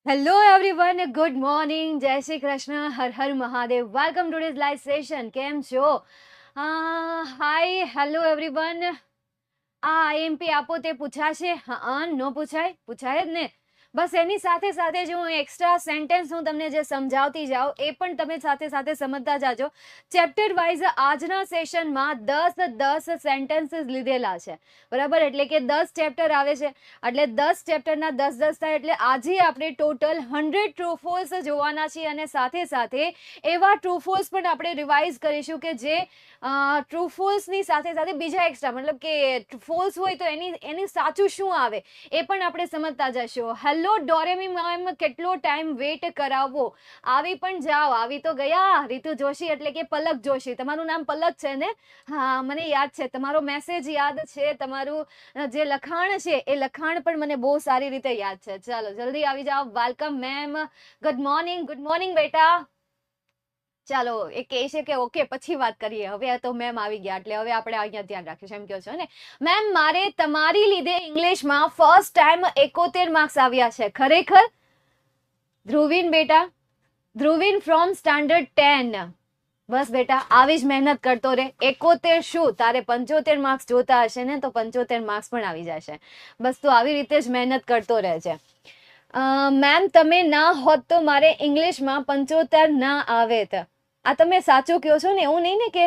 Hello everyone, good morning, Jai Shri Krishna, Har Har Mahadev. Welcome to today's live session. કેમ છો? Hi, hello everyone. IMP આપો તે પૂછાશે? હા, નો પૂછાય? પૂછાય જ ને. બસ એની સાથે સાથે જો હું એક્સ્ટ્રા સેન્ટેન્સ હું તમને જે સમજાવતી જાઉં એ પણ તમે સાથે સાથે સમજતા જાજો. ચેપ્ટર વાઇઝ આજના સેશનમાં 10 સેન્ટેન્સીસ લીધેલા છે, બરાબર? એટલે કે 10 ચેપ્ટર આવે છે, એટલે 10 ચેપ્ટરના 10 થાય એટલે આજે આપણે ટોટલ 100 ટ્રુ ફોલ્સ જોવાના છીએ અને સાથે સાથે એવા ટ્રુ ફોલ્સ પણ આપણે રિવાઇઝ કરીશું કે જે ટ્રુ ફોલ્સની સાથે સાથે બીજા એક્સ્ટ્રા મતલબ કે ફોલ્સ હોય તો એની સાચું શું આવે એ પણ આપણે સમજતા જશું. હેલો ડોરેમી મેમ, કેટલો ટાઈમ વેટ કરાવવો? આવી પણ જાઓ. આવી તો ગયા રીતુ જોશી એટલે કે પલક જોશી. તમારું નામ પલક છે ને? હા, મને યાદ છે. તમારો મેસેજ યાદ છે, તમારું જે લખાણ છે એ લખાણ પણ મને બહુ સારી રીતે યાદ છે. ચાલો જલ્દી આવી જાઓ. Welcome ma'am. ગુડ મોર્નિંગ બેટા. ચાલો એ કહે છે કે ઓકે પછી વાત કરીએ. હવે તો મેમ આવી ગયા એટલે હવે આપણે અહીંયા ધ્યાન રાખીશું, એમ કહો છો ને મેમ? મારે તમારી લીધે ઇંગ્લિશમાં ફર્સ્ટ ટાઈમ 71 માર્ક્સ આવ્યા છે. ખરેખર? ધ્રુવીન બેટા, ધ્રુવીન ફ્રોમ સ્ટાન્ડર્ડ 10. બસ બેટા આવી જ મહેનત કરતો રે. 71 શું, તારે 75 માર્ક્સ જોતા હશે ને તો 75 માર્ક્સ પણ આવી જશે. બસ તું આવી રીતે જ મહેનત કરતો રહેજે. મેમ તમે ના હોત તો મારે ઇંગ્લિશમાં 75 ના આવે. આ તમે સાચું કહો છો ને? એવું નહીં ને કે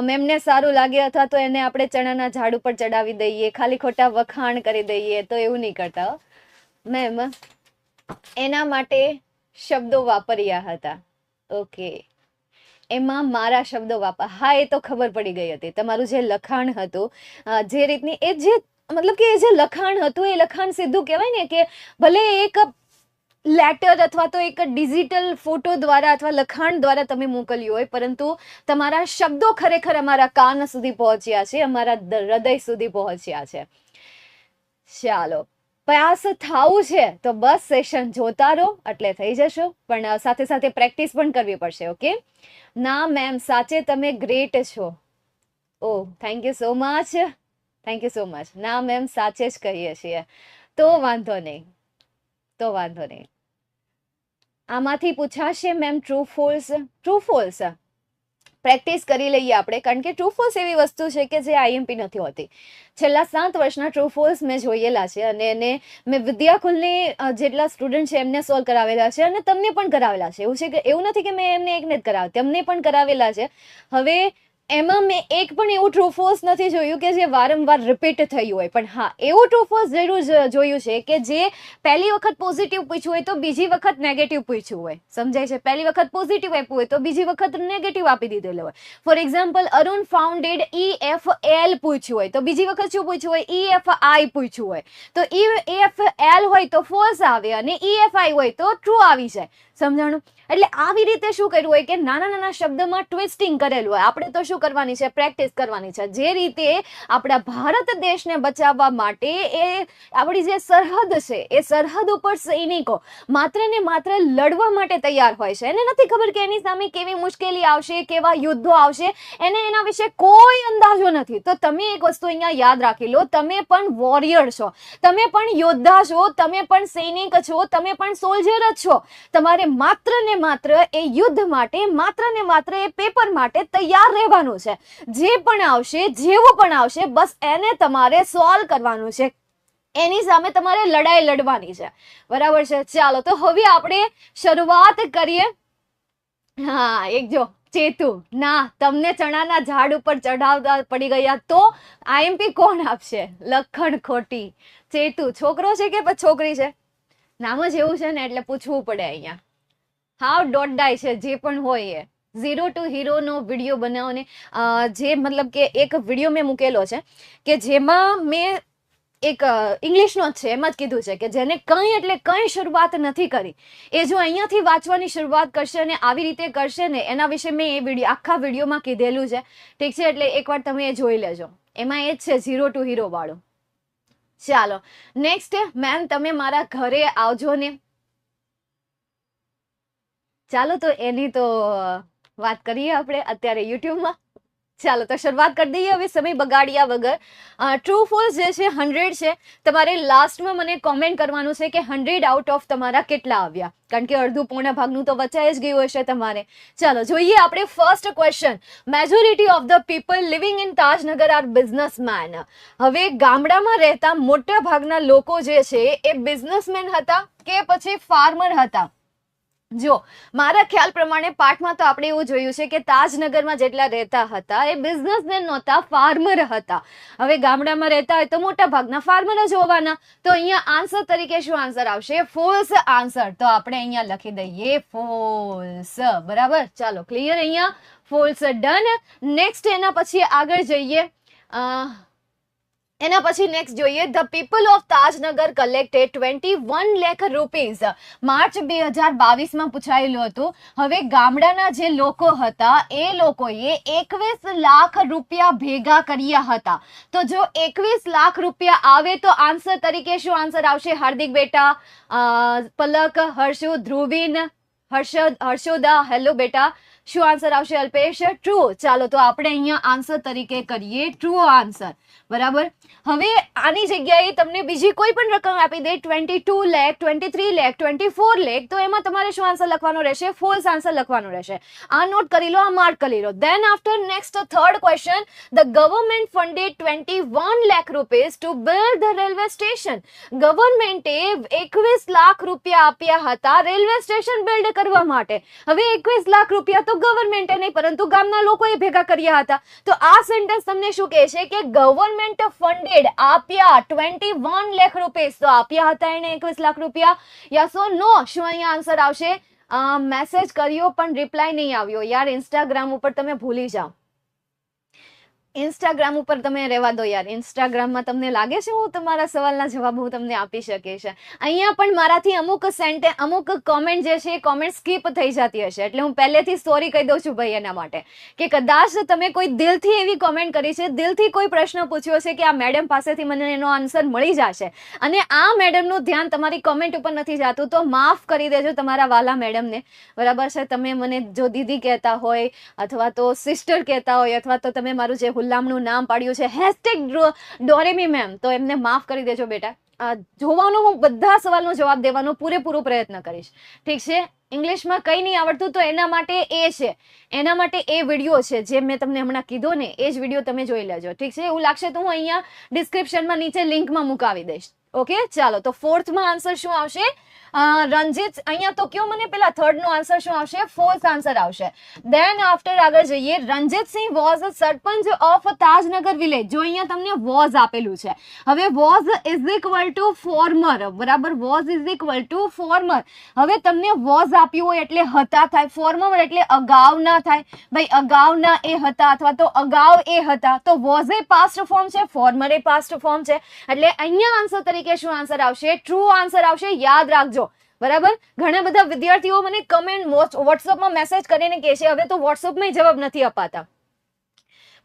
મેમને સારું લાગે અથવા તો એને આપણે ચણાના ઝાડ ઉપર ચડાવી દઈએ, ખાલી ખોટા વખાણ કરી દઈએ, તો એવું નહીં કરતા મેમ. એના માટે શબ્દો વાપર્યા હતા. ઓકે, એમાં મારા શબ્દો હા એ તો ખબર પડી ગઈ હતી. તમારું જે લખાણ હતું, જે રીતની એ જે મતલબ કે એ જે લખાણ હતું એ લખાણ સીધું કહેવાય ને કે ભલે એક લેટર અથવા તો એક ડિજિટલ ફોટો દ્વારા અથવા લખાણ દ્વારા તમે મોકલ્યું હોય, પરંતુ તમારા શબ્દો ખરેખર અમારા કાન સુધી પહોંચ્યા છે, અમારા હૃદય સુધી પહોંચ્યા છે. ચાલો, પાસ થવું છે તો બસ સેશન જોતા રહો એટલે થઈ જશો, પણ સાથે સાથે પ્રેક્ટિસ પણ કરવી પડશે. ઓકે ના મેમ, સાચે તમે ગ્રેટ છો. Oh thank you so much, thank you so much. ના મેમ, સાચે જ કહીએ છીએ. તો વાંધો નહીં, તો વાંધો નહીં. આમાંથી પૂછાશે ma'am true false? True false practice કરી લઈએ આપણે, કારણ કે ટ્રુ ફોલ્સ એવી વસ્તુ છે કે જે આઈએમપી નથી હોતી. છેલ્લા 7 વર્ષના ટ્રુ ફોલ્સ મેં જોયેલા છે અને એને મેં વિદ્યાકુલની જેટલા સ્ટુડન્ટ છે એમને સોલ્વ કરાવેલા છે અને તમને પણ કરાવેલા છે. એવું છે કે એવું નથી કે મેં એમને એકને જ કરાવ્યા, તેમને પણ કરાવેલા છે. હવે એમાં મેં એક પણ એવું ટ્રુ ફોલ્સ નથી જોયું કે જે વારંવાર રિપીટ થયું હોય, પણ હા એવું ટ્રુ ફોલ્સ જરૂર જોયું છે કે જે પહેલી વખત પોઝિટિવ પૂછ્યું હોય તો બીજી વખત નેગેટિવ પૂછ્યું હોય. સમજાય છે? પહેલી વખત પોઝિટિવ આપ્યું હોય તો બીજી વખત નેગેટિવ આપી દીધેલું હોય. For example, Arun founded EFL પૂછ્યું હોય તો બીજી વખત શું પૂછ્યું હોય? EFI પૂછ્યું હોય. તો EFL હોય તો ફોલ્સ આવે અને EFI હોય તો ટ્રુ આવી જાય. સમજાણું? એટલે આવી રીતે શું કર્યું હોય કે નાના નાના શબ્દમાં ટ્વિસ્ટિંગ કરેલું હોય. આપણે તો શું કરવાની છે? પ્રેક્ટિસ કરવાની છે. જે રીતે આપણા ભારત દેશને બચાવવા માટે એ આપણી જે સરહદ છે એ સરહદ ઉપર સૈનિકો માત્ર ને માત્ર લડવા માટે તૈયાર હોય છે. એને નથી ખબર કે એની સામે કેવી મુશ્કેલી આવશે, કેવા યુદ્ધો આવશે, એને એના વિશે કોઈ અંદાજો નથી. તો તમે એક વસ્તુ અહીંયા યાદ રાખી લો, તમે પણ વોરિયર છો, તમે પણ યોદ્ધા છો, તમે પણ સૈનિક છો, તમે પણ સોલ્જર જ છો. તમારે માત્ર ને માત્ર એ યુદ્ધ માટે, માત્ર ને માત્ર એ પેપર માટે તૈયાર રહેવાનું છે. જે પણ આવશે, જેવું પણ આવશે, બસ એને તમારે સોલ્વ કરવાનું છે. એની સામે તમારે લડાઈ લડવાની છે. બરાબર છે? ચાલો તો હવે આપણે શરૂઆત કરીએ. હા, એક જો ચેતુ, ના તમને ચણાના ઝાડ ઉપર ચઢાવતા પડી ગયા તો આઈએમપી કોણ આપશે? લખણ ખોટી. ચેતુ છોકરો છે કે પછી છોકરી છે? નામ જ એવું છે ને એટલે પૂછવું પડે અહીંયા. હાવ દોડાય છે જે પણ હોય એ. ઝીરો ટુ હીરો નો વિડીયો બનાવને જે મતલબ કે એક વિડીયો મેં મૂકેલો છે કે જેમાં મેં એક ઇંગ્લિશનો જ છે, એમાં જ કીધું છે કે જેને કંઈ એટલે કંઈ શરૂઆત નથી કરી એ જો અહીંયાથી વાંચવાની શરૂઆત કરશે અને આવી રીતે કરશે ને, એના વિશે મેં એ વિડીયો આખા વિડીયોમાં કીધેલું છે. ઠીક છે? એટલે એકવાર તમે એ જોઈ લેજો. એમાં એ જ છે ઝીરો ટુ હીરો વાળું. ચાલો નેક્સ્ટ, મેમ તમે મારા ઘરે આવજો ને. ચાલો તો એની તો વાત કરીએ આપણે અત્યારે યુટ્યુબમાં. ચાલો તો શરૂઆત કરી દઈએ હવે સમય બગાડ્યા વગર. ટ્રુ ફોલ્સ જે છે 100 છે. તમારે લાસ્ટમાં મને કોમેન્ટ કરવાનું છે કે 100 આઉટ ઓફ તમારા કેટલા આવ્યા, કારણ કે અડધું પોણા ભાગનું તો વચાઈ જ ગયું હશે તમારે. ચાલો જોઈએ આપણે first question. Majority of the people living in Tajnagar are businessmen. હવે ગામડામાં રહેતા મોટા ભાગના લોકો જે છે એ બિઝનેસમેન હતા કે પછી ફાર્મર હતા? જો મારા ખ્યાલ પ્રમાણે પાઠમાં તો આપણે એવું જોયું છે કે તાજનગરમાં જેટલા રહેતા હતા એ બિઝનેસમેન નહોતા, ફાર્મર હતા. હવે ગામડામાં રહેતા હોય તો મોટા ભાગના ફાર્મર જ હોવાના. તો અહીંયા આન્સર તરીકે શું આન્સર આવશે? False answer. તો આપણે અહીંયા લખી દઈએ ફોલ્સ. બરાબર, ચાલો ક્લિયર, અહીંયા ફોલ્સ ડન. નેક્સ્ટ એના પછી આગળ જઈએ. એના પછી નેક્સ્ટ જોઈએ. The people of Tajnagar collected 21 lakh rupees. March 2022માં પૂછાયેલું હતું. હવે ગામડાના જે લોકો હતા એ લોકોએ 21 લાખ રૂપિયા ભેગા કર્યા હતા. તો જો 21 લાખ રૂપિયા આવે તો આન્સર તરીકે શું આન્સર આવશે? હાર્દિક બેટા, પલક, હર્ષુ, ધ્રુવીન, હર્ષોદા, હેલો બેટા. શું આન્સર આવશે અલ્પેશ? ટ્રુ. ચાલો તો આપણે અહીંયા આન્સર તરીકે કરીએ ટ્રુ આન્સર. બરાબર. હવે આની જગ્યાએ તમને બીજી કોઈ પણ રકમ આપી દે 22 લાખ, 23 લાખ, 24 લાખ, તો એમાં તમારે શું આન્સર લખવાનો રહેશે? ફોલ્સ આન્સર લખવાનો રહેશે. આ નોટ કરી લો, આ માર્ક કરી લો. Then after next third question. The government funded 21 lakh rupees to build the railway station. ગવર્મેન્ટે 21 લાખ રૂપિયા આપ્યા હતા રેલવે સ્ટેશન બિલ્ડ કરવા માટે. હવે 21 લાખ રૂપિયા તો ગવર્મેન્ટે નહીં પરંતુ ગામના લોકોએ ભેગા કર્યા હતા. તો આ સેન્ટેન્સ તમને શું કહે છે કે ગવર્મેન્ટ ફંડેડ આપ્યા 21 લાખ રૂપીસ. તો આપ્યા હતા એને 21 લાખ રૂપિયા. યસ ઓર નો? શું અહીંયા આન્સર આવશે? મેસેજ કર્યો પણ રિપ્લાય નહીં આવ્યો યાર. ઇન્સ્ટાગ્રામ ઉપર તમે ભૂલી જાઓ, ઇન્સ્ટાગ્રામ ઉપર તમે રહેવા દો યાર. ઇન્સ્ટાગ્રામમાં તમને લાગે છે હું તમારા સવાલના જવાબ હું તમને આપી શકે છે? અહીંયા પણ મારાથી અમુક કોમેન્ટ જે છે એ કોમેન્ટ સ્કીપ થઈ જતી હશે, એટલે હું પહેલેથી સોરી કહી દઉં છું ભાઈ એના માટે, કે કદાચ તમે કોઈ દિલથી એવી કોમેન્ટ કરી છે, દિલથી કોઈ પ્રશ્ન પૂછ્યો છે કે આ મેડમ પાસેથી મને એનો આન્સર મળી જશે અને આ મેડમનું ધ્યાન તમારી કોમેન્ટ ઉપર નથી જતું, તો માફ કરી દેજો તમારા વાલા મેડમને. બરાબર છે? તમે મને જો દીદી કહેતા હોય અથવા તો સિસ્ટર કહેતા હોય અથવા તો તમે મારું જે ગુલામનું નામ પાડ્યું છે #ડોરેમી મેમ, તો એમને માફ કરી દેજો બેટા. જોવાનો હું બધા સવાલનો જવાબ દેવાનો પૂરેપૂરો પ્રયત્ન કરીશ. ઠીક છે? ઇંગ્લિશમાં કંઈ નહીં આવડતું તો એના માટે એ છે, એના માટે એ વિડીયો છે જે મેં તમને હમણાં કીધો ને, એ જ વિડીયો તમે જોઈ લેજો. ઠીક છે? એવું લાગશે તો હું અહીંયા ડિસ્ક્રિપ્શનમાં નીચે લિંકમાં મુકાવી દઈશ. ઓકે, ચાલો તો ફોર્થમાં આન્સર શું આવશે? રંજીત, અહીંયા તો કયો મને પેલા થર્ડ નો આન્સર શું આવશે? ફોર્થ આન્સર આવશે. દેન આફ્ટર આગળ જઈએ. Ranjitsinh was sarpanch of Tajnagar village. જો અહીંયા તમને વોઝ આપેલું છે. હવે was is equal to former. બરાબર, was is equal to former. હવે તમને વોઝ આપ્યું હોય એટલે હતા થાય, ફોર્મર એટલે અગાઉના થાય. ભાઈ અગાઉના એ હતા અથવા તો અગાઉ એ હતા, તો વોઝ એ પાસ્ટ ફોર્મ છે, ફોર્મર એ પાસ્ટ ફોર્મ છે. એટલે અહીંયા આન્સર તરીકે શું આન્સર આવશે? ટ્રુ આન્સર આવશે. યાદ રાખજો. બરાબર. ઘણા બધા વિદ્યાર્થીઓ મને કમેન્ટ વોટ્સઅપમાં મેસેજ કરીને કહે છે હવે તો વોટ્સઅપમાં જવાબ નથી અપાતા.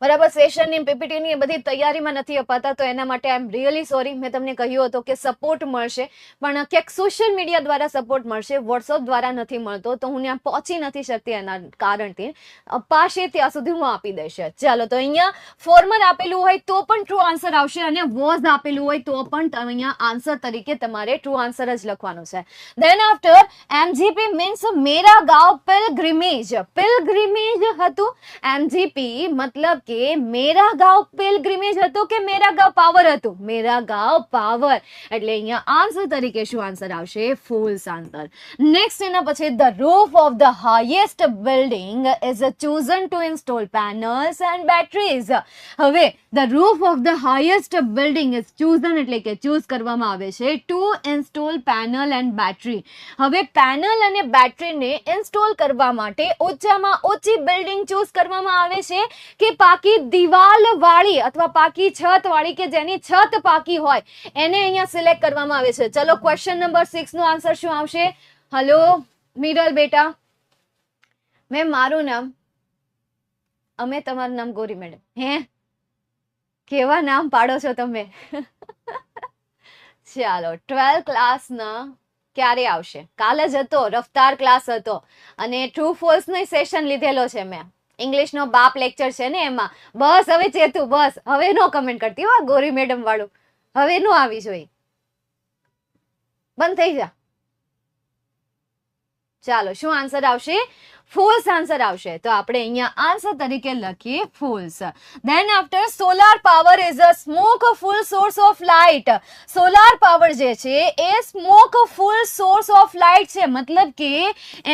બરાબર, સેશનની પીપીટીની બધી તૈયારીમાં નથી અપાતા, તો એના માટે આઈ એમ રિયલી સોરી. મેં તમને કહ્યું હતું કે સપોર્ટ મળશે, પણ ક્યાંક સોશિયલ મીડિયા દ્વારા સપોર્ટ મળશે, વોટ્સઅપ દ્વારા નથી મળતો, તો હું ત્યાં પહોંચી નથી શકતી. એના કારણથી અપાશે ત્યાં સુધી હું આપી દઈશ. ચાલો તો અહીંયા ફોર્મર આપેલું હોય તો પણ ટ્રુ આન્સર આવશે અને વોઝ આપેલું હોય તો પણ અહીંયા આન્સર તરીકે તમારે ટ્રુ આન્સર જ લખવાનું છે. દેન આફ્ટર એમજીપી મીન્સ મેરા ગાંવ પિલગ્રિમેજ. પિલગ્રિમેજ હતું. એમજીપી મતલબ કે મેરા ગાંવ પિલગ્રિમેજ હતો કે મેરા ગાંવ પાવર હતું? મેરા ગાંવ પાવર. એટલે અહીંયા આન્સર તરીકે શું આન્સર આવશે? False answer. નેક્સ્ટ એના પછી the roof of the highest building is chosen to install panels and batteries. હવે the roof of the highest building is chosen એટલે કે ચૂઝ કરવામાં આવે છે to install panel and battery. હવે પેનલ અને બેટરીને ઇન્સ્ટોલ કરવા માટે ઓછામાં ઓછી બિલ્ડિંગ ચૂઝ કરવામાં આવે છે કે પાકી દિવાલ વાળી અથવા પાકી છત વાળી, કે જેની છત પાકી હોય એને અહીંયા સિલેક્ટ કરવામાં આવે છે. ચલો ક્વેશ્ચન નંબર 6 નો આન્સર શું આવશે? હલો મિરલ બેટા, મેં મારું નામ, અમે તમારું નામ ગોરી મેડમ. હે, કેવા નામ પાડો છો તમે? ચાલો 12th ક્લાસના ક્યારે આવશે? કાલે જ હતો, રફતાર ક્લાસ હતો અને ટ્રુ ફોલ્સ નો સેશન લીધેલો છે મેં. ઇંગ્લિશનો બાપ લેક્ચર છે ને એમાં. બસ હવે ચેતું, બસ હવે નો કમેન્ટ કરતી હો ગોરી મેડમ વાળું, હવે નો આવી જોઈએ, બંધ થઈ જા. ચાલો શું આન્સર આવશે? ફોલ્સ આન્સર આવશે. તો આપણે અહીંયા આન્સર તરીકે લખીએ false. Then after solar power is a smokeful source of light. Solar power જે છે એ સ્મોકફુલ સોર્સ ઓફ લાઇટ છે, મતલબ કે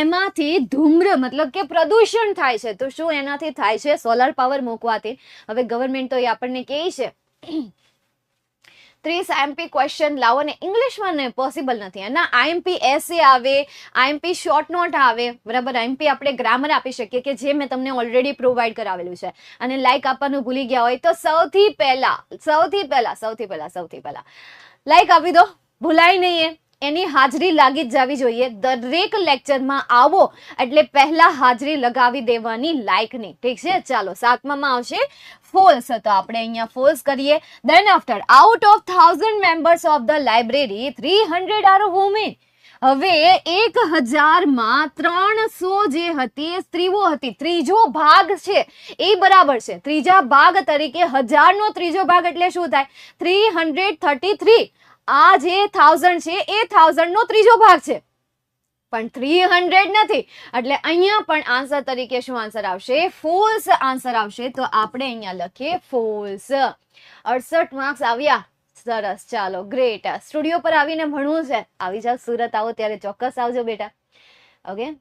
એમાંથી ધૂમ્ર મતલબ કે પ્રદૂષણ થાય છે. તો શું એનાથી થાય છે? સોલાર પાવર મૂકવાથી. હવે ગવર્મેન્ટ તો એ આપણને કહે છે 30 IMP ક્વેશ્ચન લાવો ને ઇંગ્લિશમાં ને પોસિબલ નથી. એના IMP એસે આવે, IMP શોર્ટ નોટ આવે, બરાબર. IMP આપણે ગ્રામર આપી શકીએ કે જે મેં તમને ઓલરેડી પ્રોવાઈડ કરાવેલું છે. અને લાઈક આપવાનું ભૂલી ગયા હોય તો સૌથી પહેલા લાઈક આપી દો, ભૂલાય નહીં. એની હાજરી લાગી જ જવી જોઈએ. દરેક લેક્ચરમાં આવો એટલે પહેલા હાજરી લગાવી દેવાની લાઈકની, ઠીક છે. ચાલો 7માં આવશે ફોલ્સ. તો આપણે અહીંયા ફોલ્સ કરીએ. Then after out of 1000 members of the library 300 are women. હવે 1000માં 300 જે હતી સ્ત્રીઓ હતી. ત્રીજો ભાગ છે એ બરાબર છે. ત્રીજા ભાગ તરીકે 1000નો ત્રીજો ભાગ એટલે શું થાય? 333. આ જે 1000 છે એ 1000 નો ત્રીજો ભાગ છે, પણ 300 નથી. એટલે અહીંયા પણ આન્સર તરીકે શું આન્સર આવશે? ફોલ્સ આન્સર આવશે. તો આપણે અહીંયા લખીએ ફોલ્સ. 68 માર્ક્સ આવ્યા, સરસ. ચાલો ગ્રેટ. સ્ટુડિયો પર આવીને ભણવું છે, આવી જાવ. સુરત આવો ત્યારે ચોક્કસ આવજો બેટા, ઓકે,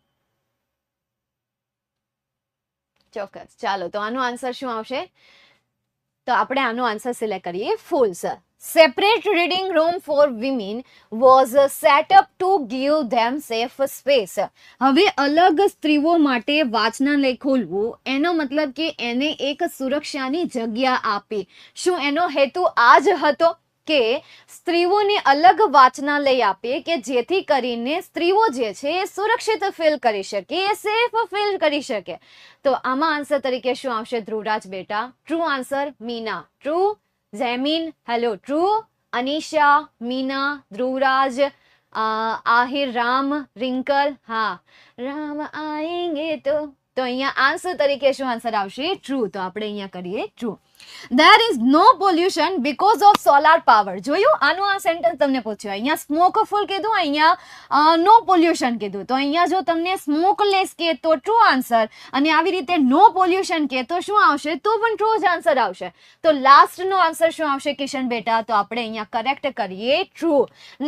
ચોક્કસ. ચાલો તો આનો આન્સર શું આવશે? તો આપણે આનો આન્સર સિલેક્ટ કરીએ false. Separate reading room for women was set up to give them safe space. હવે અલગ સ્ત્રીઓ માટે વાંચનાલય ખોલવું એનો મતલબ કે એને એક સુરક્ષાની જગ્યા આપી. શું એનો હેતુ આ જ હતો કે સ્ત્રીઓને અલગ વાંચનાલય આપે કે જેથી કરીને સ્ત્રીઓ જે છે એ સુરક્ષિત ફીલ કરી શકે, એ સેફ ફીલ કરી શકે? તો આમાં આન્સર તરીકે શું આવશે ધ્રુવરાજ બેટા? True answer Meena. ટ્રુ. ઝેમિન હેલો. ટ્રુ. અનિશા, મીના, ધ્રુવરાજ, આહિર, રામ, રિંકલ, હા રામ આएंगे તો અહીંયા આન્સર તરીકે શું આન્સર આવશે? ટ્રુ. તો આપણે અહીંયા કરીએ true. There is no pollution because of solar power. જોયું? આનું આ સેન્ટેન્સ તમને પૂછ્યું. અહીંયા સ્મોકફુલ કીધું, અહીંયા નો પોલ્યુશન કીધું. તો અહીંયા જો તમને સ્મોકલેસ કે તો ટ્રુ આન્સર, અને આવી રીતે નો પોલ્યુશન કે તો શું આવશે? તો પણ ટ્રુ જ આન્સર આવશે. તો લાસ્ટ નો આન્સર શું આવશે કિશન બેટા? તો આપણે અહીંયા કરેક્ટ કરીએ ટ્રુ.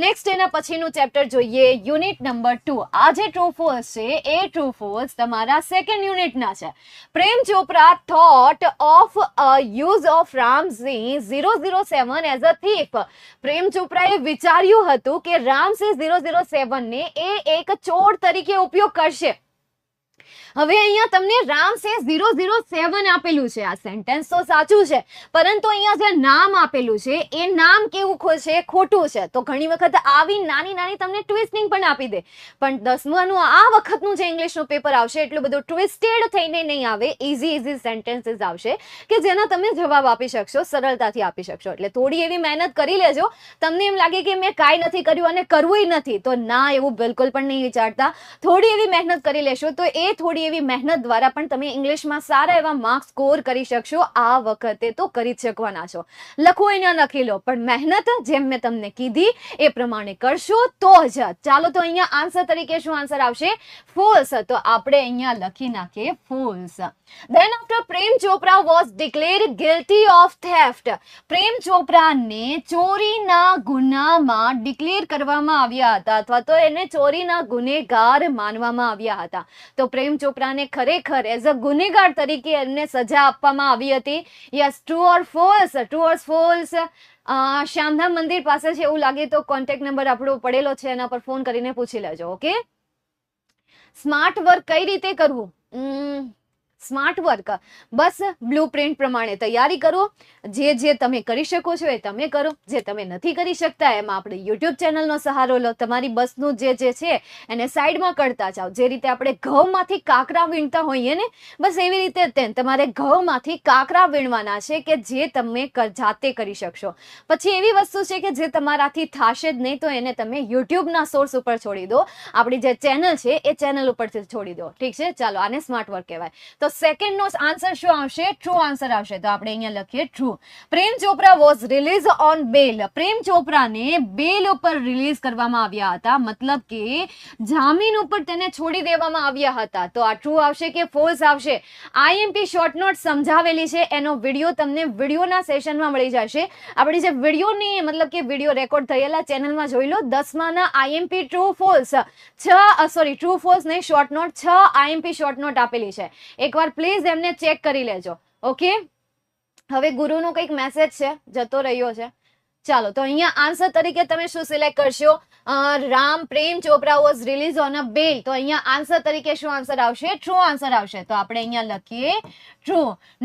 નેક્સ્ટ એના પછીનું ચેપ્ટર જોઈએ, યુનિટ નંબર 2. આ જે ટ્રુ ફોલ્સ છે એ ટ્રુ ફોલ્સ તમારા સેકન્ડ યુનિટના છે. Prem Chopra thought of use of Ramsinh 007 as a thief. Prem ચોપરાએ વિચાર્યું હતું કે રામસિંહ 007 ને એ એક ચોર તરીકે ઉપયોગ કરશે. હવે અહીંયા તમને રામસિંહ 007 આપેલું છે. આ સેન્ટેન્સ તો સાચું છે, પરંતુ અહીંયા જે નામ આપેલું છે એ નામ કેવું છે? ખોટું છે. તો ઘણી વખત આવી નાની નાની તમને ટ્વિસ્ટિંગ પણ આપી દે. પણ 10માનું આ વખતનું જે ઇંગ્લિશનું પેપર આવશે એટલું બધું ટ્વિસ્ટેડ થઈને નહીં આવે. ઇઝી સેન્ટેન્સીસ આવશે કે જેના તમે જવાબ આપી શકશો, સરળતાથી આપી શકશો. એટલે થોડી એવી મહેનત કરી લેજો. તમને એમ લાગે કે મેં કાંઈ નથી કર્યું અને કરવું નથી, તો ના, એવું બિલકુલ પણ નહીં વિચારતા. થોડી એવી મહેનત કરી લેશો તો એ થોડી એવી મહેનત દ્વારા પણ તમે ઇંગ્લિશમાં સારા એવા માર્ક્સ સ્કોર કરી શકશો. આ વખતે તો કરી જ શકવાના છો. લખવું અહીંયા લખી લો, પણ મહેનત જેમ મેં તમને કીધી એ પ્રમાણે કરશો તો જ. ચાલો તો અહીંયા આન્સર તરીકે શું આન્સર આવશે? ફોલ્સ. તો આપણે અહીંયા લખી નાખીએ false. Then after Prem Chopra was declared guilty of theft. પ્રેમ ચોપરાને ચોરીના ગુનામાં ડિક્લેર કરવામાં આવ્યા હતા, અથવા તો એને ચોરીના ગુનેગાર માનવામાં આવ્યા હતા. તો પ્રેમ ચોપરાને ખરેખર એઝ અ ગુનેગાર તરીકે એમને સજા આપવામાં આવી હતી. Yes, true or false? True or false? Shyamdham મંદિર પાસે છે એવું લાગે તો કોન્ટેક્ટ નંબર આપણો પડેલો છે, એના પર ફોન કરીને પૂછી લેજો, ઓકે? સ્માર્ટ વર્ક કઈ રીતે કરવું? સ્માર્ટ વર્ક બસ બ્લુપ્રિન્ટ પ્રમાણે તૈયારી કરો. જે તમે કરી શકો છો એ તમે કરો, જે તમે નથી કરી શકતા એમાં આપણે યુટ્યુબ ચેનલનો સહારો લો. તમારી બસનું જે છે એને સાઈડમાં કરતા જાઓ. જે રીતે આપણે ઘઉંમાંથી કાકરા વીણતા હોઈએ ને, બસ એવી રીતે તમારે ઘઉંમાંથી કાકરા વીણવાના છે કે જે તમે જાતે કરી શકશો. પછી એવી વસ્તુ છે કે જે તમારાથી થશે જ નહીં તો એને તમે યુટ્યુબના સોર્સ ઉપર છોડી દો. આપણી જે ચેનલ છે એ ચેનલ ઉપરથી છોડી દો, ઠીક છે? ચાલો, આને સ્માર્ટ વર્ક કહેવાય. તો તો સેકન્ડ નો આન્સર શું આવશે? ટ્રુ આન્સર આવશે. તો આપણે અહીંયા લખીએ true. Prem Chopra was release on bail. Prem ચોપરાને બેલ ઉપર રિલીઝ કરવામાં આવ્યા હતા, મતલબ કે જામીન ઉપર તેને છોડી દેવામાં આવ્યા હતા. તો આ ટ્રુ આવશે કે ફોલ્સ આવશે? આઈએમપી શોર્ટ નોટ સમજાવેલી છે, એનો વિડીયો તમને વિડીયોના સેશનમાં મળી જશે. આપણી જે વિડીયોની મતલબ કે વિડીયો રેકોર્ડ થયેલા ચેનલમાં જોઈ લો. 10માના IMP true false true false નહીં, short note 6 IMP short note આપેલી છે. એકવાર પ્લીઝ એમને ચેક કરી લેજો. ઓકે, હવે ગુરુનો કંઈક મેસેજ છે, જતો રહ્યો છે. ચાલો, તો અહીંયા આન્સર તરીકે તમે શું સિલેક્ટ કરશો? Ram Prem Chopra was release on a bail. તો અહીંયા આન્સર તરીકે શું આન્સર આવશે? ટ્રુ આન્સર આવશે. તો આપણે અહીંયા લખીએ ટ્રુ.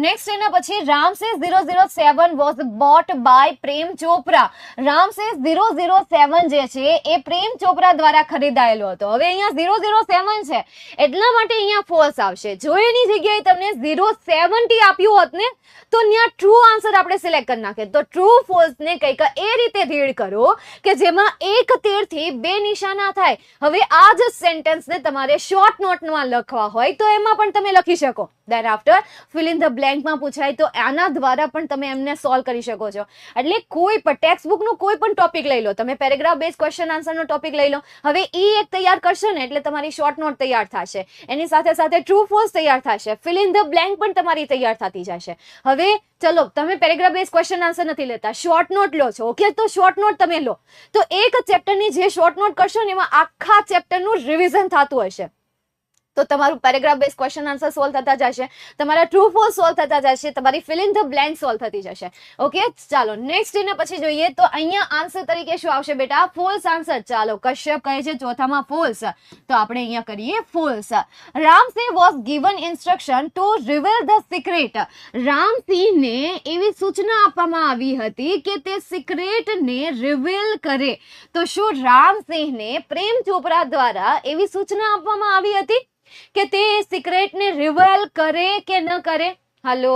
નેક્સ્ટ એના પછી રામસેસ 007 was boat by Prem Chopra. રામસેસ 007 જે છે એ પ્રેમ ચોપરા દ્વારા ખરીદાયેલો હતો. હવે અહીંયા 007 છે એટલા માટે અહીંયા ફોલ્સ આવશે. જો એની જગ્યાએ તમને 070 આપ્યું હોત ને તો અહીંયા ટ્રુ આન્સર આપણે સિલેક્ટ કરી નાખીએ. તો ટ્રુ ફોલ્સ ને કંઈક એ રીતે રીડ કરો કે જેમાં એક તીરથી બે નિશાના થાય. હવે આ જ સેન્ટેન્સને તમારે શોર્ટ નોટમાં લખવા હોય તો એમાં પણ તમે લખી શકો. Then after fill in the બ્લેન્કમાં પૂછાય તો આના દ્વારા પણ તમે એમને સોલ્વ કરી શકો છો. એટલે કોઈ પણ ટેક્સ્ટ બુકનો કોઈ પણ ટોપિક લઈ લો, તમે પેરેગ્રાફ બેઝ ક્વેશ્ચન આન્સરનો ટોપિક લઈ લો. હવે ઈ એક તૈયાર કરશો ને એટલે તમારી શોર્ટ નોટ તૈયાર થશે, એની સાથે સાથે ટ્રુ ફોલ્સ તૈયાર થશે, ફિલ ઇન ધ બ્લેન્ક પણ તમારી તૈયાર થતી જશે. હવે ચલો, તમે પેરેગ્રાફ બેઝ ક્વેશ્ચન આન્સર નથી લેતા, શોર્ટ નોટ લો છો. ઓકે, તો શોર્ટ નોટ તમે લો તો એક ચેપ્ટરની જે શોર્ટ નોટ કરશો ને એમાં આખા ચેપ્ટરનું રિવિઝન થતું હશે. તો તમારું paragraph base question answer solve થતા જશે, તમારા ટ્રુ ફોલ્સ સોલ્વ થતા જશે, તમારી fill in the blank solve થતી જશે. ઓકે, ચાલો નેક્સ્ટ એના પછી જોઈએ તો અહીંયા આન્સર તરીકે શું આવશે બેટા? False answer. ચાલો, કશ્યપ કહે છે ચોથામાં ફોલ્સ, તો આપણે અહીંયા કરીએ false. Ramsingh was given instruction to reveal the secret. રામસિંહને એવી સૂચના આપવામાં આવી હતી કે તે સિક્રેટને રિવીલ કરે. તો શું રામસિંહને પ્રેમ ચોપરા દ્વારા એવી સૂચના આપવામાં આવી હતી કે તે સિક્રેટને રિવીલ કરે કે ન કરે? હલો,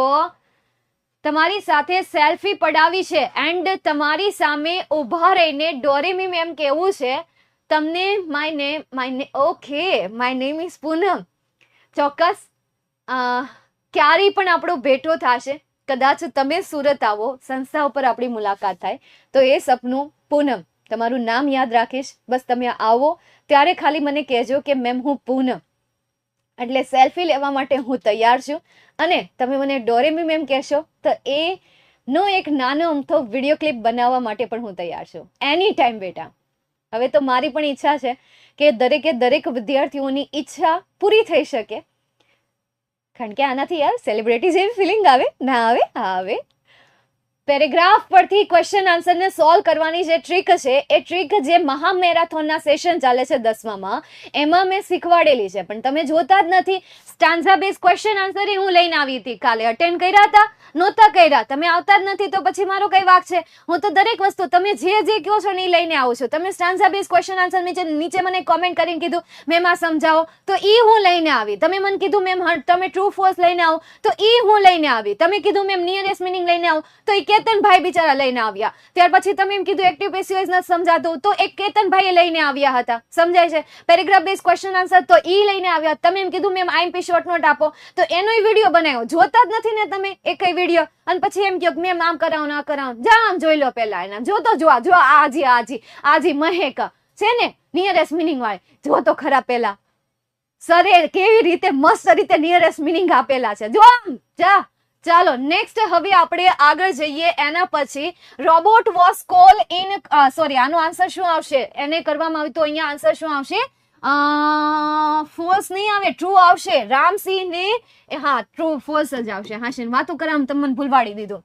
તમારી સાથે સેલ્ફી પડાવી છે એન્ડ તમારી સામે ઊભા રહીને ડોરેમી મેમ કેવું છે તમને માય નેમ ઇઝ પૂનમ. ચોક્કસ ક્યારેય પણ આપણો ભેટો થશે. કદાચ તમે સુરત આવો, સંસ્થા ઉપર આપણી મુલાકાત થાય તો એ સપનું પૂનમ, તમારું નામ યાદ રાખીશ. બસ તમે આવો ત્યારે ખાલી મને કહેજો કે મેમ હું પૂનમ, એટલે સેલ્ફી લેવા માટે હું તૈયાર છું. અને તમે મને ડોરેમી મેમ કહેશો તો એનો એક નાનો અમથો વિડીયો ક્લિપ બનાવવા માટે પણ હું તૈયાર છું. એની ટાઈમ બેટા. હવે તો મારી પણ ઈચ્છા છે કે દરેક વિદ્યાર્થીઓની ઈચ્છા પૂરી થઈ શકે, કારણ કે આનાથી યાર સેલિબ્રિટી જેવી ફિલિંગ આવે ના આવે? આવે. પેરેગ્રાફ પરથી ક્વેશ્ચન આન્સરને સોલ્વ કરવાની જે ટ્રીક છે એ ટ્રીક જે મહામેરાથોનના સેશન ચાલે છે 10મામાં એમાં મેં શીખવાડેલી છે, પણ તમે જોતા જ નથી. સ્ટાન્ઝા બેઝ ક્વેશ્ચન આન્સર હું લઈને આવી હતી, કાલે અટેન્ડ કર્યા હતા? નહોતા કર્યા. તમે આવતા જ નથી તો પછી મારો કઈ વાંક છે? હું તો દરેક વસ્તુ તમે જે કહો છો ને એ લઈને આવું છું. તમે સ્ટાન્ઝા બેઝ ક્વેશ્ચન આન્સર નીચે મને કોમેન્ટ કરીને કીધું મેમ આ સમજાવો, તો ઈ હું લઈને આવી. તમે મને કીધું મેમ તમે ટ્રુ ફોલ્સ લઈને આવો, તો ઈ હું લઈને આવી. તમે કીધું મેમ નિયરેસ્ટ મિનિંગ લઈને આવો, તો ઈ કેતનભાઈ બિચારા લઈને આવ્યા. ત્યાર પછી તમે એમ કીધું એક્ટિવ પેસિવ વોઇસ નથી સમજાતું, તો એક કેતનભાઈ લઈને આવ્યા હતા. સમજાય છે? પેરેગ્રાફ બેઝ ક્વેશ્ચન આન્સર તો ઈ લઈને આવ્યા. તમે એમ કીધું મેમ આઈએમપી શોર્ટ નોટ આપો, તો એનોય વિડીયો બનાવ્યો. જોતા જ નથી ને તમે એકય વિડીયો, અને પછી એમ કહો મેમ આમ કરાવો ના કરાવો. જામ જોઈ લો પેલા એના. જો આજી મહેક છે ને નિયરેસ્ટ મિનિંગ વાળી, જો તો ખરા પેલા સરે કેવી રીતે મસ્ત રીતે નિયરેસ્ટ મિનિંગ આપેલા છે. જો આમ જા. ચાલો નેક્સ્ટ હવે આપણે આગળ જઈએ. એના પછી robot was call in sorry, આનો આન્સર શું આવશે? એને કરવામાં આવ્યું તો અહીંયા આન્સર શું આવશે? ફોલ્સ નહીં આવે, ટ્રુ આવશે. રામસિંહ ને હા ટ્રુ ફોલ્સ જ આવશે. હા, વાતો કરામ તમને ભૂલવાડી દીધું.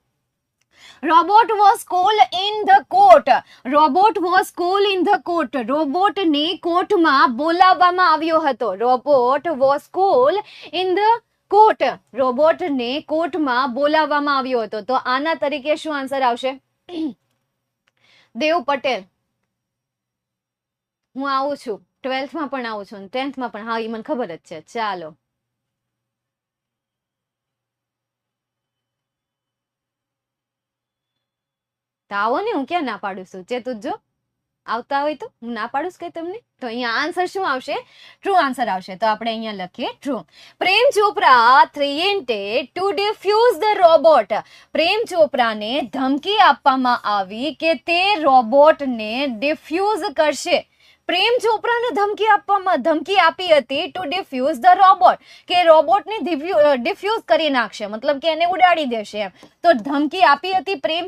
Robot was call in the court. Robot was call in the court. રોબોટને કોર્ટમાં બોલાવવામાં આવ્યો હતો. Robot was call in the court. રોબોટને કોર્ટમાં બોલાવવામાં આવ્યો હતો. તો આના તરીકે શું આન્સર આવશે? દેવ પટેલ, હું આવું છું, 12થમાં પણ આવું છું, 10થમાં પણ. હા, એ મને ખબર જ છે. ચાલો, તો આવો ને, હું ક્યાં ના પાડું છું. ચેતુજ જો આવતા હોય તો હું ના પાડું કે તમને. તો અહીંયા આન્સર શું આવશે? ટ્રુ આન્સર આવશે. તો આપણે અહીંયા લખીએ true. Prem Chopra threated to defuse the robot. Prem ચોપરાને ધમકી આપવામાં આવી કે તે રોબોટને ડિફ્યુઝ કરશે. પ્રેમ ચોપરાને ધમકી આપી હતી ટુ ડિફ્યુઝ ધ રોબોટ, કે રોબોટને ડિફ્યુઝ કરી નાખશે, મતલબ કે એને ઉડાડી દેશે એમ. તો ધમકી આપી હતી પ્રેમ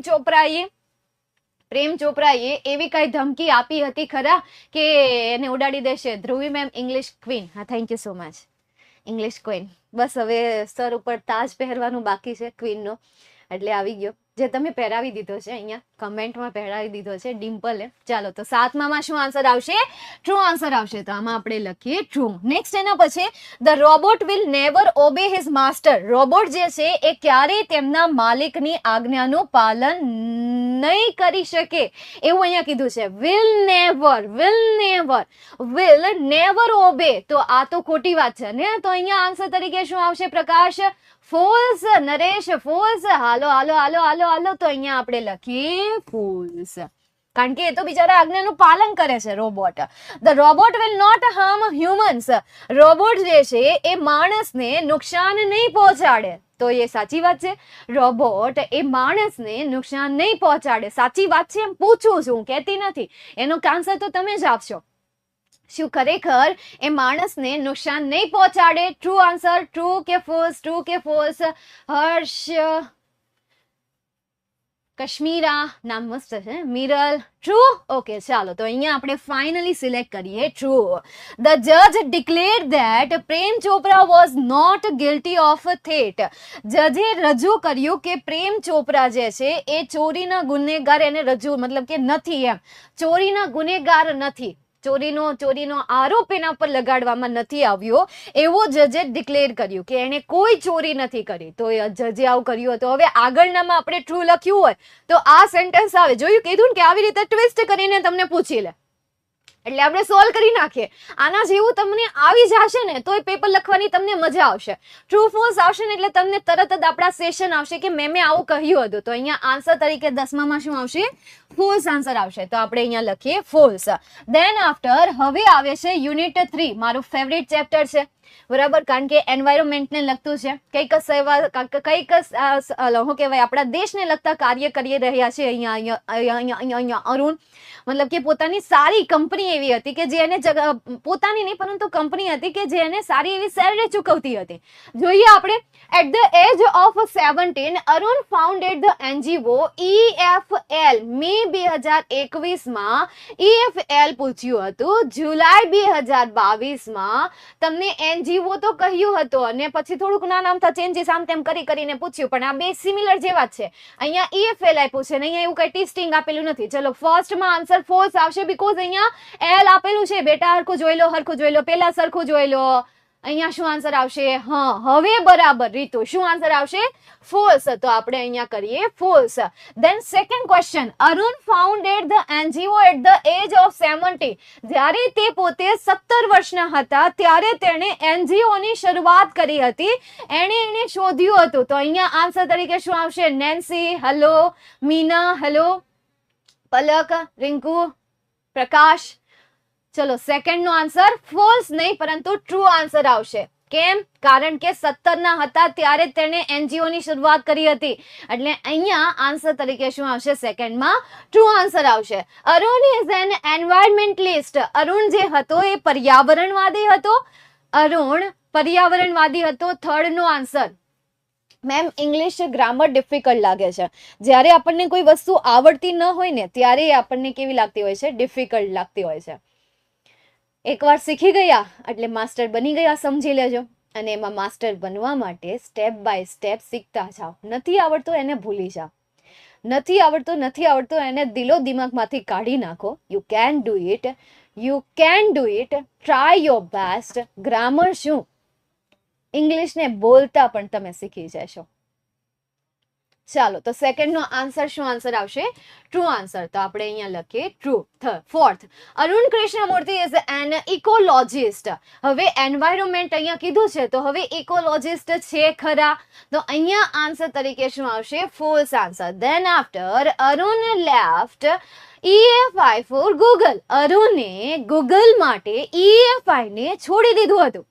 ચોપરાએ એવી કઈ ધમકી આપી હતી ખરા કે એને ઉડાડી દેશે? Dhruvi ma'am English queen. હા, thank you so much. English queen. બસ હવે સર ઉપર તાજ પહેરવાનું બાકી છે ક્વીનનો, એટલે આવી ગયો. જે તમે પહેરાવી દીધો છે, અહીંયા કમેન્ટમાં પહેરાવી દીધો છે ડિમ્પલે. ચાલો, તો 7માં શું આન્સર આવશે? ટ્રુ આન્સર આવશે. તો આમાં આપણે લખીએ ટ્રુ. નેક્સ્ટ એના પછી the robot will never obey his master. Robot જે છે એ ક્યારેય તેમના માલિકની આજ્ઞાનું પાલન નહીં કરી શકે, એવું અહીંયા કીધું છે. Will never obey. તો આ તો ખોટી વાત છે ને. તો અહીંયા આન્સર તરીકે શું આવશે પ્રકાશ? ફોલ્સ. નરેશ ફોલ્સ. હાલો. તો અહીંયા આપણે લખીએ ફોલ્સ, કારણ કે એ તો બિચારા આજ્ઞાનું પાલન કરે છે robot. The robot will not harm humans. Robot જે છે એ માણસને નુકસાન નહીં પહોંચાડે. તો એ સાચી વાત છે. રોબોટ એ માણસને નુકસાન નહીં પહોંચાડે. સાચી વાત છે એમ પૂછું છું, કહેતી નથી. એનો આન્સર તો તમે જ આપશો. શું ખરેખર એ માણસને નુકસાન નહીં પહોંચાડે? True answer. ટ્રુ કે ફોલ્સ? ટ્રુ કે ફોલ્સ? હર્ષ, કશ્મીરા નામ મસ્ત છે. મિરલ. ટ્રુ. ઓકે, ચાલો. તો અહીંયા આપણે ફાઇનલી સિલેક્ટ કરીએ ટ્રુ. ધ જજ declared that Prem Chopra was not guilty of that. જજે રજૂ કર્યું કે પ્રેમ ચોપરા જે છે એ ચોરીના ગુનેગાર એને રજૂ મતલબ કે નથી એમ. ચોરીના ગુનેગાર નથી. ચોરીનો આરોપ એના પર લગાડવામાં નથી આવ્યો એવું જજે ડિક્લેર કર્યું કે એને કોઈ ચોરી નથી કરી. તો જજે આવું કર્યું હતું. હવે આગળનામાં આપણે ટ્રુ લખ્યું હોય તો આ સેન્ટેન્સ આવે. જોયું, કીધું ને કે આવી રીતે ટ્વિસ્ટ કરીને તમને પૂછી લે, એટલે આપણે સોલ્વ કરી નાખીએ. આના જેવું તમને આવી જશે ને તો એ પેપર લખવાની તમને મજા આવશે. ટ્રુ ફોલ્સ આવશે ને એટલે તમને તરત જ આપણા સેશન આવશે કે મેં આવું કહ્યું હતું. તો અહીંયા આન્સર તરીકે 10માં શું આવશે? ફોલ્સ આન્સર આવશે. તો આપણે અહીંયા લખીએ ફોલ્સ. દેન આફ્ટર હવે આવે છે યુનિટ 3. મારું ફેવરિટ ચેપ્ટર છે, બરાબર, કારણ કે એન્વાયરમેન્ટને લગતું છે. કંઈક શું કહેવાય, આપણા દેશને લગતા કાર્ય કરી રહ્યા છે અહીંયા અરુણ. મતલબ કે પોતાની સારી કંપની એવી હતી કે જે એને પોતાની નહીં પરંતુ કંપની હતી કે જે એને સારી એવી સેલરી ચૂકવતી હતી. જોઈએ આપણે. At the age of 17 Arun founded the NGO EFL. May 2021માં EFL પૂછ્યું હતું. જુલાઈ 2022માં તમને NGO તો કહ્યું હતું અને પછી થોડુંક નામ ચેન્જીસ આમ તેમ કરીને પૂછ્યું, પણ આ બે સિમિલર જેવા છે. અહીંયા EFL આપ્યું છે ને અહીંયા એવું કઈ ટેસ્ટિંગ આપેલું નથી. ચલો, ફર્સ્ટમાં આન્સર ફોલ્સ આવશે, બીકોઝ અહીંયા L આપેલું છે. બેટા હરખું જોઈ લો, પેલા સરખું જોઈ લો. અહીંયા શું આન્સર આવશે? હા, હવે બરાબર. રીતુ, શું આન્સર આવશે? ફોલ્સ. તો આપણે અહીંયા કરીએ false. Then second question. Arun founded the NGO at the age of 70. જ્યારે તે પોતે 17 વર્ષના હતા ત્યારે તેણે NGO ની શરૂઆત કરી હતી. એને શોધ્યું હતું. તો અહીંયા આન્સર તરીકે શું આવશે? Nancy, hello. Meena, hello. Palak, Rinku, Prakash. ચલો, સેકન્ડ નો આન્સર ફોલ્સ નહીં પરંતુ ટ્રુ આન્સર આવશે. કેમ? કારણ કે 17ના હતા ત્યારે તેને NGO ની શરૂઆત કરી હતી. એટલે અહીંયા આન્સર તરીકે શું આવશે? સેકન્ડમાં ટ્રુ આન્સર આવશે. Arun is an environmentalist. Arun જે હતો એ પર્યાવરણવાદી હતો. થર્ડ નો answer. Ma'am, English grammar difficult લાગે છે. જ્યારે આપણને કોઈ વસ્તુ આવડતી ન હોય ને ત્યારે આપણને કેવી લાગતી હોય છે? ડિફિકલ્ટ લાગતી હોય છે. એકવાર શીખી ગયા એટલે માસ્ટર બની ગયા, સમજી લેજો. અને એમાં માસ્ટર બનવા માટે સ્ટેપ બાય સ્ટેપ શીખતા જાઓ. નથી આવડતું એને ભૂલી જાઓ. નથી આવડતું એને દિલો દિમાગમાંથી કાઢી નાખો. You can do it. Try your best. Grammar શું, ઇંગ્લિશને બોલતા પણ તમે શીખી જશો. ચાલો, તો સેકન્ડ નો આન્સર શું આન્સર આવશે? True answer. તો આપણે અહીંયા લખીએ true. Fourth, Arun Krishnamurthy is an ecologist. હવે એન્વાયરમેન્ટ અહીંયા કીધું છે તો હવે ઇકોલોજિસ્ટ છે ખરા? તો અહીંયા આન્સર તરીકે શું આવશે? False answer. Then after Arun left EFI for Google. અરુણે ગૂગલ માટે EFI ને છોડી દીધું હતું.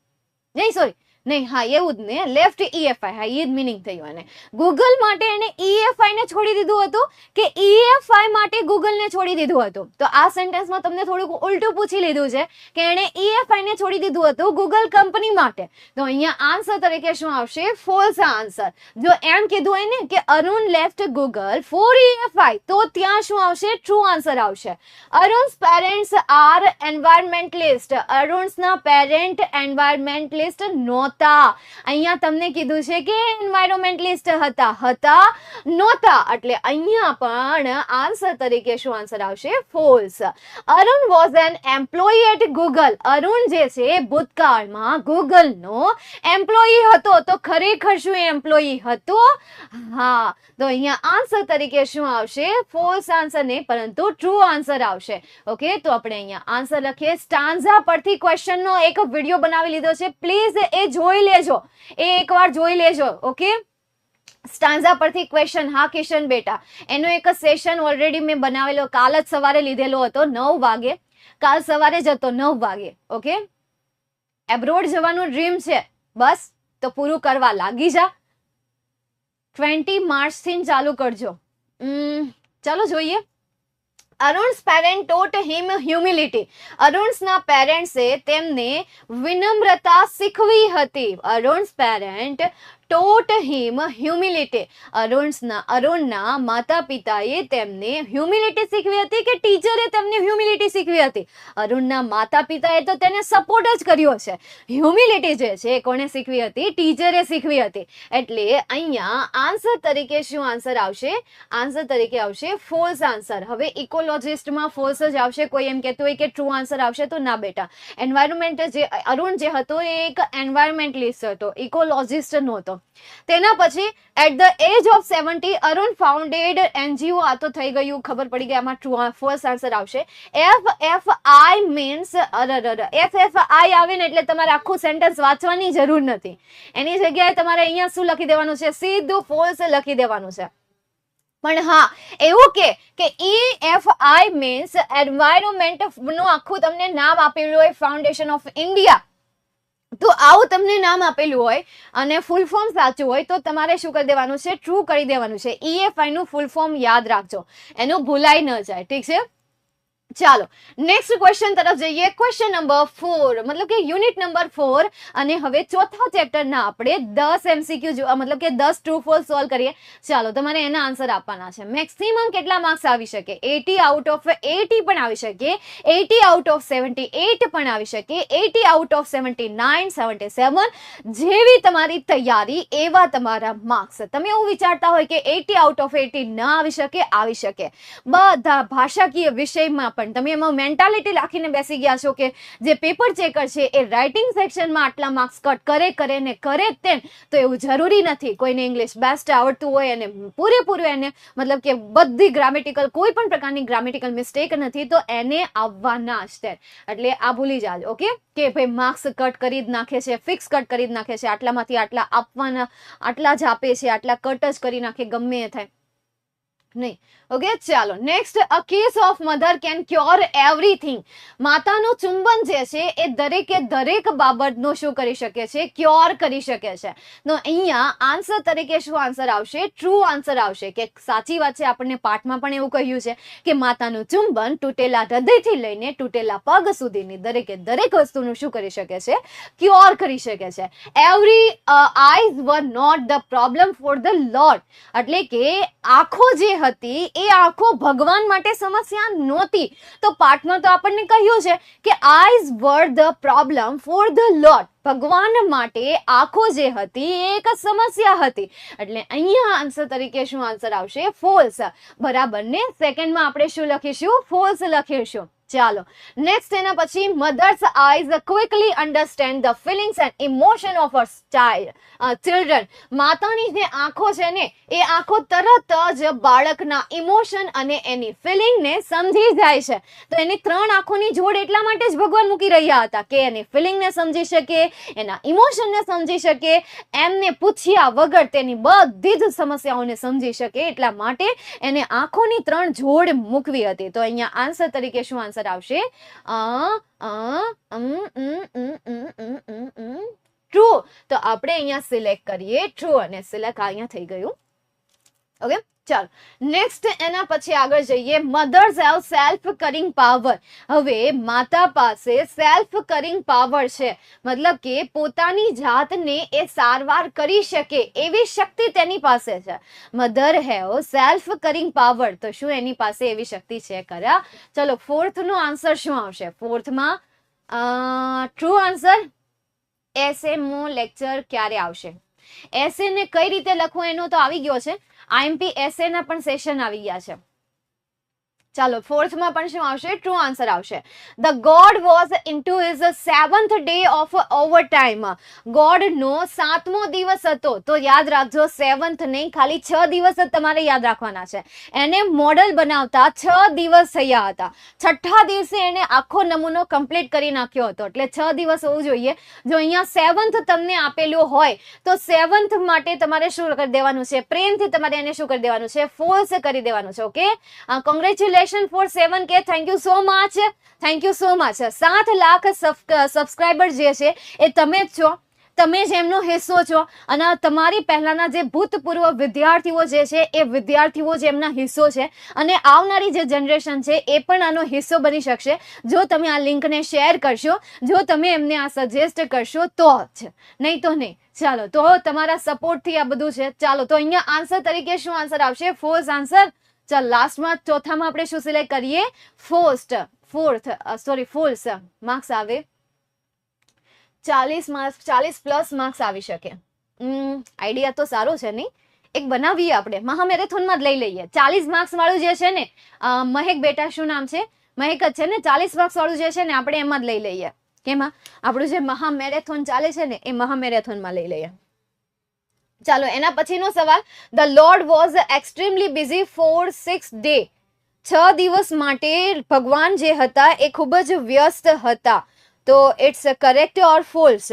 નહીં સોરી નહીં, હા એવું જ ને, લેફ્ટ EFI, હા એ જ મિનિંગ થયું. અને ગૂગલ માટે એને EFI ને છોડી દીધું હતું કે EFI માટે ગૂગલ ને છોડી દીધું હતું? તો આ સેન્ટેન્સમાં તમને થોડુંક ઉલટું પૂછી લીધું છે કે એને EFI ને છોડી દીધું હતું ગૂગલ કંપની માટે. તો અહીંયા આન્સર તરીકે શું આવશે? False answer. જો એમ કીધું હોય ને કે Arun left Google for EFI, તો ત્યાં શું આવશે? ટ્રુ આન્સર આવશે. Arun's parents are environmentalist. અરુણ્સના પેરેન્ટ એન્વાયરમેન્ટલિસ્ટ નહોતા. અહીંયા તમને કીધું છે કે એન્વાયરમેન્ટલિસ્ટ હતા નહોતા, એટલે અહીંયા પણ આન્સર તરીકે શું આન્સર આવશે? False. Arun was an employee at Google. Arun જે છે ભૂતકાળમાં ગૂગલ નો એમ્પ્લોયી હતો. તો ખરેખર શું એમ્પ્લોયી હતો? હા, તો અહીંયા આન્સર તરીકે શું આવશે? ફોલ્સ આન્સર નહીં, પરંતુ ટ્રુ આન્સર આવશે. ઓકે, તો આપણે અહીંયા આન્સર લખીએ. સ્ટાન્ઝા પરથી ક્વેશ્ચનનો એક વિડીયો બનાવી લીધો છે, પ્લીઝ એ જોઈ લેજો, એ એકવાર જોઈ લેજો. ઓકે, સ્ટાન્ઝા પરથી ક્વેશ્ચન. હા કિશન બેટા, એનો એક સેશન ઓલરેડી મેં બનાવેલો, કાલ જ સવારે લીધેલો હતો 9 વાગે. કાલ સવારે જ હતો 9 વાગે. ઓકે, એબ્રોડ જવાનું ડ્રીમ છે, બસ તો પૂરું કરવા લાગી જા. 20 માર્ચ થી ચાલુ કરજો. ચાલો જોઈએ. અરુણ્સ પેરેન્ટ ટોટ હિમ હ્યુમિલિટી. અરુણ્સના પેરેન્ટ્સે તેમને વિનમ્રતા શીખવી હતી. અરુણ્સ પેરેન્ટ ટોટ હિમ હ્યુમિલિટી. અરુણના માતા પિતાએ તેમને હ્યુમિલિટી શીખવી હતી કે ટીચરે તેમને હ્યુમિલિટી શીખવી હતી? અરુણના માતા પિતાએ તો તેને સપોર્ટ જ કર્યો છે. હ્યુમિલિટી જે છે કોને શીખવી હતી? ટીચરે શીખવી હતી. એટલે અહીંયા આન્સર તરીકે શું આન્સર આવશે? આન્સર તરીકે આવશે ફોલ્સ આન્સર. હવે ઇકોલોજિસ્ટમાં ફોલ્સ જ આવશે. કોઈ એમ કહેતું હોય કે ટ્રુ આન્સર આવશે, તો ના બેટા. એન્વાયરમેન્ટ જે અરુણ જે હતો એ એક એન્વાયરમેન્ટલિસ્ટ હતો, ઇકોલોજિસ્ટ નહોતો. તેના પછી at the age of 70 Arun founded NGO. આ તો થઈ ગયું, ખબર પડી ગઈ. આમાં ટ્રુ ફોલ્સ આન્સર આવશે. FFI મીન્સ FFI આવે ને એટલે તમારે આખું સેન્ટેન્સ વાંચવાની જરૂર નથી. એની જગ્યાએ તમારે અહીંયા શું લખી દેવાનું છે? સીધું ફોલ્સ લખી દેવાનું છે. પણ હા, એવું કે EFI મીન્સ એન્વાયરમેન્ટ નું આખું તમને નામ આપેલું હોય, ફાઉન્ડેશન ઓફ ઇન્ડિયા, તો આવું તમને નામ આપેલું હોય અને ફૂલ ફોર્મ સાચું હોય તો તમારે શું કરી દેવાનું છે? ટ્રુ કરી દેવાનું છે. EFI નું ફૂલ ફોર્મ યાદ રાખજો, એનું ભૂલાઈ ન જાય. ઠીક છે, ચાલો નેક્સ્ટ ક્વેશ્ચન તરફ જઈએ. ક્વેશ્ચન નંબર 4, મતલબ કે યુનિટ નંબર 4. અને હવે ચોથા ચેપ્ટરના આપણે 10 MCQ મતલબ કે 10 ટ્રુ ફોલ્સ સોલ્વ કરીએ. ચાલો, તમારે એના આન્સર આપવાના છે. મેક્સિમમ કેટલા માર્ક્સ આવી શકે? 80 આઉટ ઓફ 80 પણ આવી શકે, 80 આઉટ ઓફ 78 પણ આવી શકે, 80 આઉટ ઓફ 79, 77. જેવી તમારી તૈયારી એવા તમારા માર્ક્સ. તમે એવું વિચારતા હોય કે 80 આઉટ ઓફ 80 ના આવી શકે? આવી શકે. બધા ભાષાકીય વિષયમાં પણ તમે એમાં મેન્ટાલિટી રાખીને બેસી ગયા છો કે જે પેપર ચેકર છે એ રાઇટિંગ સેક્શનમાં આટલા માર્ક્સ કટ કરે ને કરે તેમ, તો એવું જરૂરી નથી. કોઈને ઇંગ્લિશ બેસ્ટ આવડતું હોય અને પૂરેપૂરું એને મતલબ કે બધી ગ્રામેટિકલ, કોઈ પણ પ્રકારની ગ્રામેટિકલ મિસ્ટેક નથી, તો એને આવવાના જ તે. એટલે આ ભૂલી જાજો. ઓકે, કે ભાઈ માર્ક્સ કટ કરી જ નાખે છે, ફિક્સ કટ કરી જ નાખે છે, આટલામાંથી આટલા આપવાના, આટલા જ આપે છે, આટલા કટ જ કરી નાખે, ગમે એ થાય નહીં. ઓકે, ચાલો next. A kiss of mother can cure everything. માતાનું ચુંબન જે છે એ દરેક બાબતનો શું કરી શકે છે? ક્યોર કરી શકે છે. તો અહીંયા આન્સર તરીકે શું આન્સર આવશે? ટ્રુ આન્સર આવશે. કે સાચી વાત છે, આપણને પાઠમાં પણ એવું કહ્યું છે કે માતાનું ચુંબન તૂટેલા હૃદયથી લઈને તૂટેલા પગ સુધીની દરેક વસ્તુનું શું કરી શકે છે? ક્યોર કરી શકે છે. Every eyes were not the problem for the lord. એટલે કે આંખો જે હતી એ આંખો ભગવાન માટે સમસ્યા નહોતી. તો પાઠમાં તો આપણને કહ્યું છે કે eyes were the problem for the lord. ભગવાન માટે આંખો જે હતી એ એક સમસ્યા હતી. એટલે અહીંયા આન્સર તરીકે શું આન્સર આવશે? ફોલ્સ. બરાબર ને? સેકન્ડમાં આપણે શું લખીશું? ફોલ્સ લખીશું. ચાલો નેક્સ્ટ એના પછી mother's eyes quickly understand the feelings and emotion of a children. માતાની જે આંખો છે ને એ આંખો તરત જ બાળકના ઇમોશન અને એની ફિલિંગને સમજી જાય છે. તો એની 3 આંખોની જોડ એટલા માટે જ ભગવાન મૂકી રહ્યા હતા કે એની ફિલિંગને સમજી શકે, એના ઇમોશનને સમજી શકે, એમને પૂછ્યા વગર તેની બધી જ સમસ્યાઓને સમજી શકે, એટલા માટે એને આંખોની 3 જોડ મૂકવી હતી. તો અહીંયા આન્સર તરીકે શું આન્સર આવશે? ટ્રુ. તો આપણે અહીંયા સિલેક્ટ કરીએ ટ્રુ અને સિલેક્ટ અહીંયા થઈ ગયું. ઓકે, ચાલો નેક્સ્ટ એના પછી આગળ જઈએ. Mothers have self caring power. હવે માતા પાસે સેલ્ફ કરિંગ પાવર છે, મતલબ કે પોતાની જાતને એ સારવાર કરી શકે એવી શક્તિ તેની પાસે છે. Mother have self caring power. તો શું એની પાસે એવી શક્તિ છે ખરા? ચલો ફોર્થ નો આન્સર શું આવશે? ફોર્થમાં ટ્રુ આન્સર. એસએમઓ લેક્ચર ક્યારે આવશે? એસે ને કઈ રીતે લખવું એનો તો આવી ગયો છે. આઈએમપી એસે ના પણ સેશન આવી ગયા છે. ચાલો ફોર્થમાં પણ શું આવશે? ટ્રુ આન્સર આવશે. The god was into his 7th day of over time. ગોડનો 7મો દિવસ હતો. તો યાદ રાખજો 7th નહીં, ખાલી 6 દિવસ જ તમારે યાદ રાખવાના છે. એને મોડલ બનાવતા 6 દિવસ થયા હતા. 6થા દિવસે એને આખો નમૂનો કમ્પ્લીટ કરી નાખ્યો હતો, એટલે 6 દિવસ હોવું જોઈએ. જો અહીંયા 7th તમને આપેલું હોય તો 7th માટે તમારે શું કરી દેવાનું છે? પ્રેમથી તમારે એને શું કરી દેવાનું છે? ફોલ્સ કરી દેવાનું છે. Okay, congratulation for 7K. Thank you so much, thank you so much. 7 lakh subscriber જે છે એ તમે જ છો, તમે જ એમનો હિસ્સો છો. અને તમારી પહેલાના જે ભૂતપૂર્વ વિદ્યાર્થીઓ જે છે એ વિદ્યાર્થીઓ જ એમના હિસ્સો છે, અને આવનારી જે જનરેશન છે એ પણ આનો હિસ્સો બની શકશે જો તમે આ લિંકને શેર કરશો, જો તમે એમને આ સજેસ્ટ કરશો તો જ, નહીં તો નહીં. ચાલો, તો તમારા સપોર્ટથી આ બધું છે. ચાલો, તો અહીંયા આન્સર તરીકે શું આન્સર આવશે? Fourth answer. ચાલ લાસ્ટમાં ચોથામાં આપણે શું સિલેક્ટ કરીએ? ફોલ્સ માર્ક્સ આવે. 40 માર્ક્સ, 40+ માર્ક્સ આવી શકે. આઈડિયા તો સારો છે નહીં? એક બનાવીએ આપણે, મહામેરેથોનમાં જ લઈ લઈએ. 40 માર્ક્સ વાળું જે છે ને, મહેક બેટા શું નામ છે? મહેક જ છે ને. 40 માર્ક્સ વાળું જે છે ને આપણે એમાં જ લઈ લઈએ. કેમાં? આપણું જે મહામેરેથોન ચાલે છે ને એ મહામેરેથોનમાં લઈ લઈએ. ચાલો એના પછીનો સવાલ. The lord was extremely busy for 6 days. 6 દિવસ માટે ભગવાન જે હતા એ ખૂબ જ વ્યસ્ત હતા. તો ઇટ્સ કરેક્ટ ઓર ફોલ્સ?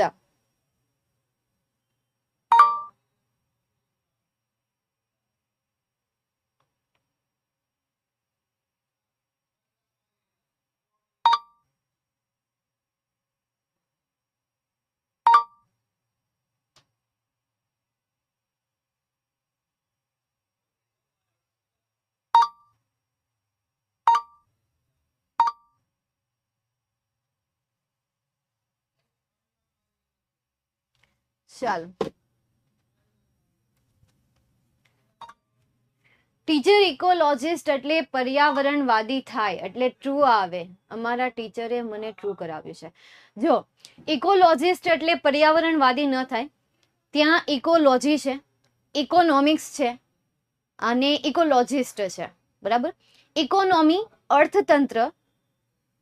ચાલો, ટીચર ઇકોલોજીસ્ટ એટલે પર્યાવરણવાદી થાય એટલે ટ્રુ આવે. અમારા ટીચરે મને ટ્રુ કરાવ્યું છે. જો ઇકોલોજીસ્ટ એટલે પર્યાવરણવાદી ન થાય. ત્યાં ઇકોલોજી છે, ઇકોનોમિક્સ છે અને ઇકોલોજીસ્ટ છે. બરાબર? ઇકોનોમી અર્થતંત્ર,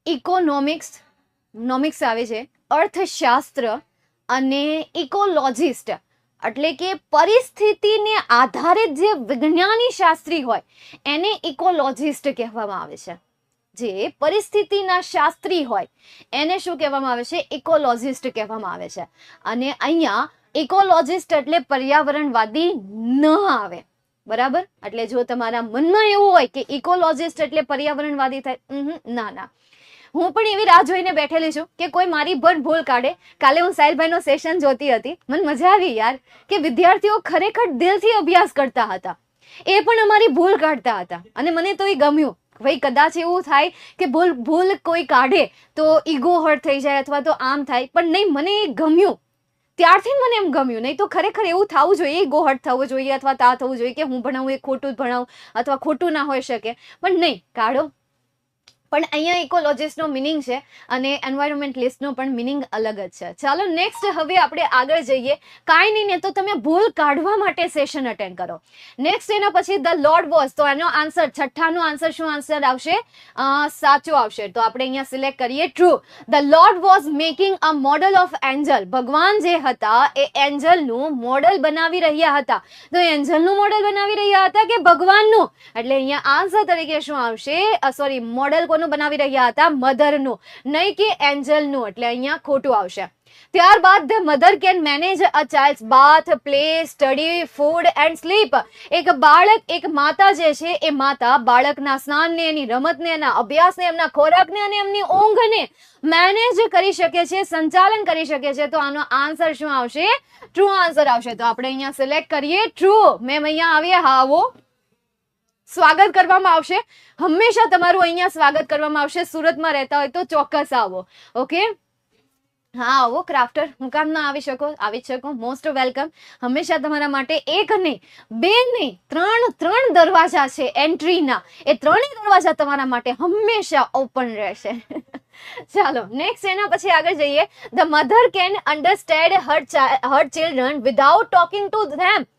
ઇકોનોમિક્સ આવે છે અર્થશાસ્ત્ર, અને ઇકોલોજીસ્ટ એટલે કે પરિસ્થિતિને આધારિત જે વિજ્ઞાની શાસ્ત્રી હોય એને ઇકોલોજીસ્ટ કહેવામાં આવે છે. જે પરિસ્થિતિના શાસ્ત્રી હોય એને શું કહેવામાં આવે છે? ઇકોલોજીસ્ટ કહેવામાં આવે છે. અને અહીંયા ઇકોલોજીસ્ટ એટલે પર્યાવરણવાદી ન આવે. બરાબર? એટલે જો તમારા મનમાં એવું હોય કે ઇકોલોજીસ્ટ એટલે પર્યાવરણવાદી થાય, ના. હું પણ એવી રાહ જોઈને બેઠેલી છું કે કોઈ મારી પણ ભૂલ કાઢે. કાલે હું સાહિલભાઈનો સેશન જોતી હતી, મને મજા આવી યાર, કે વિદ્યાર્થીઓ ખરેખર દિલથી અભ્યાસ કરતા હતા, એ પણ અમારી ભૂલ કાઢતા હતા, અને મને તો એ ગમ્યું. ભાઈ કદાચ એવું થાય કે ભૂલ કોઈ કાઢે તો ઈગો હર્ટ થઈ જાય અથવા તો આમ થાય, પણ નહીં, મને એ ગમ્યું. ત્યારથી મને એમ ગમ્યું. નહીં તો ખરેખર એવું થવું જોઈએ, ઈગો હર્ટ થવું જોઈએ અથવા તા થવું જોઈએ કે હું ભણાવું એ ખોટું જ ભણાવું અથવા ખોટું ના હોઈ શકે, પણ નહીં, કાઢો. પણ અહીંયા ઇકોલોજીસ્ટનો મિનિંગ છે અને એન્વાયરમેન્ટલિસ્ટનો પણ મિનિંગ અલગ જ છે. ચાલો નેક્સ્ટ હવે આપણે આગળ જઈએ. કાંઈ નહીં ને તો તમે ભૂલ કાઢવા માટે સેશન અટેન્ડ કરો. નેક્સ્ટ એના પછી ધ લોર્ડ વોઝ, તો એનો આન્સર છઠ્ઠાનો આન્સર શું આન્સર આવશે? સાચો આવશે. તો આપણે અહીંયા સિલેક્ટ કરીએ true. The lord was making a model of Angel, ભગવાન જે હતા એ એન્જલનું મોડલ બનાવી રહ્યા હતા. તો એન્જલનું મોડલ બનાવી રહ્યા હતા કે ભગવાનનું? એટલે અહીંયા આન્સર તરીકે શું આવશે? સોરી, મોડલ બનાવી રહ્યા હતા? મધરનું, નહીં કે એન્જલનું. એટલે અહીંયા ખોટું આવશે. ત્યારબાદ the mother can manage a child's bath, play, study, food and sleep. એક બાળક, એક માતા જે છે એ માતા બાળકના સ્નાનને, એની રમતને, એના અભ્યાસને, એમના ખોરાકને અને એમની ઊંઘને મેનેજ કરી શકે છે, સંચાલન કરી શકે છે. તો આનો આન્સર શું આવશે? ટ્રુ આન્સર આવશે. તો આપણે અહીંયા સિલેક્ટ કરીએ ટ્રુ. મેમ અહીંયા આવીએ. હા, આવો, સ્વાગત કરવામાં આવશે. હંમેશા તમારું અહીંયા સ્વાગત કરવામાં આવશે. સુરતમાં રહેતા હોય તો ચોક્કસ આવો. ઓકે, હા આવો ક્રાફ્ટર. હું કામ ના આવી શકો? આવી શકો. Most welcome. હંમેશા તમારા માટે એક નહીં, બે નહીં, ત્રણ દરવાજા છે એન્ટ્રીના. એ ત્રણેય દરવાજા તમારા માટે હંમેશા ઓપન રહેશે. ચાલો નેક્સ્ટ એના પછી આગળ જઈએ. The mother can understand Har children without talking to them.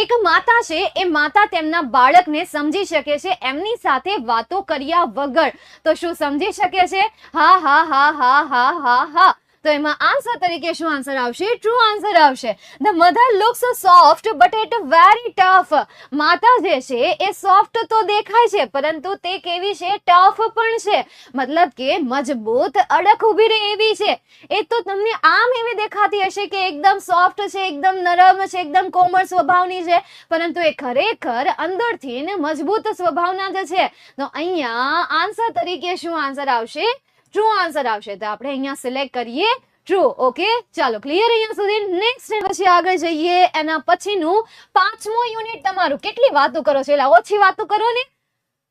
એક માતા છે, એ માતા તેમના બાળકને સમજી શકે છે એમની સાથે વાતો કર્યા વગર. તો શું સમજી શકે છે? હા હા હા હા હા હા હા. તો એમાં આન્સર તરીકે શું આન્સર આવશે? ટ્રુ આન્સર આવશે. The mother looks soft but it very tough. માતા જે છે એ સોફ્ટ તો દેખાય છે પરંતુ તે કેવી છે? ટફ પણ છે. મતલબ કે મજબૂત, અડક ઊભી રહે એવી છે. એ તો તમને આમ એવી દેખાતી હશે કે એકદમ સોફ્ટ છે, એકદમ નરમ છે, એકદમ કોમળ સ્વભાવની છે, પરંતુ એ ખરેખર અંદરથી મજબૂત સ્વભાવના જ છે. તો અહીંયા આન્સર તરીકે શું આન્સર આવશે? ટ્રુ આન્સર આવશે. તો આપણે અહીંયા સિલેક્ટ કરીએ ટ્રુ. ઓકે, ચાલો ક્લિયર અહીંયા સુધી. નેક્સ્ટ પછી આગળ જઈએ. એના પછીનું 5મું યુનિટ તમારું. કેટલી વાતો કરો છો? એટલે ઓછી વાતો કરો ને,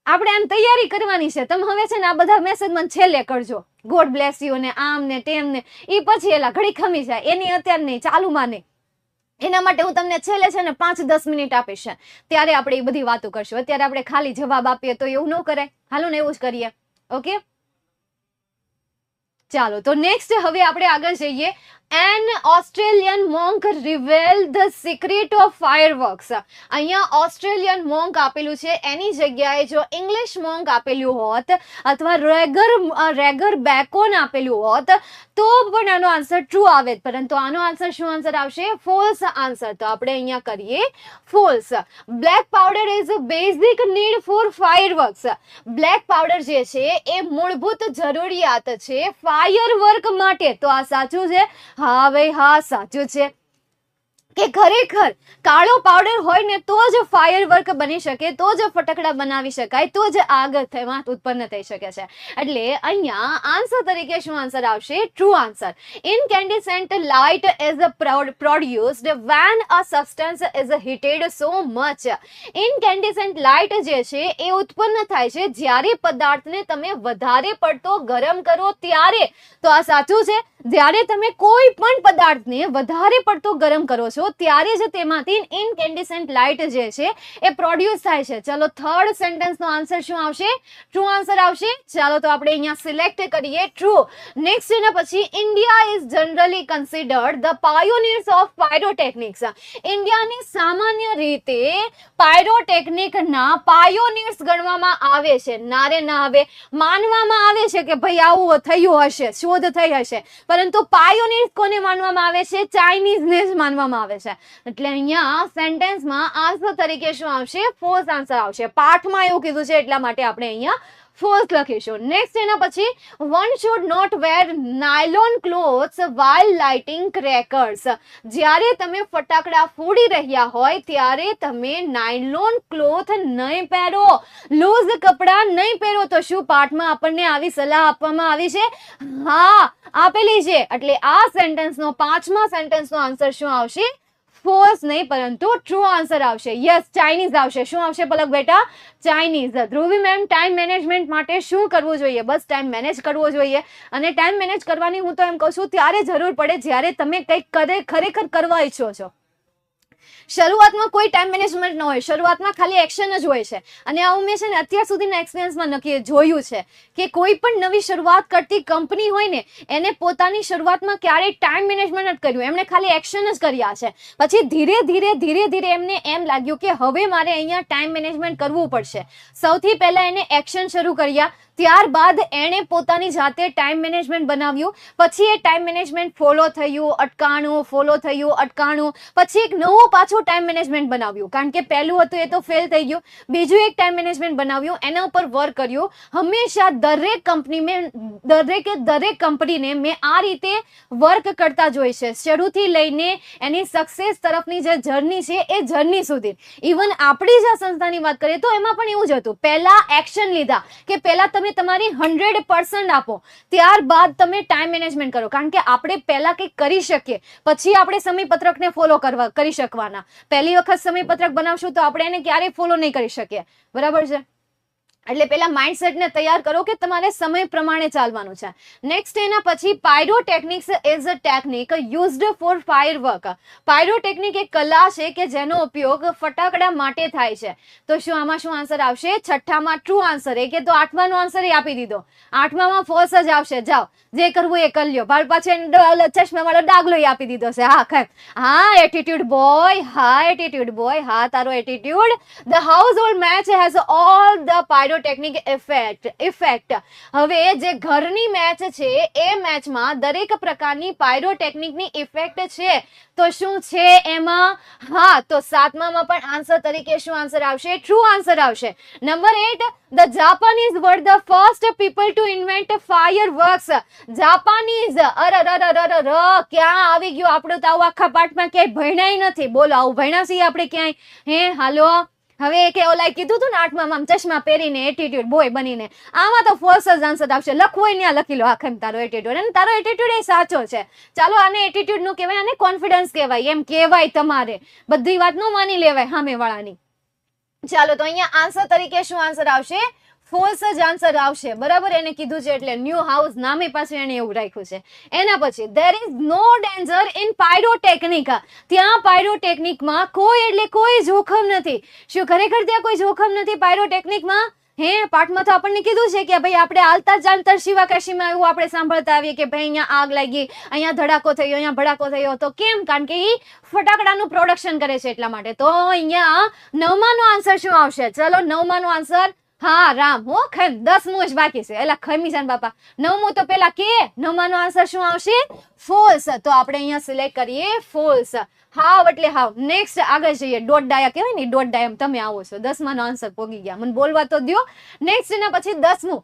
આપણે આમ તૈયારી કરવાની છે. તમે હવે છે ને આ બધા મેસેજ મને છેલ્લે કરજો. ગોડ બ્લેસ યુ ને આમ ને તેમ ને, એ પછી એલા ઘડી ખમી જાય. એની અત્યારે નહીં, ચાલુમાં નહીં. એના માટે હું તમને છેલ્લે છે ને 5-10 મિનિટ આપીશ, ત્યારે આપણે એ બધી વાતો કરશું. અત્યારે આપણે ખાલી જવાબ આપીએ તો એવું ન કરાય. હાલો ને એવું જ કરીએ. ઓકે, ચાલો તો નેક્સ્ટ હવે આપણે આગળ જઈએ. An Australian monk reveal the secret of fireworks. અહીંયા ઓસ્ટ્રેલિયન મોન્ક આપેલું છે, એની જગ્યાએ જો ઇંગ્લિશ મોન્ક આપેલું હોત અથવા રેગર બેકોન આપેલું હોત તો પણ આનો આન્સર ટ્રુ આવે, પરંતુ આનો આન્સર શું આન્સર આવશે? False answer. તો આપણે અહીંયા કરીએ false. Black powder is a basic need four fireworks. Black powder જે છે એ મૂળભૂત જરૂરિયાત છે ફાયરવર્ક માટે. તો આ સાચું છે? હા ભાઈ હા, સાચું છે. કે ખરેખર કાળો પાવડર હોય ને તો જ ફાયરવર્ક બની શકે, તો જ ફટાકડા બનાવી શકાય, તો જ આગ ઉત્પન્ન થઈ શકે છે. એટલે અહીંયા આન્સર તરીકે શું આન્સર આવશે? True answer. Incandescent light is produced when a substance is heated so much. Incandescent light જે છે એ ઉત્પન્ન થાય છે જ્યારે પદાર્થને તમે વધારે પડતો ગરમ કરો ત્યારે. તો આ સાચું છે. જ્યારે તમે કોઈ પણ પદાર્થને વધારે પડતો ગરમ કરો છો ત્યારે જ તેમાંથી ઇનકેન્ડિસન્ટ લાઇટ જે છે એ પ્રોડ્યુસ થાય છે. ચલો થર્ડ સેન્ટેન્સ નો આન્સર શું આવશે? ટ્રુ આન્સર આવશે. ચાલો તો આપણે અહીંયા સિલેક્ટ કરીએ ટ્રુ. નેક્સ્ટ એના પછી India is generally considered the pioneers of pyrotechnics. ઇન્ડિયાને સામાન્ય રીતે પાયરોટેકનિકના પાયોનિયર્સ ગણવામાં આવે છે. નારે ના આવે, માનવામાં આવે છે કે ભાઈ આવું થયું હશે, શોધ થઈ હશે, પરંતુ પાયોનિયર્સ કોને માનવામાં આવે છે? ચાઇનીઝને જ માનવામાં આવે છે. એટલે અહીંયા સેન્ટેન્સમાં આન્સર તરીકે શું આવશે? ફોલ્સ આન્સર આવશે. પાઠમાં એવું કીધું છે એટલા માટે આપણે અહીંયા ફોલ્સ લખીશું. નેક્સ્ટ એના પછી one should not wear nylon clothes while lighting crackers. જ્યારે તમે ફટાકડા ફોડી રહ્યા હોય ત્યારે તમે નાયલોન ક્લોથ નહીં પહેરો, લૂઝ કપડાં નહીં પહેરો. તો શું પાઠમાં આપણને આવી સલાહ આપવામાં આવી છે? હા, આપેલી છે. એટલે આ સેન્ટેન્સનો 5મા સેન્ટેન્સનો આન્સર શું આવશે? ફોલ્સ નહીં પરંતુ ટ્રુ આન્સર આવશે. યસ, ચાઇનીઝ આવશે. શું આવશે પલક બેટા? Chinese. Dhruvi ma'am, time management માટે શું કરવું જોઈએ? બસ ટાઈમ મેનેજ કરવો જોઈએ. અને ટાઈમ મેનેજ કરવાની હું તો એમ કહું છું ત્યારે જરૂર પડે જ્યારે તમે કંઈક ખરેખર કરવા ઈચ્છો છો. શરૂઆતમાં કોઈ ટાઈમ મેનેજમેન્ટ ન હોય, શરૂઆતમાં ખાલી એક્શન જ હોય છે. અને આવું મેં છે ને અત્યાર સુધીના એક્સપિરિયન્સમાં નક્કી જોયું છે કે કોઈ પણ નવી શરૂઆત કરતી કંપની હોય ને એને પોતાની શરૂઆતમાં ક્યારેય ટાઈમ મેનેજમેન્ટ નથી કર્યું, એમણે ખાલી એક્શન જ કર્યા છે. પછી ધીરે ધીરે એમને એમ લાગ્યું કે હવે મારે અહીંયા ટાઈમ મેનેજમેન્ટ કરવું પડશે. સૌથી પહેલા એને એક્શન શરૂ કર્યા, ત્યારબાદ એણે પોતાની જાતે ટાઈમ મેનેજમેન્ટ બનાવ્યું. પછી એ ટાઈમ મેનેજમેન્ટ ફોલો થયું, અટકાણું, ફોલો થયું, અટકાણું. પછી એક નવું પાછું ટાઈમ મેનેજમેન્ટ બનાવ્યું, કારણ કે પહેલું હતું એ તો ફેલ થઈ ગયું. બીજું એક ટાઈમ મેનેજમેન્ટ બનાવ્યું, એના ઉપર વર્ક કર્યું. હંમેશા દરેક કંપનીને મેં આ રીતે વર્ક કરતા જોઈ છે, શરૂથી લઈને એની સક્સેસ તરફની જે જર્ની છે એ જર્ની સુધી. ઇવન આપણી જ આ સંસ્થાની વાત કરીએ તો એમાં પણ એવું જ હતું. પહેલા એક્શન લીધા કે પહેલા તમે તમારી 100% આપો, ત્યારબાદ તમે ટાઈમ મેનેજમેન્ટ કરો. કારણ કે આપણે પહેલા કંઈક કરી શકીએ પછી આપણે સમયપત્રકને ફોલો કરી શકવાના. પહેલી વખત સમયપત્રક બનાવશું તો આપણે એને ક્યારેય ફોલો નહીં કરી શકીએ, બરાબર છે? એટલે પેલા માઇન્ડસેટને તૈયાર કરો કે તમારે સમય પ્રમાણે ચાલવાનું છે. નેક્સ્ટ એના પછી pyrotechnics is a technique used four firework. Pyrotechnic એક કલા છે કે જેનો ઉપયોગ ફટાકડા માટે થાય છે. તો શું આમાં શું આન્સર આવશે? છઠ્ઠામાં ટ્રુ આન્સર. એ કે તો આઠમાનો આન્સર આપી દીધો, આઠમામાં ફોર્સ જ આવશે. જાઓ જે કરવું એ કરી લ્યો. બાળ પાછળ ચશ્મા વાળો ડાગલો આપી દીધો છે. હા એટીટ્યુડ બોય, હા એટીટ્યુડ બોય, હા તારો attitude. The house hold match has all the pyrotechnic effect. હવે જે ઘરની મેચ છે એ મેચમાં દરેક પ્રકારની પાયરોટેકનિકની ઇફેક્ટ છે. તો શું છે એમાં? હા, તો સાતમામાં પણ આન્સર તરીકે શું આન્સર આવશે? ટ્રુ આન્સર આવશે. Number 8, the Japanese were the first people two invent fireworks. Japanese, ક્યાં આવી ગયું આપણું? તો આવું આખા પાઠમાં ક્યાંય ભણ્યા નથી. બોલો, આવું ભણ્યા છીએ આપણે ક્યાંય? હાલો, હવે કે ઓલા કીધું હતું ને આઠમામાં ચશ્મા પહેરીને એટીટ્યુડ બોય બનીને, આમાં તો ફોર્સ જ આન્સર આવશે. લખવું હોય ત્યાં લખી લો આખેમ તારો એટીટ્યુડ. અને તારો એટીટ્યુડ એ સાચો છે. ચાલો, આને એટીટ્યુડ નું કહેવાય, આને કોન્ફિડન્સ કહેવાય. એમ કહેવાય તમારે, બધી વાત નો માની લેવાય સામેવાળાની. ચાલો, તો અહીંયા આન્સર તરીકે શું આન્સર આવશે? ફોલ્સ જ આન્સર આવશે, બરાબર? એને કીધું છે એટલે ન્યૂ હાઉસ નામે પાછું એને એવું રાખ્યું છે. એના પછી there is no danger in pyrotechnic. ત્યાં પાયરોટેકનિકમાં કોઈ એટલે કોઈ જોખમ નથી. શું ખરેખર ત્યાં કોઈ જોખમ નથી પાયરોટેકનિકમાં? પાઠમાં તો આપણને કીધું છે કે ભાઈ આપણે હાલતા ચાલતા શિવાકાશીમાં એવું આપણે સાંભળતા આવીએ કે ભાઈ અહીંયા આગ લાગી, અહીંયા ધડાકો થયો, અહીંયા ભડાકો થયો. તો કેમ? કારણ કે એ ફટાકડાનું પ્રોડક્શન કરે છે એટલા માટે. તો અહીંયા નવમાનો આન્સર શું આવશે? ચલો, નવમાનો આન્સર હા રામ. હો ખેમ, 10મું જ બાકી છે. એલા ખમીસાન બાપા, 9મું તો પેલા કે. નવમાનો આન્સર શું આવશે? ફોલ્સ. તો આપણે અહીંયા સિલેક્ટ કરીએ ફોલ્સ. હાવ એટલે હાવ. નેક્સ્ટ આગળ જઈએ. દોઢ ડાયા કહેવાય ને, દોઢ ડાયા તમે આવો છો. 10માનો આન્સર પોગી ગયા, મને બોલવા તો દો. નેક્સ્ટ એના પછી 10મું,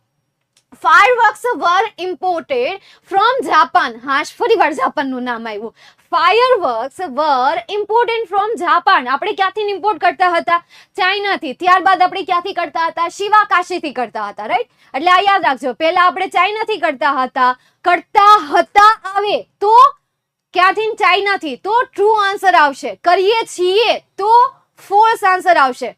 fireworks were imported from Japan. હા, ફરી વાર જાપાનનું નામ આવ્યું. Fireworks were imported from Japan. આપણે ક્યાંથી ઇમ્પોર્ટ કરતા હતા? ચાઇનાથી. ત્યારબાદ આપણે ક્યાંથી કરતા હતા? શિવાકાશીથી કરતા હતા, રાઈટ? એટલે આ યાદ રાખજો. પહેલા આપણે ચાઇનાથી કરતા હતા આવે તો ક્યાંથી? ચાઇનાથી. તો ટ્રુ આન્સર આવશે. કરીએ છીએ તો ફોલ્સ આન્સર આવશે.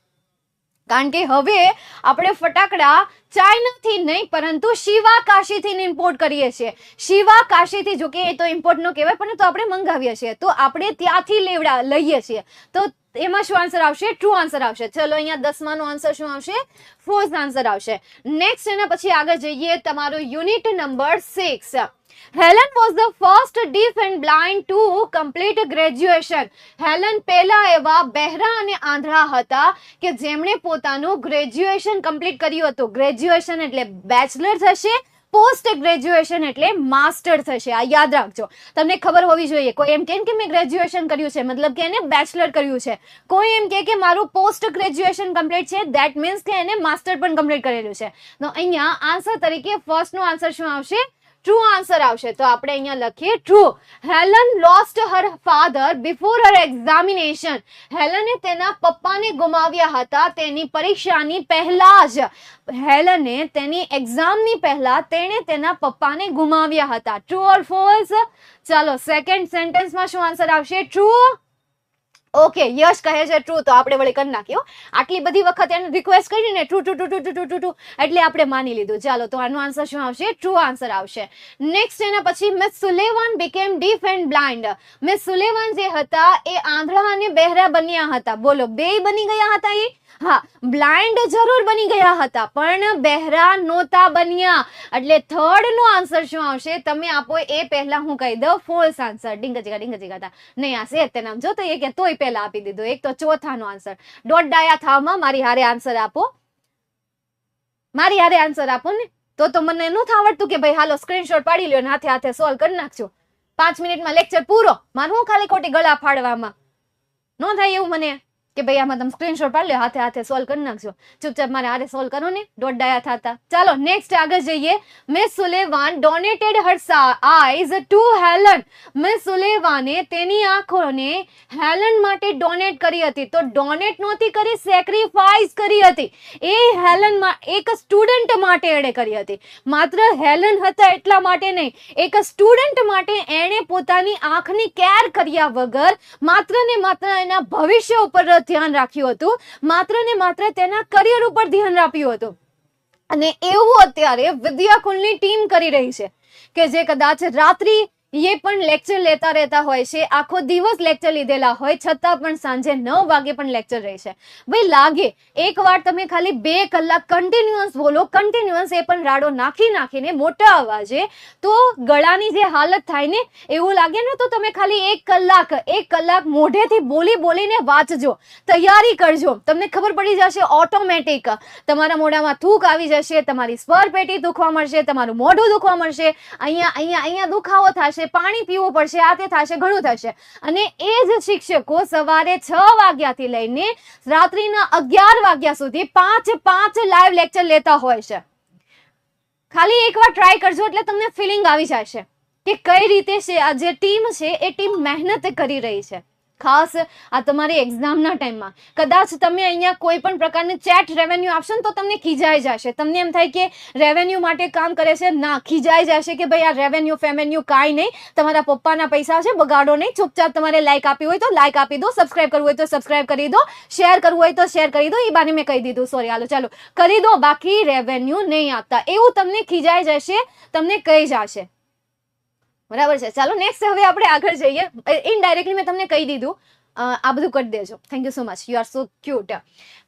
કારણ કે હવે આપણે ફટાકડા ચાઇનાથી નહીં પરંતુ શિવાકાશીથી ઇમ્પોર્ટ કરીએ છીએ. શિવાકાશીથી, જો કે એ તો ઇમ્પોર્ટ નો કહેવાય પણ તો આપણે મંગાવીએ છીએ, તો આપણે ત્યાંથી લઈએ છીએ. તો એમાં શું આન્સર આવશે? ટ્રુ આન્સર આવશે. ચલો, અહીંયા 10માનો આન્સર શું આવશે? ફોર્સ આન્સર આવશે. નેક્સ્ટ એના પછી આગળ જઈએ. તમારું unit number 6. Helen was the first deaf and blind to complete graduation. Helen પહેલા એવા બહેરા અને આંધળા હતા કે જેમણે પોતાનું ગ્રેજ્યુએશન કમ્પ્લીટ કર્યું હતું. ગ્રેજ્યુએશન એટલે બેચલર થશે, પોસ્ટ ગ્રેજ્યુએશન એટલે માસ્ટર થશે. આ યાદ રાખજો, તમને ખબર હોવી જોઈએ. કોઈ એમ કે મેં ગ્રેજ્યુએશન કર્યું છે, મતલબ કે એને બેચલર કર્યું છે. કોઈ એમ કે મારું પોસ્ટ ગ્રેજ્યુએશન કમ્પ્લીટ છે, ધેટ મીન્સ કે એને માસ્ટર પણ કમ્પ્લીટ કરેલું છે. તો અહીંયા આન્સર તરીકે ફર્સ્ટ નો આન્સર શું આવશે? ટ્રુ આન્સર આવશે. તો આપણે અહીંયા લખીએ true. Helen lost her father before her examination. હેલને તેના પપ્પાને ગુમાવ્યા હતા તેની પરીક્ષાની પહેલા જ. હેલને તેની એક્ઝામની પહેલા તેણે તેના પપ્પાને ગુમાવ્યા હતા. True or false? ચાલો, સેકન્ડ સેન્ટેન્સમાં શું આન્સર આવશે? ટ્રુ. ઓકે, યશ કહે છે ટ્રુ, તો આપણે વળી કરી નાખ્યો. આટલી બધી વખત એને રિક્વેસ્ટ કરીને true true true true true true true એટલે આપણે માની લીધું. ચાલો, તો આનો આન્સર શું આવશે? ટ્રુ આન્સર આવશે. નેક્સ્ટ એના પછી miss સુલેવાન became deaf and blind. Miss સુલેવાન જે હતા એ આંધળા અને બહેરા બન્યા હતા. બોલો, બે બની ગયા હતા એ? હા, બ્લાઇન્ડ જરૂર બની ગયા હતા પણ બહેરા નહોતા બન્યા. એટલે થર્ડ નો આન્સર શું આવશે? તમે આપો એ પહેલા હું કહી દઉં ફોલ્સ આન્સર. ડીંગચીકા હતા નહીં, આ સેજ તે નામ જો તો એ કે તોય પહેલા આપી દીધું. એક તો ચોથાનો આન્સર. ડોટ ડાયા થાવમાં મારી હારે આન્સર આપો, મારી હારે આન્સર આપો ને. તો મને નથી આવડતું કે ભાઈ હાલો સ્ક્રીનશોટ પાડી લ્યો ને હાથે હાથે સોલ્વ કરી નાખજો. 5 મિનિટમાં લેક્ચર પૂરો. મારું હું ખાલી ખોટી ગળા ફાડવામાં ન થાય એવું મને કે ભાઈ આમાં તમે સ્ક્રીનશોટ પાડી લો, હાથે હાથે સોલ્વ કરી નાખજો. ચૂપચાપ મારે હારે સોલ્વ કરો ને, ડોટ ડાયા થતા. ચાલો નેક્સ્ટ આગળ જઈએ. Miss Sullivan donated her eyes to Helen. Miss સુલેવાને તેની આંખોને હેલન માટે ડોનેટ કરી હતી. તો ડોનેટ નહોતી કરી, સેક્રિફાઈસ કરી હતી. એ હેલન એક સ્ટુડન્ટ માટે એણે કરી હતી. માત્ર હેલન હતા એટલા માટે નહીં, એક સ્ટુડન્ટ માટે એણે પોતાની આંખની કેર કર્યા વગર માત્ર ને માત્ર એના ભવિષ્ય ઉપર ધ્યાન રાખ્યું હતું, માત્ર ને માત્ર તેના કરિયર ઉપર ધ્યાન આપ્યું હતું. અને એવું અત્યારે વિદ્યાકુલની ટીમ કરી રહી છે કે જે કદાચ રાત્રિ એ પણ લેક્ચર લેતા રહેતા હોય છે, આખો દિવસ લેક્ચર લીધેલા હોય છતાં પણ સાંજે 9 વાગે પણ લેક્ચર રહે છે. ભાઈ લાગે એકવાર તમે ખાલી 2 કલાક કન્ટિન્યુઅસ બોલો, કન્ટિન્યુઅસ એ પણ રાડો નાખીને મોટા અવાજે, તો ગળાની જે હાલત થાય ને એવું લાગે ને, તો તમે ખાલી 1 કલાક મોઢેથી બોલીને વાંચજો, તૈયારી કરજો. તમને ખબર પડી જશે ઓટોમેટિક. તમારા મોઢામાં થૂક આવી જશે, તમારી સ્વર પેટી દુખવા મળશે, તમારું મોઢું દુખવા મળશે, અહીંયા દુખાવો થશે, પાણી પીવું પડશે, આ તે થશે, ઘણું થશે. અને એ જ શિક્ષકો સવારે 6 વાગ્યાથી લઈને રાત્રિના 11 વાગ્યા સુધી 5 લાઈવ લેક્ચર લેતા હોય છે. ખાલી એકવાર ટ્રાય કરજો એટલે તમને ફિલિંગ આવી જશે કે કઈ રીતે છે આ જે ટીમ છે એ ટીમ મહેનત કરી રહી છે. ખાસ આ તમારી એક્ઝામના ટાઈમમાં કદાચ તમે અહીંયા કોઈ પણ પ્રકારની ચેટ રેવન્યુ આપશો ને તો તમને ખીજાઈ જશે. તમને એમ થાય કે રેવન્યુ માટે કામ કરે છે, ના, ખીજાઈ જશે કે ભાઈ આ રેવન્યુ ફેવન્યુ કાંઈ નહીં, તમારા પપ્પાના પૈસા છે, બગાડો નહીં. ચૂપચાપ તમારે લાઈક આપી હોય તો લાઈક આપી દો, સબસ્ક્રાઇબ કરવું હોય તો સબસ્ક્રાઇબ કરી દો, શેર કરવું હોય તો શેર કરી દો. એ બાને મેં કહી દીધું, સોરી, હાલો ચાલો કરી દો, બાકી રેવન્યુ નહીં આપતા. એવું તમને ખીજાઈ જશે, તમને કહી જશે. બરાબર છે. ચાલો નેક્સ્ટ હવે આપણે આગળ જઈએ. ઇનડાયરેક્ટલી મેં તમને કહી દીધું, આ બધું કરી દેજો. Thank you so much, you are so cute.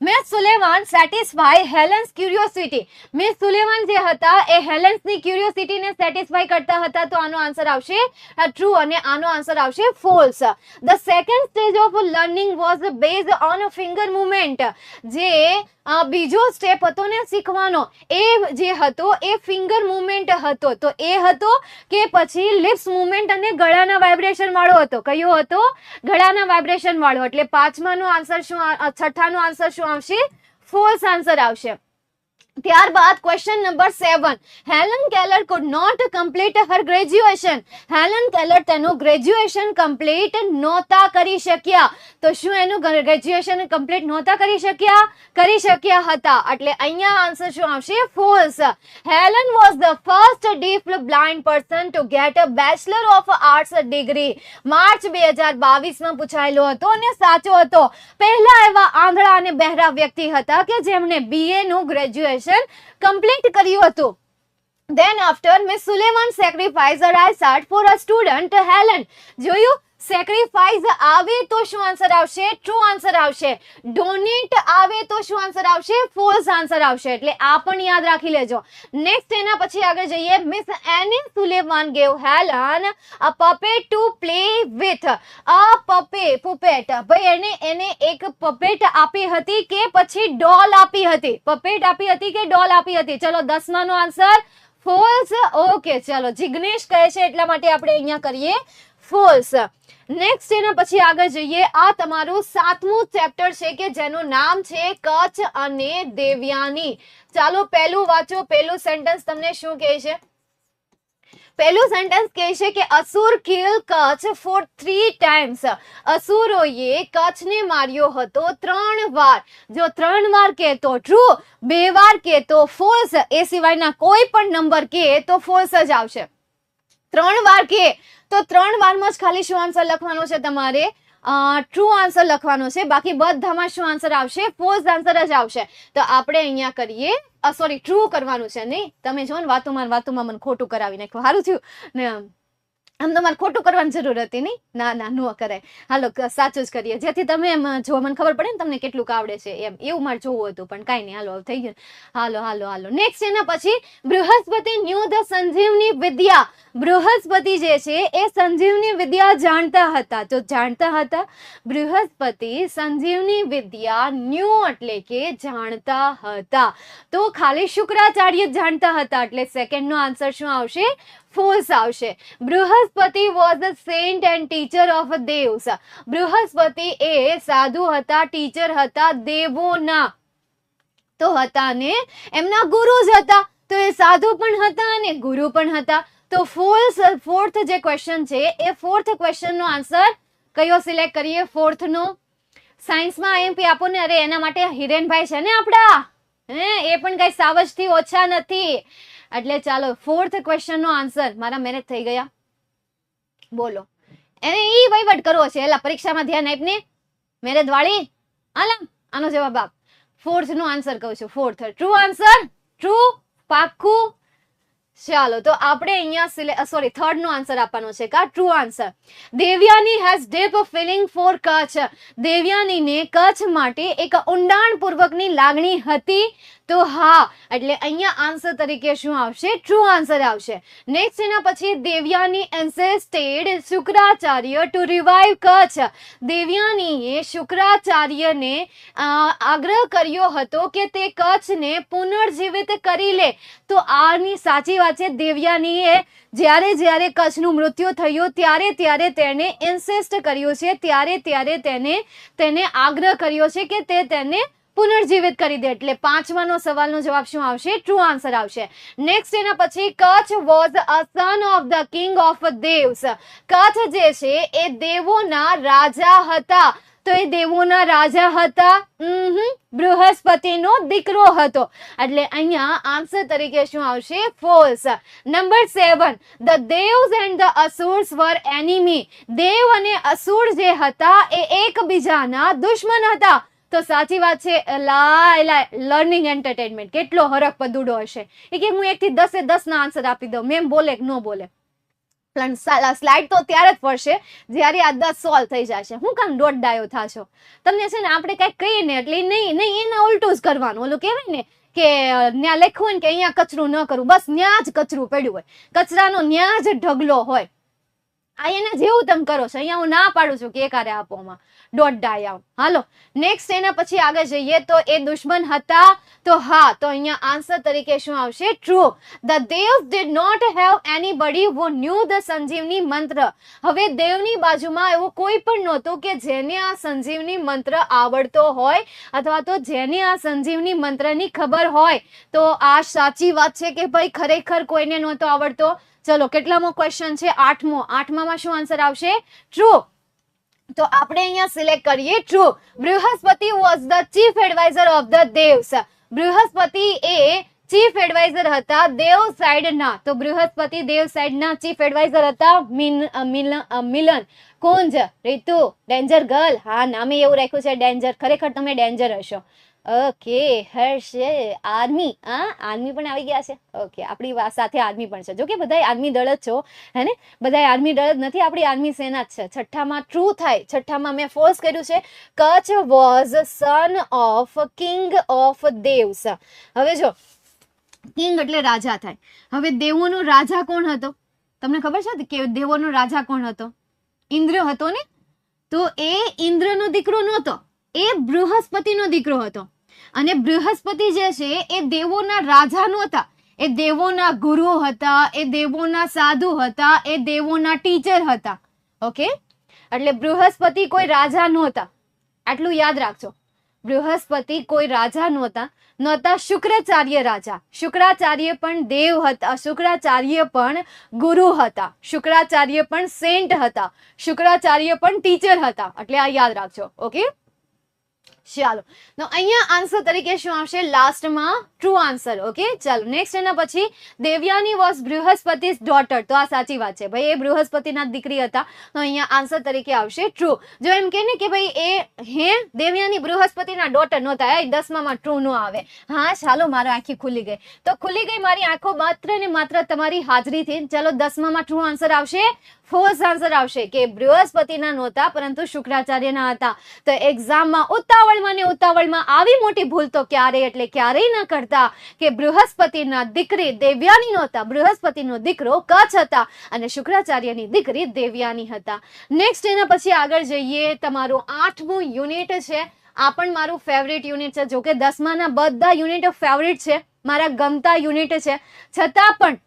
Miss સુલેવાન satisfy Helen's curiosity. Miss સુલેવાન જે હતા એ હેલન્સની ક્યુરિયોસિટીને સેટિસ્ફાય કરતા હતા. તો આનો આન્સર આવશે ટ્રુ અને આનો આન્સર આવશે false. The second stage of learning was based on finger movement. જે બીજો સ્ટેપ હતો ને શીખવાનો, એ જે હતો એ ફિંગર મુવમેન્ટ હતો. તો એ હતો કે પછી લિપ્સ મુવમેન્ટ અને ગળાના વાઇબ્રેશન વાળો હતો. કયો હતો? ગળાના વાઇબ્રેશન વાળો. એટલે 5માનો આન્સર શું, 6થાનો આન્સર શું આવશે? ફોલ્સ આન્સર આવશે. ત્યારબાદ question number 7. Helen Keller could not complete her graduation. Helen Keller તેનું ગ્રેજ્યુએશન કમ્પ્લીટ નહોતા કરી શક્યા. તો શું એનું ગ્રેજ્યુએશન કમ્પ્લીટ નહોતા કરી શક્યા? કરી શક્યા હતા. એટલે અહીંયા આન્સર શું આવશે? False. Helen was the first deaf blind person to get a bachelor of arts degree. March 2022માં પૂછાયેલો હતો અને સાચો હતો. પહેલા એવા આંધળા અને બહેરા વ્યક્તિ હતા કે જેમણે BA નું ગ્રેજ્યુએશન કમ્પ્લીટ કર્યું હતું. Then after Miss Suleiman sacrificed her eyesight for a student Helen. જોયું? સેક્રિફાઈસ આવે તો શું આન્સર આવશે? ટ્રુ આન્સર આવશે. ડોનેટ આવે તો શું આન્સર આવશે? ફોલ્સ આન્સર આવશે. એટલે આ પણ યાદ રાખી લેજો. નેક્સ્ટ એના પછી આગળ જઈએ. Miss Annie Sullivan gave Helen a puppet to play with. Puppet. ભાઈ એને એક પપેટ આપી હતી કે પછી ડોલ આપી હતી? પપેટ આપી હતી કે ડોલ આપી હતી? ચલો 10માનો આન્સર ફોલ્સ. ઓકે, ચલો જિગ્નેશ કહે છે એટલા માટે આપણે અહીંયા કરીએ ફોલ્સ. નેક્સ્ટ એના પછી આગળ જઈએ. આ તમારું 7મું ચેપ્ટર છે કે જેનું નામ છે કચ્છ અને દેવયાની. ચાલો પહેલું વાંચો. પહેલું સેન્ટેન્સ તમને શું કહે છે? પહેલું સેન્ટેન્સ કહે છે કે asura kill Kutch four 3 times. અસુરોએ કચ્છને માર્યો હતો 3 વાર. જો 3 વાર કે તો ટ્રુ, 2 વાર કે તો ફોલ્સ. એ સિવાયના કોઈ પણ નંબર કે તો ફોલ્સ જ આવશે. 3 વાર કે તો 3 વારમાં જ ખાલી શું આન્સર લખવાનો છે તમારે? ટ્રુ આન્સર લખવાનો છે, બાકી બધામાં શું આન્સર આવશે? ફોલ્સ આન્સર જ આવશે. તો આપણે અહીંયા કરીએ, સોરી ટ્રુ કરવાનું છે. નહીં, તમે જો ને વાતોમાં મને ખોટું કરાવી નાખ્યું. સારું થયું ને, આમ તમારે ખોટું કરવાની જરૂર હતી નહીં. ના ન કરાય. હાલો સાચું જ કરીએ, જેથી તમે એમ જો મને ખબર પડે ને તમને કેટલું આવડે છે એમ. એવું મારે જોવું હતું પણ કાંઈ નહીં. હાલો થઈ ગયું. હાલો નેક્સ્ટ એના પછી બૃહસ્પતિ ન્યુ ધ સંજીવની વિદ્યા. બૃહસ્પતિ જે છે એ સંજીવની વિદ્યા જાણતા હતા. તો જાણતા હતા, બૃહસ્પતિ સંજીવની વિદ્યા ન્યુ એટલે કે જાણતા હતા. તો ખાલી શુક્રાચાર્ય જાણતા હતા, એટલે સેકન્ડ નો આન્સર શું આવશે? ફોલ્સ આવશે. Brihaspati was a saint and teacher of Devs. Brihaspati એ સાધુ હતા, ટીચર હતા દેવોના. તો હતા ને એમના ગુરુ જ હતા. તો એ સાધુ પણ હતા અને ગુરુ પણ હતા. તો ફોલ્સ. ફોર્થ જે ક્વેશ્ચન છે એ ફોર્થ ક્વેશ્ચન નો આન્સર કયો સિલેક્ટ કરીએ? ફોર્થ નો. સાયન્સમાં આઈએમપી આપો ને. અરે એના માટે હિરેનભાઈ છે ને આપડા, એ પણ કઈ સાવજથી ઓછા નથી. એટલે ચાલો ફોર્થ ક્વેશ્ચન નો આન્સર. મારા મેરેજ થઈ ગયા, બોલો. એને ઈ વહીવટ કરવો છે, એલા પરીક્ષામાં ધ્યાન આપને. મેરેજ વાળી આલા આનો જવાબ આપ. ફોર્થ નો આન્સર કહું છું. Fourth true answer. ટ્રુ, પાક્કું. ચાલો તો આપણે અહીંયા સોરી થર્ડ નો આન્સર આપવાનો છે. કા true answer. Devyani has deep feeling for Kutch. દેવયાનીને કચ્છ માટે એક ઊંડાણ પૂર્વકની લાગણી હતી. તો હા, એટલે અહીંયા આન્સર તરીકે શું આવશે? ટ્રુ આન્સર આવશે. નેક્સ્ટ એના પછી દેવયાની એન્સેસ્ટેડ શુક્રાચાર્ય ટુ રિવાઇવ કચ્છ. દેવયાનીએ શુક્રાચાર્યને આગ્રહ કર્યો હતો કે તે કચ્છને પુનર્જીવિત કરી લે. તો આની સાચી વાત છે. દેવયાનીએ જ્યારે કચ્છનું મૃત્યુ થયું ત્યારે તેને ઇન્સિસ્ટ કર્યું છે, ત્યારે તેને આગ્રહ કર્યો છે કે તે તેને પુનર્જીવિત કરી દે. એટલે પાંચમાનો સવાલનો જવાબ શું આવશે? ટ્રુ આન્સર આવશે. નેક્સ્ટ એના પછી Kacha was a son of the king of Devs. Kacha જે છે એ દેવોના રાજા હતા. તો એ દેવોના રાજા હતા, બૃહસ્પતિનો દીકરો હતો. એટલે અહીંયા આન્સર તરીકે શું આવશે? False. Number 7, the Devs and the Asurs were enemy. Dev અને અસુર જે હતા એ એકબીજાના દુશ્મન હતા. તો સાચી વાત છે. લર્નિંગ એન્ટરટેનમેન્ટ કેટલો હરખ પદુડો હશે. એ કે હું 1 થી 10 ના આન્સર આપી દઉં, મેમ બોલે કે ન બોલે. સ્લાઇડ તો ત્યારે જ પડશે જ્યારે આ 10 સોલ્વ થઈ જશે. હું કામ દોઢ ડાયો થાશો? તમને છે ને આપણે કઈક કહીએ ને એટલે નહીં એના ઉલટું જ કરવાનું. ઓલું કહેવાય ને કે ત્યાં લખ્યું હોય ને કે અહીંયા કચરું ન કરવું, બસ ત્યાં જ કચરું પડ્યું હોય, કચરાનો ત્યાં જ ઢગલો હોય. આ એના જેવું તમે કરો છો. અહીંયા હું ના પાડું છું કે એકારે આપોમાં દોઢ ડાય. હાલો નેક્સ્ટ એના પછી આગળ જઈએ તો એ દુશ્મન હતા. તો હા, તો અહીંયા આન્સર તરીકે શું આવશે? True. The Devs did not have anybody who knew the Sanjeevani mantra. હવે દેવની બાજુમાં એવું કોઈ પણ નહોતું કે જેને આ સંજીવની મંત્ર આવડતો હોય અથવા તો જેને આ સંજીવની મંત્રની ખબર હોય. તો આ સાચી વાત છે કે ભાઈ ખરેખર કોઈને નહોતો આવડતો. ચલો કેટલામો ક્વેશ્ચન છે? 8મો. 8મામાં શું આન્સર આવશે? ટ્રુ. તો આપણે અહીંયા સિલેક્ટ કરીએ true. Brihaspati was the chief adviser of the devs. Brihaspati A chief adviser હતા દેવ સાઇડના. તો બૃહસ્પતિ દેવ સાઇડના ચીફ એડવાઇઝર હતા. મિલન કુંજ. રીતુ ડેન્જર ગર્લ. હા, નામે એવું રાખ્યું છે ડેન્જર. ખરેખર તમે ડેન્જર હશો. ઓકે. હર્ષ આર્મી. આર્મી પણ આવી ગયા છે. ઓકે, આપણી સાથે આર્મી પણ છે. જો કે બધા આર્મી દળ જ છો, હે ને? બધા આર્મી દળ જ નથી, આપણી આર્મી સેના જ છે. છઠ્ઠામાં ટ્રુ થાય. છઠ્ઠામાં મેં ફોલ્સ કર્યું છે. Kacha was son of king of Devs. હવે જો કિંગ એટલે રાજા થાય. હવે દેવોનો રાજા કોણ હતો? તમને ખબર છે કે દેવોનો રાજા કોણ હતો? ઇન્દ્ર હતો ને. તો એ ઇન્દ્રનો દીકરો નહોતો, એ બૃહસ્પતિનો દીકરો હતો. અને બૃહસ્પતિ જે છે એ દેવોના રાજા નહોતા, એ દેવોના ગુરુ હતા, એ દેવોના સાધુ હતા, એ દેવોના ટીચર હતા. ઓકે, એટલે બૃહસ્પતિ કોઈ રાજા નહોતા. આટલું યાદ રાખજો. બૃહસ્પતિ કોઈ રાજા નહોતા શુક્રાચાર્ય રાજા. શુક્રાચાર્ય પણ દેવ હતા, શુક્રાચાર્ય પણ ગુરુ હતા, શુક્રાચાર્ય પણ સેન્ટ હતા, શુક્રાચાર્ય પણ ટીચર હતા. એટલે આ યાદ રાખજો. ઓકે, ચાલો, તો અહીંયા આન્સર તરીકે શું આવશે? લાસ્ટમાં ટ્રુ આન્સર. ઓકે, ચાલો નેક્સ્ટ. એના પછી દેવયાની વોઝ બૃહસ્પતિ's ડોટર. તો આ સાચી વાત છે ભાઈ, એ બૃહસ્પતિના દીકરી હતા, તો અહીંયા આન્સર તરીકે આવશે ટ્રુ. જો એમ કે ને કે ભાઈ એ દેવયાની બૃહસ્પતિના ડોટર નહોતા, એ 10માં ટ્રુ નો આવે. હા ચાલો, મારી આંખી ખુલી ગઈ, તો ખુલી ગઈ મારી આંખો માત્ર ને માત્ર તમારી હાજરીથી. ચાલો 10માં ટ્રુ આન્સર આવશે, ફોર્સ આન્સર આવશે કે બૃહસ્પતિના નહોતા પરંતુ શુક્રાચાર્યના હતા. તો એક્ઝામમાં ઉતાવળમાં આવી મોટી ભૂલ તો ક્યારેય ન કરતા કે બૃહસ્પતિના દીકરી દેવયાની નહોતા, બૃહસ્પતિનો દીકરો કચ્છ હતા અને શુક્રાચાર્યની દીકરી દેવયાની હતા. નેક્સ્ટ એના પછી આગળ જઈએ, તમારું 8મું યુનિટ છે. આ પણ મારું ફેવરેટ યુનિટ છે. જોકે 10માના બધા યુનિટ ફેવરેટ છે, મારા ગમતા યુનિટ છે, છતાં પણ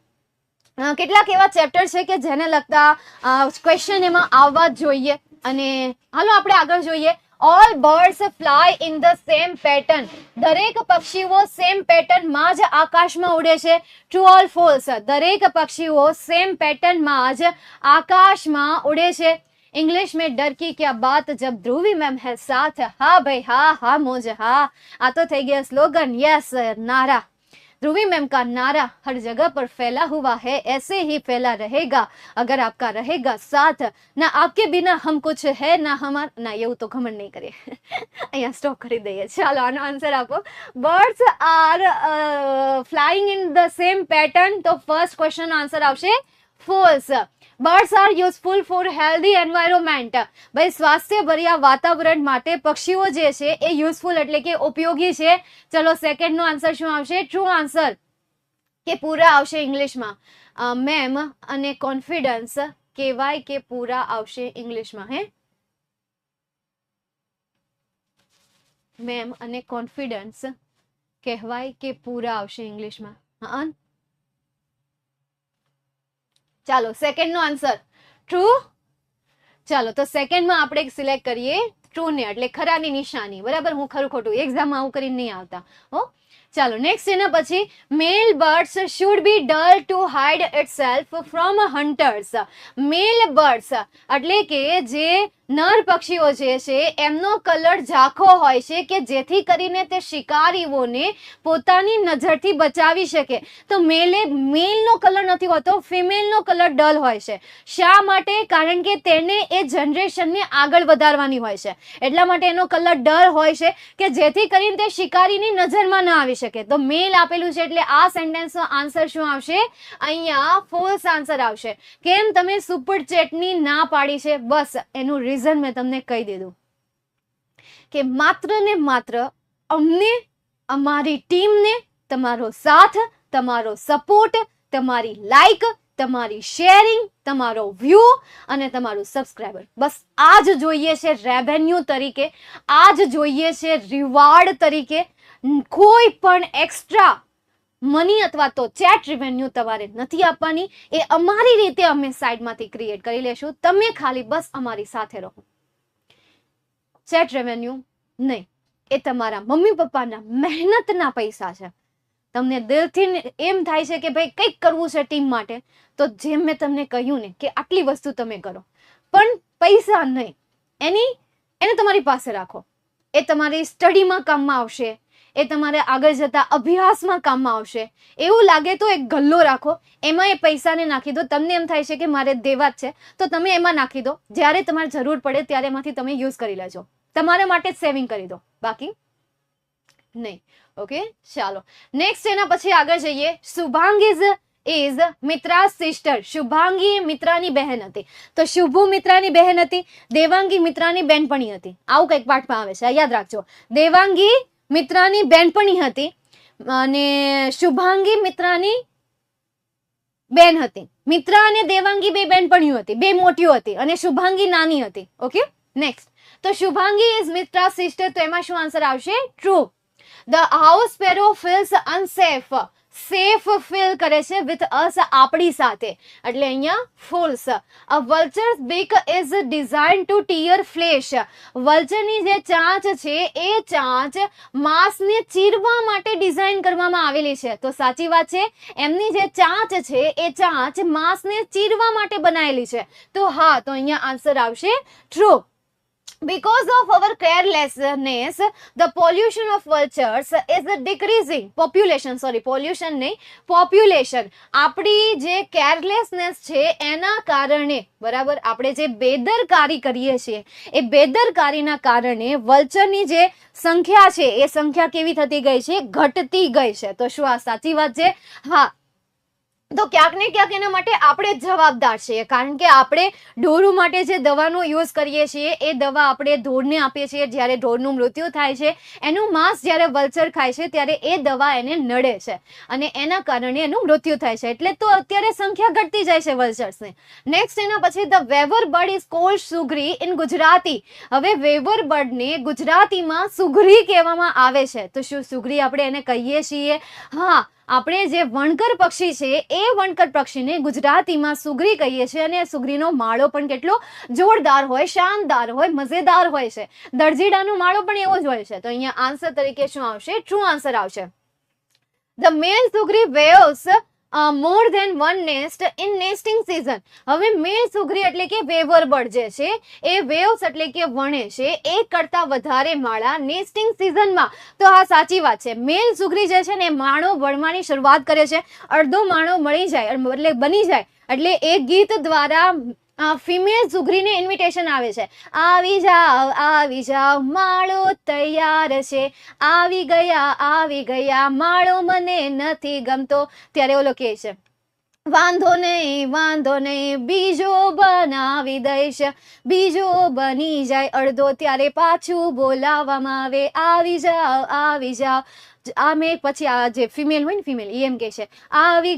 કેટલાક એવા ચેપ્ટર છે કે જેને લગતા ક્વેશ્ચન એમાં આવવા જ જોઈએ. અને હાલો આપણે આગળ જોઈએ. All birds fly in the same pattern. દરેક પક્ષીઓ સેમ પેટર્નમાં જ આકાશમાં ઉડે છે. True or false? દરેક પક્ષીઓ સેમ પેટર્નમાં જ આકાશમાં ઉડે છે. इंग्लिश में डर की क्या बात जब ध्रुवी मैम है साथ. हाँ भाई हाँ, हाँ मोज हाँ. आ तो થઈ ગયા स्लोगन. यस, नारा ध्रुवी मैम का नारा हर जगह पर फैला हुआ है, ऐसे ही फैला रहेगा अगर आपका रहेगा साथ. ना आपके बिना हम कुछ है ना हमारा. ना એવું તો ઘમંડ નહીં કરીએ, અહીંયા સ્ટોપ કરી દઈએ. ચાલો આનો આન્સર આપો. Birds are flying in the same pattern. તો ફર્સ્ટ ક્વેશ્ચન આન્સર આવશે false. Birds are useful for healthy environment. ભાઈ સ્વાસ્થ્ય ભર્યા વાતાવરણ માટે પક્ષીઓ જે છે એ યુઝફુલ એટલે કે ઉપયોગી છે. ચલો સેકન્ડ નો આન્સર શું આવશે? ટ્રુ આન્સર કે પૂરા આવશે ઇંગ્લિશમાં. મેમ અને કોન્ફિડન્સ કહેવાય કે પૂરા આવશે ઇંગ્લિશમાં. હે મેમ અને કોન્ફિડન્સ કહેવાય કે પૂરા આવશે ઇંગ્લિશમાં. હા ચાલો સેકન્ડ નો આન્સર ટ્રુ. ચાલો તો સેકન્ડમાં આપણે સિલેક્ટ કરીએ ટ્રુ ને, એટલે ખરાની નિશાની. બરાબર, હું ખરું ખોટું એક્ઝામમાં આવું કરીને નહીં આવતા હો. ચાલો નેક્સ્ટ એના પછી male birds should be dull to hide itself from hunters. Male birds એટલે કે જે નર પક્ષીઓ જે છે એમનો કલર ઝાંખો હોય છે કે જેથી કરીને તે શિકારીઓને પોતાની નજરથી બચાવી શકે. તો મેલનો કલર નથી હોતો, ફિમેલનો કલર ડલ હોય છે. શા માટે? કારણ કે તેને એ જનરેશનને આગળ વધારવાની હોય છે, એટલા માટે એનો કલર ડલ હોય છે કે જેથી કરીને તે શિકારીની નજરમાં ન આવી શકે. તો મેલ આપેલું છે એટલે આ સેન્ટેન્સનો આન્સર શું આવશે? અહીંયા ફોલ્સ આન્સર આવશે. કેમ તમે સુપર ચેટની ના પાડી છે? બસ એનું રીઝન મેં તમને કહી દીધું કે માત્ર ને માત્ર અમને, અમારી ટીમને તમારો સાથ, તમારો સપોર્ટ, તમારી લાઈક, તમારી શેરિંગ, તમારો વ્યૂ અને તમારું સબસ્ક્રાઈબર, બસ આ જ જોઈએ છે રેવન્યુ તરીકે, આ જ જોઈએ છે રિવાર્ડ તરીકે. કોઈ પણ એક્સ્ટ્રા મની અથવા તો ચેટ રેવન્યુ તમારે નથી આપવાની. એ અમારી રીતે અમે સાઈડમાંથી ક્રિએટ કરી લેશું. તમે ખાલી બસ અમારી સાથે રહો. ચેટ રેવન્યુ નહીં, એ તમારા મમ્મી પપ્પાના મહેનતના પૈસા છે. તમને દિલથી એમ થાય છે કે ભાઈ કંઈક કરવું છે ટીમ માટે, તો જેમ મેં તમને કહ્યું ને કે આટલી વસ્તુ તમે કરો, પણ પૈસા નહીં. એને તમારી પાસે રાખો. એ તમારી સ્ટડીમાં કામમાં આવશે, એ તમારે આગળ જતા અભ્યાસમાં કામમાં આવશે. એવું લાગે તો એક ગલ્લો રાખો, એમાં એ પૈસાને નાખી દો. તમને એમ થાય છે કે મારે દેવા જ છે તો તમે એમાં નાખી દો. જ્યારે તમારે જરૂર પડે ત્યારે એમાંથી તમે યુઝ કરી લેજો. તમારા માટે જ સેવિંગ કરી દો, બાકી નહીં. ઓકે ચાલો નેક્સ્ટ એના પછી આગળ જઈએ. Shubhangi is Mitra's sister. શુભાંગી મિત્રાની બહેન હતી. તો શુભુ મિત્રાની બહેન હતી, દેવાંગી મિત્રાની બેનપણી હતી. આવું કંઈક પાઠમાં આવે છે, યાદ રાખજો. દેવાંગી મિત્રાની બેનપણી હતી અને શુભાંગી મિત્રાની બેન હતી. મિત્રા અને દેવાંગી બે બેનપણીઓ હતી, બે મોટીઓ હતી અને શુભાંગી નાની હતી. Okay next. તો શુભાંગી ઇઝ મિત્રા's સિસ્ટર. તો એમાં શું આન્સર આવશે? True. The house sparrow feels unsafe. Safe feel કરે છે વિથ અસ, આપણી સાથે, એટલે અહીંયા false. A vulture's beak is design to tear flesh. વલ્ચરની જે ચાંચ છે એ ચાંચ માંસને ચીરવા માટે ડિઝાઇન કરવામાં આવેલી છે. તો સાચી વાત છે, એમની જે ચાંચ છે એ ચાંચ માંસને ચીરવા માટે બનાવેલી છે. તો હા, તો અહીંયા આન્સર આવશે true. because of our carelessness the pollution of vultures is decreasing. pollution નહીં, population. આપણી જે કેરલેસનેસ છે એના કારણે, બરાબર, આપણે જે બેદરકારી કરીએ છીએ એ બેદરકારીના કારણે વલ્ચરની જે સંખ્યા છે એ સંખ્યા કેવી થતી ગઈ છે? ઘટતી ગઈ છે. તો શું આ સાચી વાત છે? હા. તો ક્યાંક ને ક્યાંક એના માટે આપણે જ જવાબદાર છીએ, કારણ કે આપણે ઢોરો માટે જે દવાનો યુઝ કરીએ છીએ એ દવા આપણે ઢોરને આપીએ છીએ. જ્યારે ઢોરનું મૃત્યુ થાય છે, એનું માંસ જ્યારે વલ્ચર ખાય છે ત્યારે એ દવા એને નડે છે અને એના કારણે એનું મૃત્યુ થાય છે. એટલે તો અત્યારે સંખ્યા ઘટતી જાય છે વલ્ચર્સની. નેક્સ્ટ એના પછી the weaver bird is called Sugri in Gujarati. હવે વેવર બર્ડને ગુજરાતીમાં સુગરી કહેવામાં આવે છે. તો શું સુગરી આપણે એને કહીએ છીએ? હા, આપણે જે વણકર પક્ષી છે એ વણકર પક્ષીને ગુજરાતીમાં સુગરી કહીએ છીએ. અને સુગરીનો માળો પણ કેટલો જોરદાર હોય, શાનદાર હોય, મજેદાર હોય છે. દરજીડાનો માળો પણ એવો જ હોય છે. તો અહીંયા આન્સર તરીકે શું આવશે? ટ્રુ આન્સર આવશે. The male Sugri weaves more than one nest in nesting season. હવે મેલ સુગરી એટલે કે વેવર બર્ડ જે છે એ વેવ્સ એટલે કે વણે છે એક કરતા વધારે માળા નેસ્ટિંગ સિઝનમાં. તો આ સાચી વાત છે. મેલ સુગરી જે છે ને માળો વણવાની શરૂઆત કરે છે. અડધો માળો મળી જાય એટલે બની જાય એટલે એક ગીત દ્વારા ફિમેલ સુગરીને ઇન્વિટેશન આવે છે. આવી જાઓ માળો તૈયાર છે, આવી ગયા માળો મને નથી ગમતો. ત્યારે ઓલો કહે છે વાંધો નહીં બીજો બનાવી દઈશ. બીજો બની જાય અડધો ત્યારે પાછું બોલાવવામાં આવે આવી જાઓ. આ મેં પછી આ જે ફિમેલ હોય ને ફિમેલ એ એમ કે છે આવી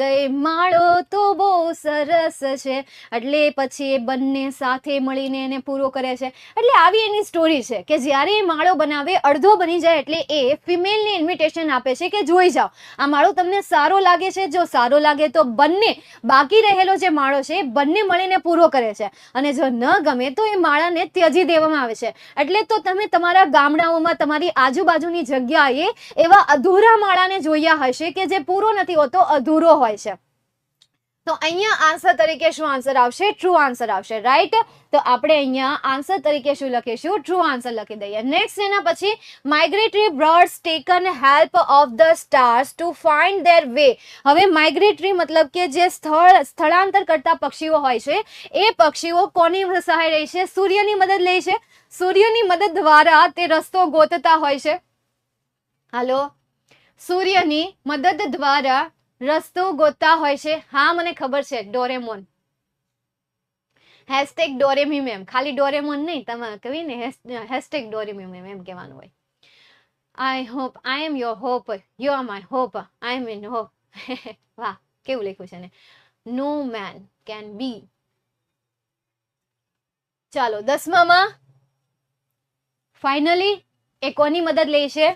ગઈ માળો તો બહુ સરસ છે. એટલે પછી એ બંને સાથે મળીને એને પૂરો કરે છે. એટલે આવી એની સ્ટોરી છે કે જ્યારે એ માળો બનાવે અડધો બની જાય એટલે એ ફિમેલને ઇન્વિટેશન આપે છે કે જોઈ જાઓ આ માળો તમને સારો લાગે છે. જો સારો લાગે તો બંને બાકી રહેલો જે માળો છે બંને મળીને પૂરો કરે છે. અને જો ન ગમે તો એ માળાને ત્યજી દેવામાં આવે છે. એટલે તો તમે તમારા ગામડાઓમાં તમારી આજુબાજુની જગ્યાએ એવા અધૂરા માળાને જોયા હશે કે જે પૂરો નથી હોતો, અધૂરો હોય છે. તો અહીંયા આન્સર તરીકે શું આન્સર આવશે? ટ્રુ આન્સર આવશે. રાઈટ. તો આપણે અહીંયા આન્સર તરીકે શું લખીશું? ટ્રુ આન્સર લખી દઈએ. નેક્સ્ટ એના પછી migratory birds taken help of the stars to find their way. હવે માઇગ્રેટરી મતલબ કે જે સ્થળાંતર કરતા પક્ષીઓ હોય છે એ પક્ષીઓ કોની સહાય રહી છે? સૂર્યની મદદ લે છે. સૂર્યની મદદ દ્વારા તે રસ્તો ગોતતા હોય છે. હાલો, સૂર્યની મદદ દ્વારા રસ્તો ગોતતા હોય છે. હા, મને ખબર છે. ડોરેમોન. હેશટેગ ડોરેમી મેમ. ખાલી ડોરેમોન નહીં, તમારે કહી ને હેશટેગ ડોરેમી મેમ એમ કહેવાનું હોય. I hope I am your hope, you are my hope, I am in hope. વાહ, કેવું લખ્યું છે ને. No man can be. ચાલો, 10માં ફાઇનલી એ કોની મદદ લે છે?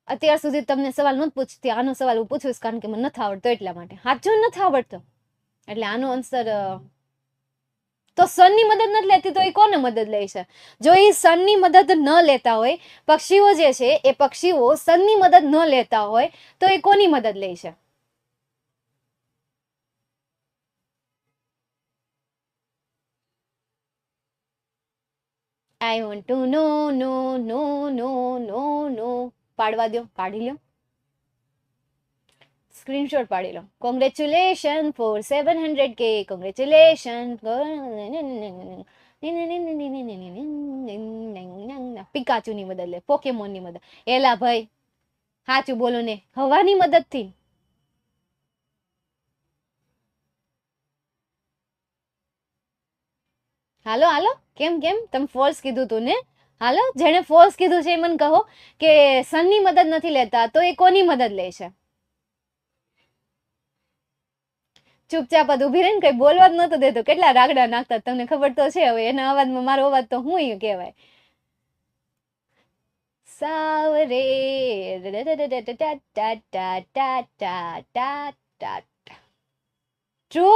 અત્યાર સુધી તમને સવાલ નથી પૂછતી, આનો સવાલ હું પૂછું કારણ કે મને નથી આવડતો એટલા માટે. સાચું નથી આવડતો એટલે આનો આન્સર તો સનની મદદ નથી લેતી તો એ કોને મદદ લે છે? જો એ સનની મદદ ન લેતા હોય, પક્ષીઓ જે છે એ પક્ષીઓ સનની મદદ ન લેતા હોય તો એ કોની મદદ લે છે? I want to know. પાડવા દો, પાડી લો, સ્ક્રીનશોટ પાડી લો. Congratulation for 700K. Congratulation. Pikachu ની મદદ લે, પોકેમોન ની મદદ. એલા ભાઈ સાચું બોલો ને, હવાની મદદ થી. હાલો કેમ તમે ફોલ્સ કીધું તું ને? હાલો, જેને ફોલ્સ કીધું છે એ મને કહો કે સનની મદદ નથી લેતા તો એ કોની મદદ લે છે? ચૂપચાપ જ ઉભી રહીને કઈ બોલવા જ નતો દેતો. કેટલા રાગડા નાખતા તમને ખબર તો છે. હવે એના અવાજમાં મારો અવાજ તો હું કહેવાય. સાવરે ટ્રુ.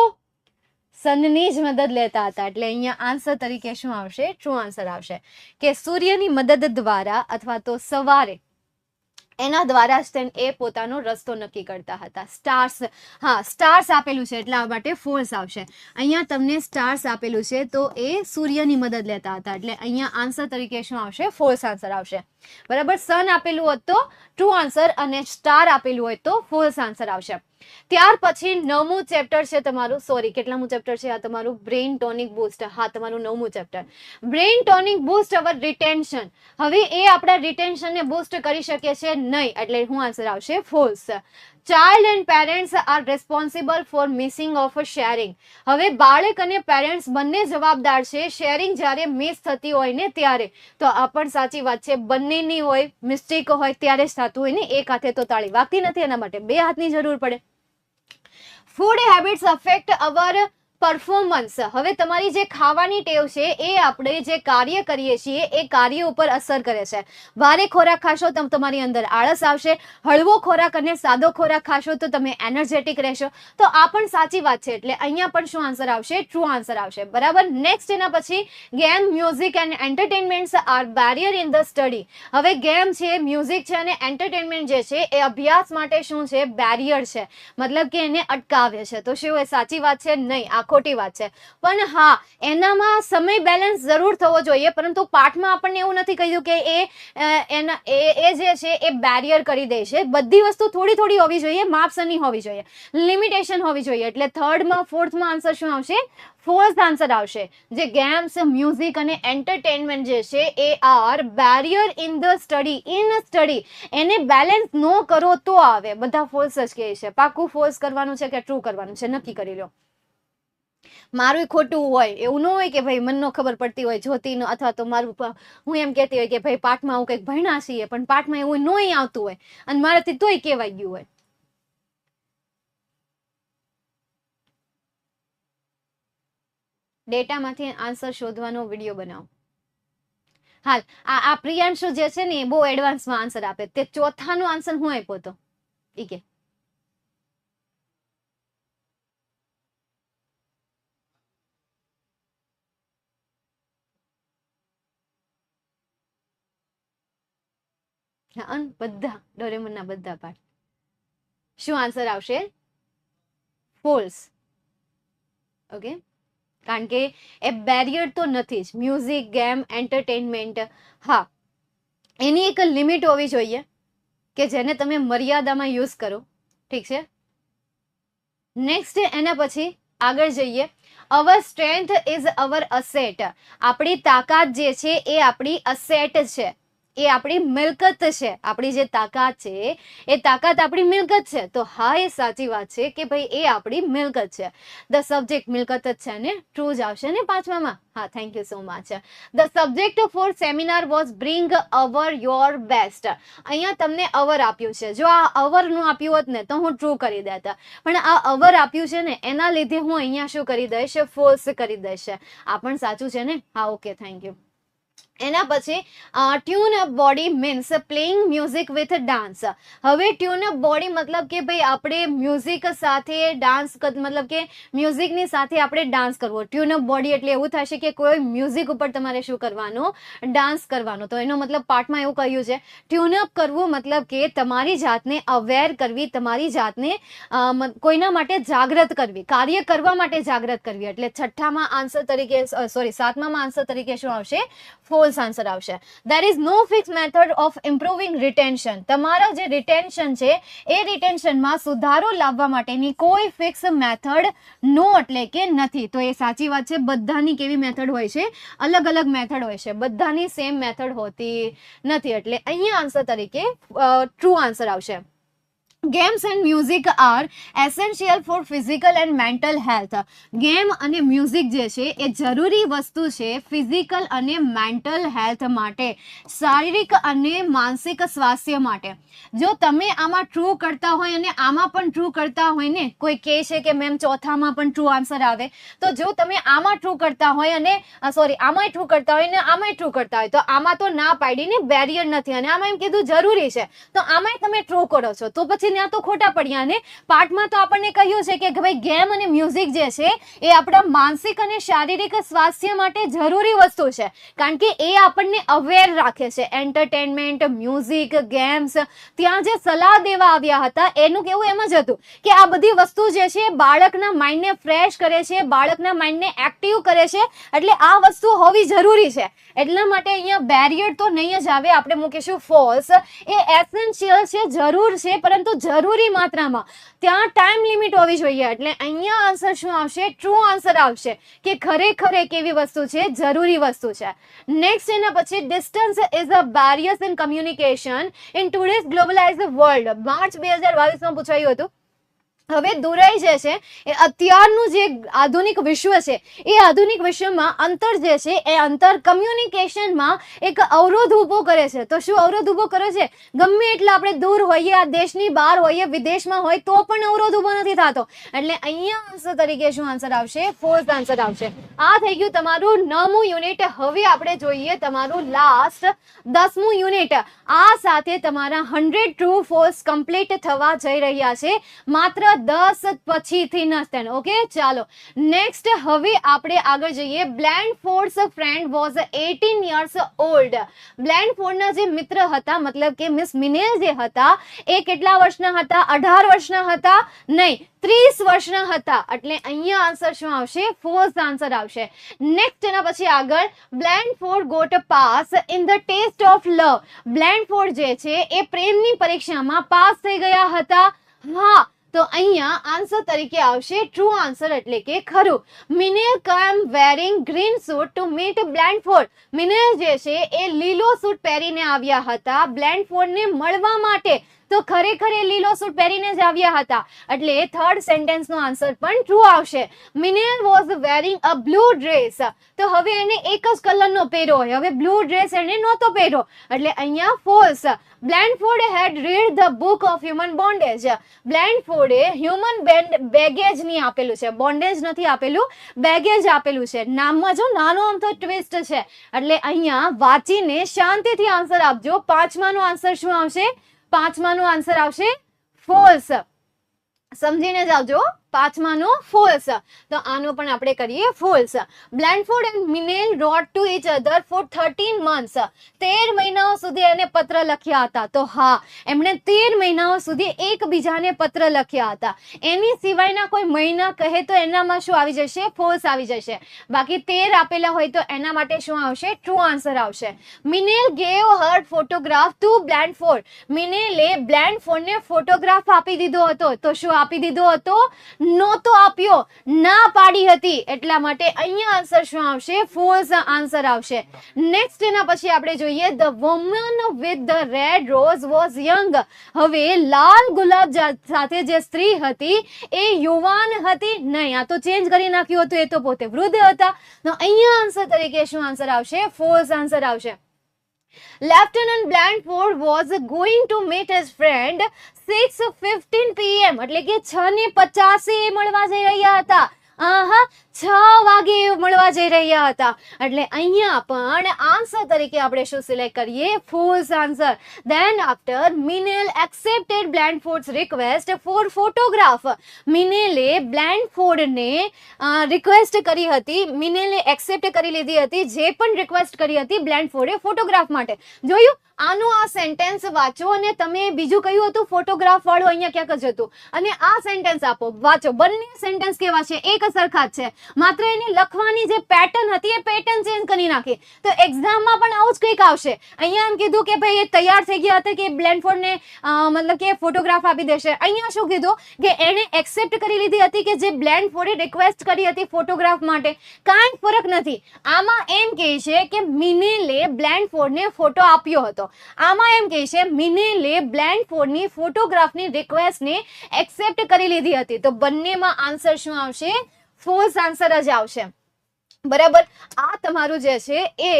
સનની જ મદદ લેતા હતા. એટલે અહીંયા આન્સર તરીકે શું આવશે? ટ્રુ આન્સર આવશે કે સૂર્યની મદદ દ્વારા અથવા તો સવારે એના દ્વારા જ એ પોતાનો રસ્તો નક્કી કરતા હતા. સ્ટાર્સ, હા સ્ટાર્સ આપેલું છે એટલા માટે ફોલ્સ આવશે. અહીંયા તમને સ્ટાર્સ આપેલું છે તો એ સૂર્યની મદદ લેતા હતા, એટલે અહીંયા આન્સર તરીકે શું આવશે? ફોલ્સ આન્સર આવશે. બરાબર, સન આપેલું હોત તો ટ્રુ આન્સર અને સ્ટાર આપેલું હોય તો ફોલ્સ આન્સર આવશે. ત્યાર પછી 9મું ચેપ્ટર છે તમારું, સોરી કેટલામું ચેપ્ટર છે આ તમારું? Brain tonic boost. હા, તમારું 9મું ચેપ્ટર બ્રેઇન ટોનિક બૂસ્ટ અવર રિટેન્શન. હવે એ આપણા રિટેન્શનને બૂસ્ટ કરી શકે છે નહીં, એટલે શું આન્સર આવશે? False. Child and parents are responsible for missing of sharing. હવે બાળક અને પેરેન્ટ્સ બંને જવાબદાર છે શેરિંગ જ્યારે મિસ થતી હોય ને ત્યારે. તો આ પણ સાચી વાત છે, બંનેની હોય, મિસ્ટેક હોય ત્યારે જ થતું હોય ને, એક હાથે તો તાળી વાગતી નથી, એના માટે બે હાથની જરૂર પડે. ફૂડ હેબિટ્સ અફેક્ટ અવર પરફોર્મન્સ. હવે તમારી જે ખાવાની ટેવ છે એ આપણે જે કાર્ય કરીએ છીએ એ કાર્ય ઉપર અસર કરે છે. ભારે ખોરાક ખાશો તો તમારી અંદર આળસ આવશે, હળવો ખોરાક અને સાદો ખોરાક ખાશો તો તમે એનર્જેટિક રહેશો. તો આ પણ સાચી વાત છે, એટલે અહીંયા પણ શું આન્સર આવશે? ટ્રુ આન્સર આવશે. બરાબર. નેક્સ્ટ એના પછી game, music and entertainment are barrier in the study. હવે ગેમ છે, મ્યુઝિક છે અને એન્ટરટેનમેન્ટ જે છે એ અભ્યાસ માટે શું છે? બેરિયર છે, મતલબ કે એને અટકાવે છે. તો શું એ સાચી વાત છે? નહીં, આ ખોટી વાત છે. પણ હા, એનામાં સમય બેલેન્સ જરૂર થવો જોઈએ, પરંતુ પાઠમાં આપણને એવું નથી કહ્યું કે એ જે છે એ બેરિયર કરી દે છે. બધી વસ્તુ થોડી થોડી હોવી જોઈએ, માપસરની હોવી જોઈએ, લિમિટેશન હોવી જોઈએ. એટલે થર્ડમાં, ફોર્થમાં આન્સર શું આવશે? ફોર્થ આન્સર આવશે. જે ગેમ્સ, મ્યુઝિક અને એન્ટરટેનમેન્ટ જે છે એ are barrier in the study. In study એને બેલેન્સ ન કરો તો આવે. બધા ફોલ્સ જ કહે છે. પાકું ફોલ્સ કરવાનું છે કે ટ્રુ કરવાનું છે? નક્કી કરી લો. મારું ખોટું હોય એવું ન હોય કે ભાઈ મને ન ખબર પડતી હોય જ્યોતિનો, અથવા તો મારું હું એમ કહેતી હોય કે ભાઈ પાઠમાં હું કંઈક ભણ્યા છીએ પણ પાઠમાં એવું નોય આવતું હોય અને મારાથી તોય કહેવાય ગયું હોય. ડેટામાંથી આન્સર શોધવાનો વિડીયો બનાવો. હાલ આ પ્રિયાંશુ જે છે ને એ બહુ એડવાન્સમાં આન્સર આપે. તે ચોથાનો આન્સર હું આપ્યો હતો ઈ કે બધા ડોરેમોનના બધા પાઠ. શું આન્સર આવશે? ફોલ્સ. ઓકે, કારણ કે એ બેરિયર તો નથી જ. મ્યુઝિક, ગેમ, એન્ટરટેનમેન્ટ, હા એની એક લિમિટ હોવી જોઈએ કે જેને તમે મર્યાદામાં યુઝ કરો. ઠીક છે. નેક્સ્ટ એના પછી આગળ જઈએ. અવર સ્ટ્રેન્થ ઇઝ અવર અસેટ. આપણી તાકાત જે છે એ આપણી અસેટ છે, એ આપણી મિલકત છે. આપણી જે તાકાત છે એ તાકાત આપણી મિલકત છે. તો હા, એ સાચી વાત છે કે ભાઈ એ આપણી મિલકત છે. ધ સબ્જેક્ટ મિલકત જ છે ને, ટ્રુ જ આવશે ને પાંચમામાં. હા, thank you so much. The subject for seminar was bring our your best. અહીંયા તમને અવર આપ્યું છે. જો આ અવરનું આપ્યું હોત ને તો હું ટ્રુ કરી દેતા, પણ આ અવર આપ્યું છે ને એના લીધે હું અહીંયા શું કરી દઈશ? ફોલ્સ કરી દઈશ. આ પણ સાચું છે ને? હા, ઓકે, થેન્ક યુ. એના પછી tune up body means playing music with dance. હવે ટ્યુન અપ બોડી મતલબ કે ભાઈ આપણે મ્યુઝિક સાથે ડાન્સ, મતલબ કે મ્યુઝિકની સાથે આપણે ડાન્સ કરવો. ટ્યુન અપ બોડી એટલે એવું થશે કે કોઈ મ્યુઝિક ઉપર તમારે શું કરવાનું? ડાન્સ કરવાનો. તો એનો મતલબ પાઠમાં એવું કહ્યું છે ટ્યુન અપ કરવું મતલબ કે તમારી જાતને અવેર કરવી, તમારી જાતને કોઈના માટે જાગૃત કરવી, કાર્ય કરવા માટે જાગૃત કરવી. એટલે છઠ્ઠામાં આન્સર તરીકે, સોરી સાતમામાં આન્સર તરીકે શું આવશે? ફોલ્સ આન્સર આવશે. There is no fixed method of improving retention. તમારા જે રિટેન્શન છે એ રિટેન્શનમાં સુધારો લાવવા માટેની કોઈ ફિક્સ મેથડ નો એટલે કે નથી. તો એ સાચી વાત છે. બધાની કેવી મેથડ હોય છે? અલગ અલગ મેથડ હોય છે. બધાની સેમ મેથડ હોતી નથી. એટલે અહીંયા આન્સર તરીકે ટ્રુ આન્સર આવશે. Games and music are essential for physical and mental health. Game અને મ્યુઝિક જે છે એ જરૂરી વસ્તુ છે ફિઝિકલ અને મેન્ટલ હેલ્થ માટે, શારીરિક અને માનસિક સ્વાસ્થ્ય માટે. જો તમે આમાં ટ્રુ કરતા હોય અને આમાં પણ ટ્રુ કરતા હોય ને, કોઈ કહે છે કે મેમ ચોથામાં પણ ટ્રુ આન્સર આવે, તો જો તમે આમાં ટ્રુ કરતા હોય અને આમાંય ટ્રુ કરતા હોય ને આમાંય ટ્રુ કરતા હોય, તો આમાં તો ના પાડીને બેરિયર નથી અને આમાં એમ કીધું જરૂરી છે, તો આમાંય તમે ટ્રુ કરો છો, તો પછી ત્યાં તો ખોટા પડ્યા ને. પાઠમાં તો આપણને કહ્યું છે કે ભાઈ ગેમ અને મ્યુઝિક જે છે એ આપણા માનસિક અને શારીરિક સ્વાસ્થ્ય માટે જરૂરી વસ્તુ છે, કારણ કે એ આપણને અવેર રાખે છે. એન્ટરટેનમેન્ટ, મ્યુઝિક, ગેમ્સ, ત્યાં જે સલાહ દેવા આવ્યા હતા એનું કેવું એમ જ હતું કે આ બધી વસ્તુ જે છે બાળકના માઇન્ડને ફ્રેશ કરે છે, બાળકના માઇન્ડને એક્ટિવ કરે છે, એટલે આ વસ્તુ હોવી જરૂરી છે. એટલા માટે અહીંયા બેરિયર તો નહીં જ આવે, આપણે મૂકીશું ફોલ્સ. એ એસેન્શિયલ છે, જરૂર છે, પરંતુ જરૂરી માત્રામાં. ત્યાં ટાઈમ લિમિટ હોવી જોઈએ. એટલે અહીંયા આન્સર શું આવશે? ટ્રુ આન્સર આવશે કે ખરેખર એક એવી વસ્તુ છે, જરૂરી વસ્તુ છે. નેક્સ્ટ એના પછી distance is a barrier in communication in today's globalised world. March 2022માં પૂછાયું હતું. હવે દૂરાઈ જે છે એ અત્યારનું જે આધુનિક વિશ્વ છે એ આધુનિક વિશ્વમાં અંતર જે છે એ અંતર કમ્યુનિકેશનમાં એક અવરોધ ઊભો કરે છે. તો શું અવરોધ ઊભો કરે છે? ગમે એટલે આપણે દૂર હોઈએ, આ દેશની બહાર હોઈએ, વિદેશમાં હોય તો પણ અવરોધ ઊભો નથી થતો. એટલે અહીંયા આન્સર તરીકે શું આન્સર આવશે? ફોર્થ આન્સર આવશે. આ થઈ ગયું તમારું 9મું યુનિટ. હવે આપણે જોઈએ તમારું લાસ્ટ 10મું યુનિટ. આ સાથે તમારા 100 ટ્રુ ફોલ્સ કમ્પ્લીટ થવા જઈ રહ્યા છે, માત્ર 10 પછીથી ન. ઓકે, ચાલો નેક્સ્ટ હવે આપણે આગળ જઈએ. બ્લેન્ડફોર્ડ્સ ફ્રેન્ડ વોઝ 18 years old. બ્લેન્ડફોર્ડના જે મિત્ર હતા, મતલબ કે મિસ મિનેલ જે હતા, એ કેટલા વર્ષના હતા? 18 વર્ષના હતા? નહીં, 30 વર્ષના હતા. એટલે અહીંયા આન્સર શું આવશે? ફોર્થ આન્સર આવશે. નેક્સ્ટ એના પછી આગળ Blandford got pass in the test of love. Blandford જે છે એ પ્રેમની પરીક્ષામાં પાસ થઈ ગયા હતા. હા, તો અહીંયા આન્સર તરીકે આવશે ટ્રુ આન્સર, એટલે કે ખરું. Minel come wearing green suit to meet Blandford. Minel જે છે એ લીલો સૂટ પહેરીને આવ્યા હતા બ્લેન્ડફોર્ડને મળવા માટે. તો ખરેખર એ લીલો સૂટ પહેરીને જ આવ્યા હતા. એટલે થર્ડ સેન્ટેન્સનો આન્સર પણ ટ્રુ આવશે. Minel was wearing a blue dress. તો હવે એને એક જ કલરનો પહેર્યો હોય, હવે બ્લુ ડ્રેસ એને નહોતો પહેર્યો, એટલે અહીંયા false. Blandford had read the book of human bondage. બ્લેન્ડફોર્ડે હ્યુમન બેગેજ નહીં આપેલું છે, બોન્ડેજ નથી આપેલું, બેગેજ આપેલું છે. નામમાં જો નાનો અમથો ટ્વિસ્ટ છે, એટલે અહીંયા વાંચીને શાંતિથી આન્સર આપજો. 5માનો આન્સર શું આવશે? 5માનો આન્સર આવશે ફોલ્સ. સમજીને જાવજો, 5માનો ફોલ્સ. તો આનો પણ આપણે કરીએ false. Blandford and Minel wrote to each other for 13 months. 13 મહિનાઓ સુધી એને પત્ર લખ્યા હતા. તો હા, એમણે 13 મહિનાઓ સુધી એકબીજાને પત્ર લખ્યા હતા. એની સિવાયના કોઈ મહિના કહે તો એનામાં શું આવી જશે? ફોલ્સ આવી જશે. બાકી 13 આપેલા હોય તો એના માટે શું આવશે? ટ્રુ આન્સર આવશે. Minel gave her photograph to Blandford. મિનેલે બ્લેન્ડફોર્ડને ફોટોગ્રાફ આપી દીધો હતો. તો શું આપી દીધો હતો? નહોતો આપ્યો, ના પાડી હતી. એટલા માટે અહીંયા આન્સર શું આવશે? ફોલ્સ આન્સર આવશે. નેક્સ્ટ એના પછી આપણે જોઈએ the woman with the red rose was young. હવે લાલ ગુલાબ સાથે જે સ્ત્રી હતી એ યુવાન હતી નહીં. આ તો ચેન્જ કરી નાખ્યું હતું, એ તો પોતે વૃદ્ધ હતા. તો અહીંયા આન્સર તરીકે શું આન્સર આવશે? ફોલ્સ આન્સર આવશે. Lieutenant Blandford was going to meet his friend 6:15 PM. એટલે કે 6:50 મળવા જઈ રહ્યા હતા. 6 વાગે મળવા જઈ રહ્યા હતા. એટલે અહીંયા પણ આન્સર તરીકે આપણે શું સિલેક્ટ કરીએ? False answer. Then after Minel accepted Blandford's request for photograph. મિનેલે બ્લેન્ડફોર્ડને રિક્વેસ્ટ કરી હતી, મિનેલે એક્સેપ્ટ કરી લીધી હતી જે પણ રિક્વેસ્ટ કરી હતી બ્લેન્ડફોર્ડે ફોટોગ્રાફ માટે. જોયું? આનું આ સેન્ટેન્સ વાંચો અને તમે બીજું કહ્યું હતું ફોટોગ્રાફ વાળું અહીંયા ક્યાંક જ હતું, અને આ સેન્ટેન્સ આપો, વાંચો. બંને સેન્ટેન્સ કેવા છે? એક સરખા જ છે, માત્ર એની લખવાની જે પેટર્ન હતી એ પેટર્ન ચેન્જ કરી નાખી. તો એક્ઝામમાં પણ આવું જ કંઈક આવશે. અહીંયા એમ કીધું કે ભાઈ એ તૈયાર થઈ ગયા હતા કે બ્લેન્ડફોર્ડને મતલબ કે ફોટોગ્રાફ આપી દેશે. અહીંયા શું કીધું કે એણે એક્સેપ્ટ કરી લીધી હતી કે જે બ્લેન્ડફોર્ડે રિક્વેસ્ટ કરી હતી ફોટોગ્રાફ માટે. કાંઈ ફરક નથી. આમાં એમ કહે છે કે મિનેલે બ્લેન્ડફોર્ડને ફોટો આપ્યો હતો. આમાં એમ કહે છે મિનેલે બ્લેન્ડફોર્ડની ફોટોગ્રાફની રિક્વેસ્ટને એક્સેપ્ટ કરી લીધી હતી. તો બંનેમાં આન્સર શું આવશે? ફોલ્સ આન્સર જ આવશે. બરાબર. આ તમારું જે છે એ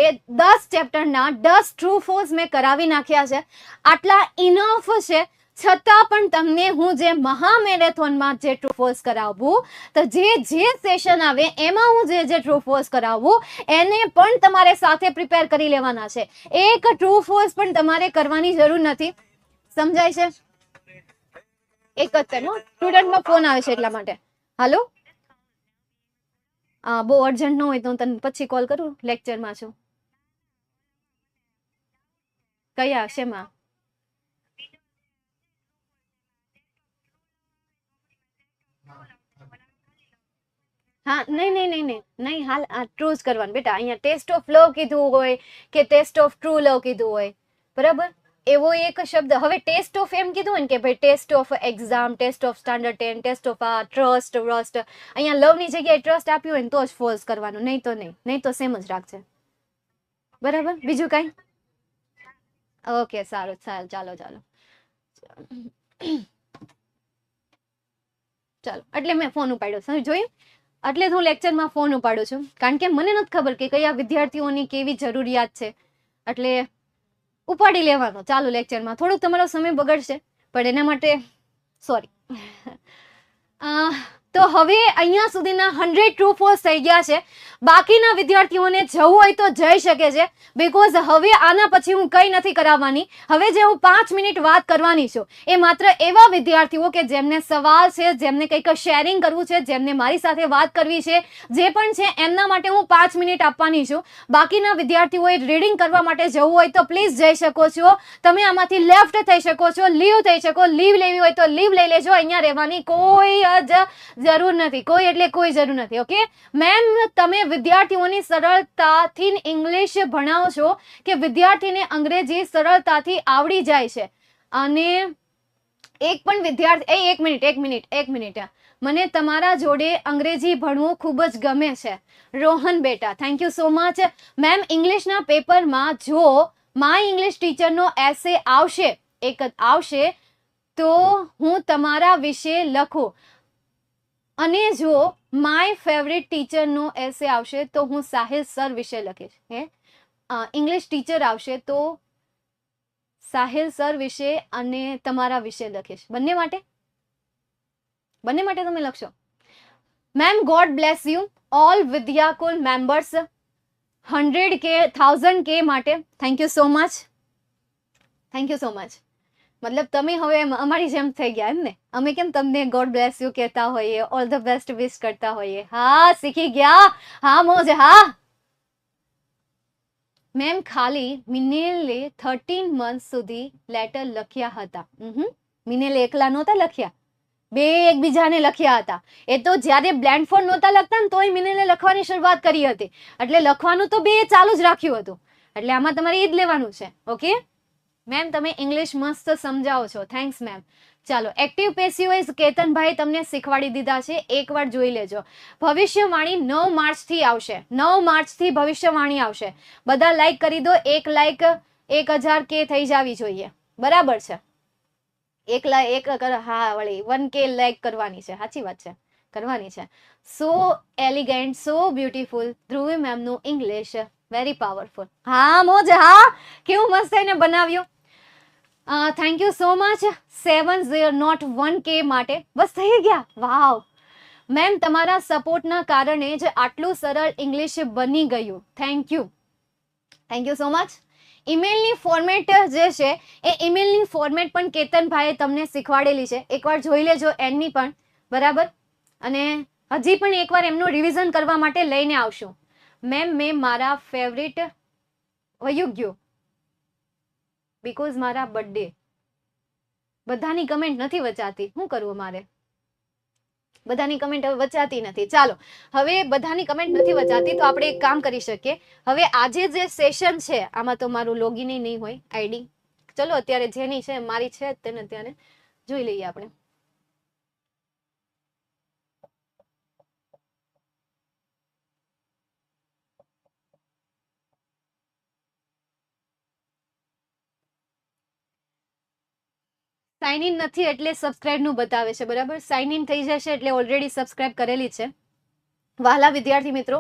10 ચેપ્ટરના 10 ટ્રુ ફોલ્સ મેં કરાવી નાખ્યા છે. આટલા ઇનફ છે. છતાં પણ તમને હું જે મહામેરેથોનમાં જે ટ્રુ ફોલ્સ કરાવું, તો જે સેશન આવે એમાં હું જે ટ્રુ ફોલ્સ કરાવું એને પણ તમારે સાથે પ્રિપેર કરી લેવાના છે. એક ટ્રુ ફોલ્સ પણ તમારે કરવાની જરૂર નથી. સમજાય છે? એક જ સેકન્ડ, સ્ટુડન્ટમાં ફોન આવે છે એટલા માટે. હાલો, બહુ અર્જન્ટ ન હોય તો હું તને પછી કોલ કરું, લેક્ચરમાં છું. કયા શેમાં? હા, નહીં, હાલ આ ટ્રુ જ કરવાનું બેટા. અહીંયા ટેસ્ટ ઓફ લવ કીધું હોય કે ટેસ્ટ ઓફ ટ્રુ લવ કીધું હોય, બરાબર, એવો એક શબ્દ. હવે ટેસ્ટ ઓફ એમ કીધું હોય ને કે ભાઈ test of exam, test of standard 10, test of આ ટ્રસ્ટ, અહીંયા લવની જગ્યાએ ટ્રસ્ટ આપ્યું હોય ને તો જ ફોલ્સ કરવાનું, નહીં તો સેમ જ રાખજે, બરાબર. બીજું કઈ? ઓકે, સારું, ચાલો. એટલે મેં ફોન ઉપાડ્યો, સમજ જોયું? એટલે હું લેક્ચરમાં ફોન ઉપાડું છું, કારણ કે મને નથી ખબર કે કયા વિદ્યાર્થીઓની કેવી જરૂરિયાત છે, એટલે ઉપાડી લેવાનો. ચાલુ લેક્ચરમાં થોડુંક તમારો સમય બગડશે, પણ એના માટે સોરી. તો હવે અહીંયા સુધીના 100 ટ્રુ ફોલ્સ થઈ ગયા છે. બાકીના વિદ્યાર્થીઓને જવું હોય તો જઈ શકે છે, બીકોઝ હવે આના પછી હું કંઈ નથી કરાવવાની. હવે જે હું 5 મિનિટ વાત કરવાની છું એ માત્ર એવા વિદ્યાર્થીઓ કે જેમને સવાલ છે, જેમને કંઈક શેરિંગ કરવું છે, જેમને મારી સાથે વાત કરવી છે, જે પણ છે એમના માટે હું 5 મિનિટ આપવાની છું. બાકીના વિદ્યાર્થીઓએ રીડિંગ કરવા માટે જવું હોય તો પ્લીઝ જઈ શકો છો. તમે આમાંથી લેફ્ટ થઈ શકો છો, લીવ થઈ શકો. લીવ લેવી હોય તો લીવ લઈ લેજો. અહીંયા રહેવાની કોઈ જ જરૂર નથી, કોઈ એટલે કોઈ જરૂર નથી. ઓકે મેમ, તમે વિદ્યાર્થીઓની સરળતાથી ઇંગ્લિશ ભણાવો છો કે વિદ્યાર્થીને અંગ્રેજી સરળતાથી આવડી જાય છે. અને એક પણ વિદ્યાર્થી એક મિનિટ મને તમારા જોડે અંગ્રેજી ભણવું ખૂબ જ ગમે છે. રોહન બેટા, thank you so much. Ma'am, ઇંગ્લિશના પેપરમાં જો માય ઇંગ્લિશ ટીચરનો એસે આવશે તો હું તમારા વિશે લખું, અને જો માય ફેવરિટ ટીચરનો એસે આવશે તો હું સાહિલ સર વિશે લખીશ. ઇંગ્લિશ ટીચર આવશે તો સાહિલ સર વિશે અને તમારા વિશે લખીશ. બંને માટે તમે લખશો. Ma'am, God bless you all Vidyakul members 100K 1000K માટે થેન્ક યુ સો મચ. મતલબ તમે હવે અમારી જેમ થઈ ગયા એમ ને? અમે કેમ તમને ગોડ બ્લેસ યુ કહેતા હોઈએ, ઓલ ધ બેસ્ટ વિશ કરતા હોઈએ. હા, શીખી ગયા. હા મોજ. હા મેમ, ખાલી મિનેલે 13 મંથ સુધી લેટર લખ્યા હતા. મિનેલે એકલા નહોતા લખ્યા, બે એકબીજાને લખ્યા હતા. એ તો જ્યારે બ્લેન્ડફોર્ડ નહોતા લખતા ને તોય મિનેલે લખવાની શરૂઆત કરી હતી. એટલે લખવાનું તો બે ચાલુ જ રાખ્યું હતું. એટલે આમાં તમારે એ જ લેવાનું છે. ઓકે મેમ, તમે ઇંગ્લિશ મસ્ત સમજાવો છો. Thanks ma'am. ચાલો, એક્ટિવ પેસિવ વોઇસ કેતનભાઈ તમને શીખવાડી દીધા છે, એકવાર જોઈ લેજો. ભવિષ્યવાણી 9 માર્ચથી આવશે. 9 માર્ચથી ભવિષ્યવાણી આવશે. બધા લાઈક કરી દો. એક લાઈક 1000K થઈ જવી જોઈએ, બરાબર છે? હા વળી 1K લાઈક કરવાની છે. સાચી વાત છે, કરવાની છે. So elegant, so beautiful. Dhruvi મેમનું ઇંગ્લિશ વેરી પાવરફુલ. હા મોજ. હા, કેવું મસ્ત એને બનાવ્યું. Thank you so much. 701K માટે બસ થઈ ગયા. વાવ મેમ, તમારા સપોર્ટના કારણે જ આટલું સરળ ઇંગ્લિશ બની ગયું. Thank you so much. ઈમેલની ફોર્મેટ જે છે એ ઈમેલની ફોર્મેટ પણ કેતનભાઈએ તમને શીખવાડેલી છે. એકવાર જોઈ લેજો એમની પણ, બરાબર. અને હજી પણ એકવાર એમનું રિવિઝન કરવા માટે લઈને આવશું. મેમ, મેં મારા ફેવરિટ વયું ગયું બીકોઝ મારા બર્થડે. બધાની કમેન્ટ નથી વચાતી, શું કરવું મારે? બધાની કમેન્ટ હવે વચાતી નથી. ચાલો, હવે બધાની કમેન્ટ નથી વચાતી તો આપણે એક કામ કરી શકીએ. હવે આજે જે સેશન છે આમાં તો મારું લોગિન નહીં હોય, આઈડી. ચલો, અત્યારે જેની છે મારી છે તેને ત્યારે જોઈ લઈએ આપણે. સાઇન ઇન નથી એટલે સબસ્ક્રાઇબ નું બતાવે છે, બરાબર. સાઇન ઇન થઈ જશે એટલે ઓલરેડી સબસ્ક્રાઇબ કરેલી છે. વહાલા વિદ્યાર્થી મિત્રો,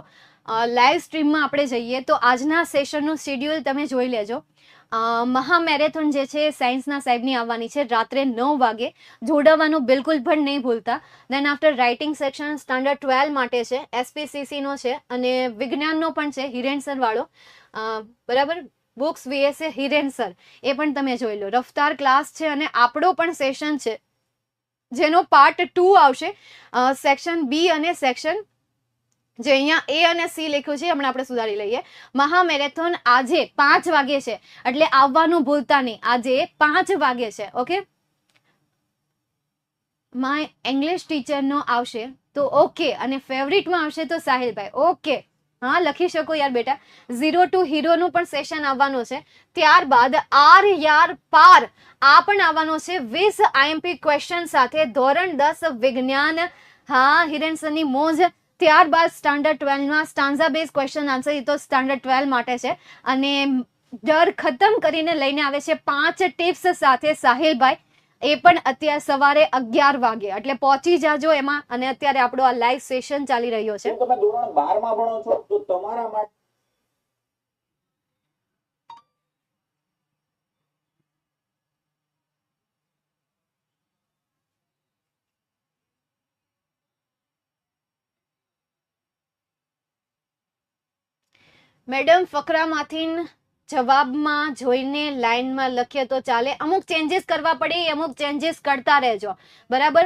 લાઈવ સ્ટ્રીમમાં આપણે જઈએ તો આજના સેશનનું શેડ્યુલ તમે જોઈ લેજો. મહા મેરેથોન જે છે સાયન્સના સાહેબની આવવાની છે રાત્રે 9 વાગે. જોડાવાનું બિલકુલ પણ નહીં ભૂલતા. Then after writing section standard 12 માટે છે, SPCC નો છે અને વિજ્ઞાનનો પણ છે, હિરેન સર વાળો, બરાબર. બુક્સ VSA હિરેન સર, એ પણ તમે જોઈ લો. રફતાર ક્લાસ છે અને આપણો પણ સેશન છે જેનો પાર્ટ 2 આવશે, સેક્શન બી અને સેક્શન, જે અહીંયા એ અને સી લખ્યું છે હમણાં આપણે સુધારી લઈએ. મહા મેરેથોન આજે 5 વાગે છે, એટલે આવવાનું ભૂલતા નહીં. આજે 5 વાગે છે. ઓકે, માય ઇંગ્લિશ ટીચરનો આવશે તો ઓકે, અને ફેવરિટમાં આવશે તો સાહિલભાઈ. ઓકે, હા લખી શકો યાર બેટા. 0 ટુ હીરોનું પણ સેશન આવવાનું છે. ત્યારબાદ આર યાર પાર આ પણ આવવાનો છે 20 આઈએમપી ક્વેશ્ચન સાથે, ધોરણ 10 વિજ્ઞાન. હા હિરેન સરની મોજ. ત્યારબાદ સ્ટાન્ડર્ડ 12માં સ્ટાન્ઝા બેઝ ક્વેશ્ચન આન્સર, એ તો સ્ટાન્ડર્ડ 12 માટે છે. અને ડર ખતમ કરીને લઈને આવે છે 5 ટિપ્સ સાથે સાહિલભાઈ, એ પણ અત્યારે સવારે 11 વાગે, એટલે પહોંચી જાજો એમાં. અને અત્યારે આપણો આ લાઈવ સેશન ચાલી રહ્યો છે. તમે ધોરણ 12 માં ભણો છો તો તમારા માટે મેડમ ફકરામાંથી જવાબમાં જોઈને લાઈનમાં લખીએ તો ચાલે. અમુક ચેન્જીસ કરવા પડે, અમુક ચેન્જીસ કરતા રહેજો, બરાબર.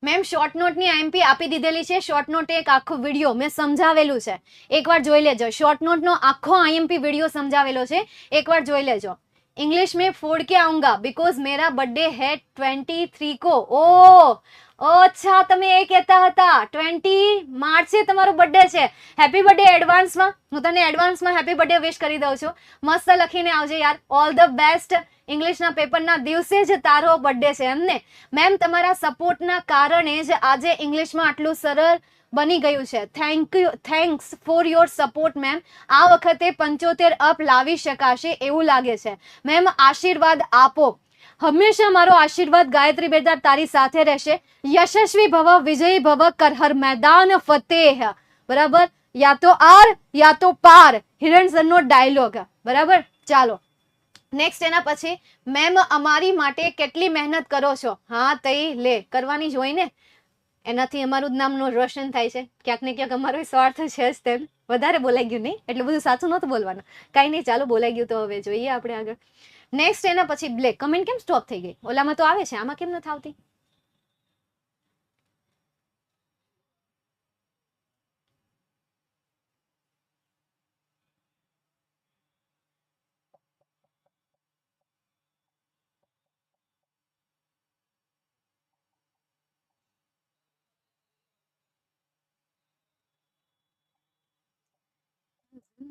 મેમ શોર્ટ નોટની આઈએમપી આપી દીધેલી છે. શોર્ટ નોટ એક આખો વિડીયો મેં સમજાવેલું છે, એકવાર જોઈ લેજો. શોર્ટ નોટનો આખો આઈએમપી વિડીયો સમજાવેલો છે, એકવાર જોઈ લેજો. इंग्लिश में फोड़ के आऊंगा बिकॉज मेरा बर्थडे है 23 को. ओ અચ્છા, તમે એ કહેતા હતા 20 માર્ચે તમારો બર્થડે છે. હેપી બર્થડે એડવાન્સમાં. હું તને એડવાન્સમાં હેપી બર્થડે વિશ કરી દઉં છું. મસ્ત લખીને આવજે યાર. All the best. ઇંગ્લિશના પેપરના દિવસે જ તારો બર્થડે છે એમને. મેમ તમારા સપોર્ટના કારણે જ આજે ઇંગ્લિશમાં આટલું સરળ બની ગયું છે. Thanks for your support ma'am. આ વખતે 75 અપ લાવી શકાશે એવું લાગે છે. મેમ આશીર્વાદ આપો. હંમેશા મારો આશીર્વાદ ગાયત્રી બેટા તારી સાથે રહેશે. યશસ્વી ભવ, વિજયી ભવ, કર હર મેદાન ફતેહ. બરાબર, યા તો આર યા તો પાર, હિરણ સરનો ડાયલોગ. બરાબર, ચાલો નેક્સ્ટ. એના પછી મેમ અમારી માટે કેટલી મહેનત કરો છો. હા તઈ લે, કરવાની જ હોય ને, એનાથી અમારું જ નામનું રોશન થાય છે. ક્યાંક ને ક્યાંક અમારો સ્વાર્થ છે જ. તેમ વધારે બોલાઈ ગયું નહીં, એટલું બધું સાચું નહોતું બોલવાનું. કાંઈ નહીં, ચાલો બોલાઈ ગયું તો હવે જોઈએ આપણે આગળ. નેક્સ્ટ એના પછી બ્લેક. કમેન્ટ કેમ સ્ટોપ થઈ ગઈ? ઓલામાં તો આવે છે, આમાં કેમ નથી આવતી?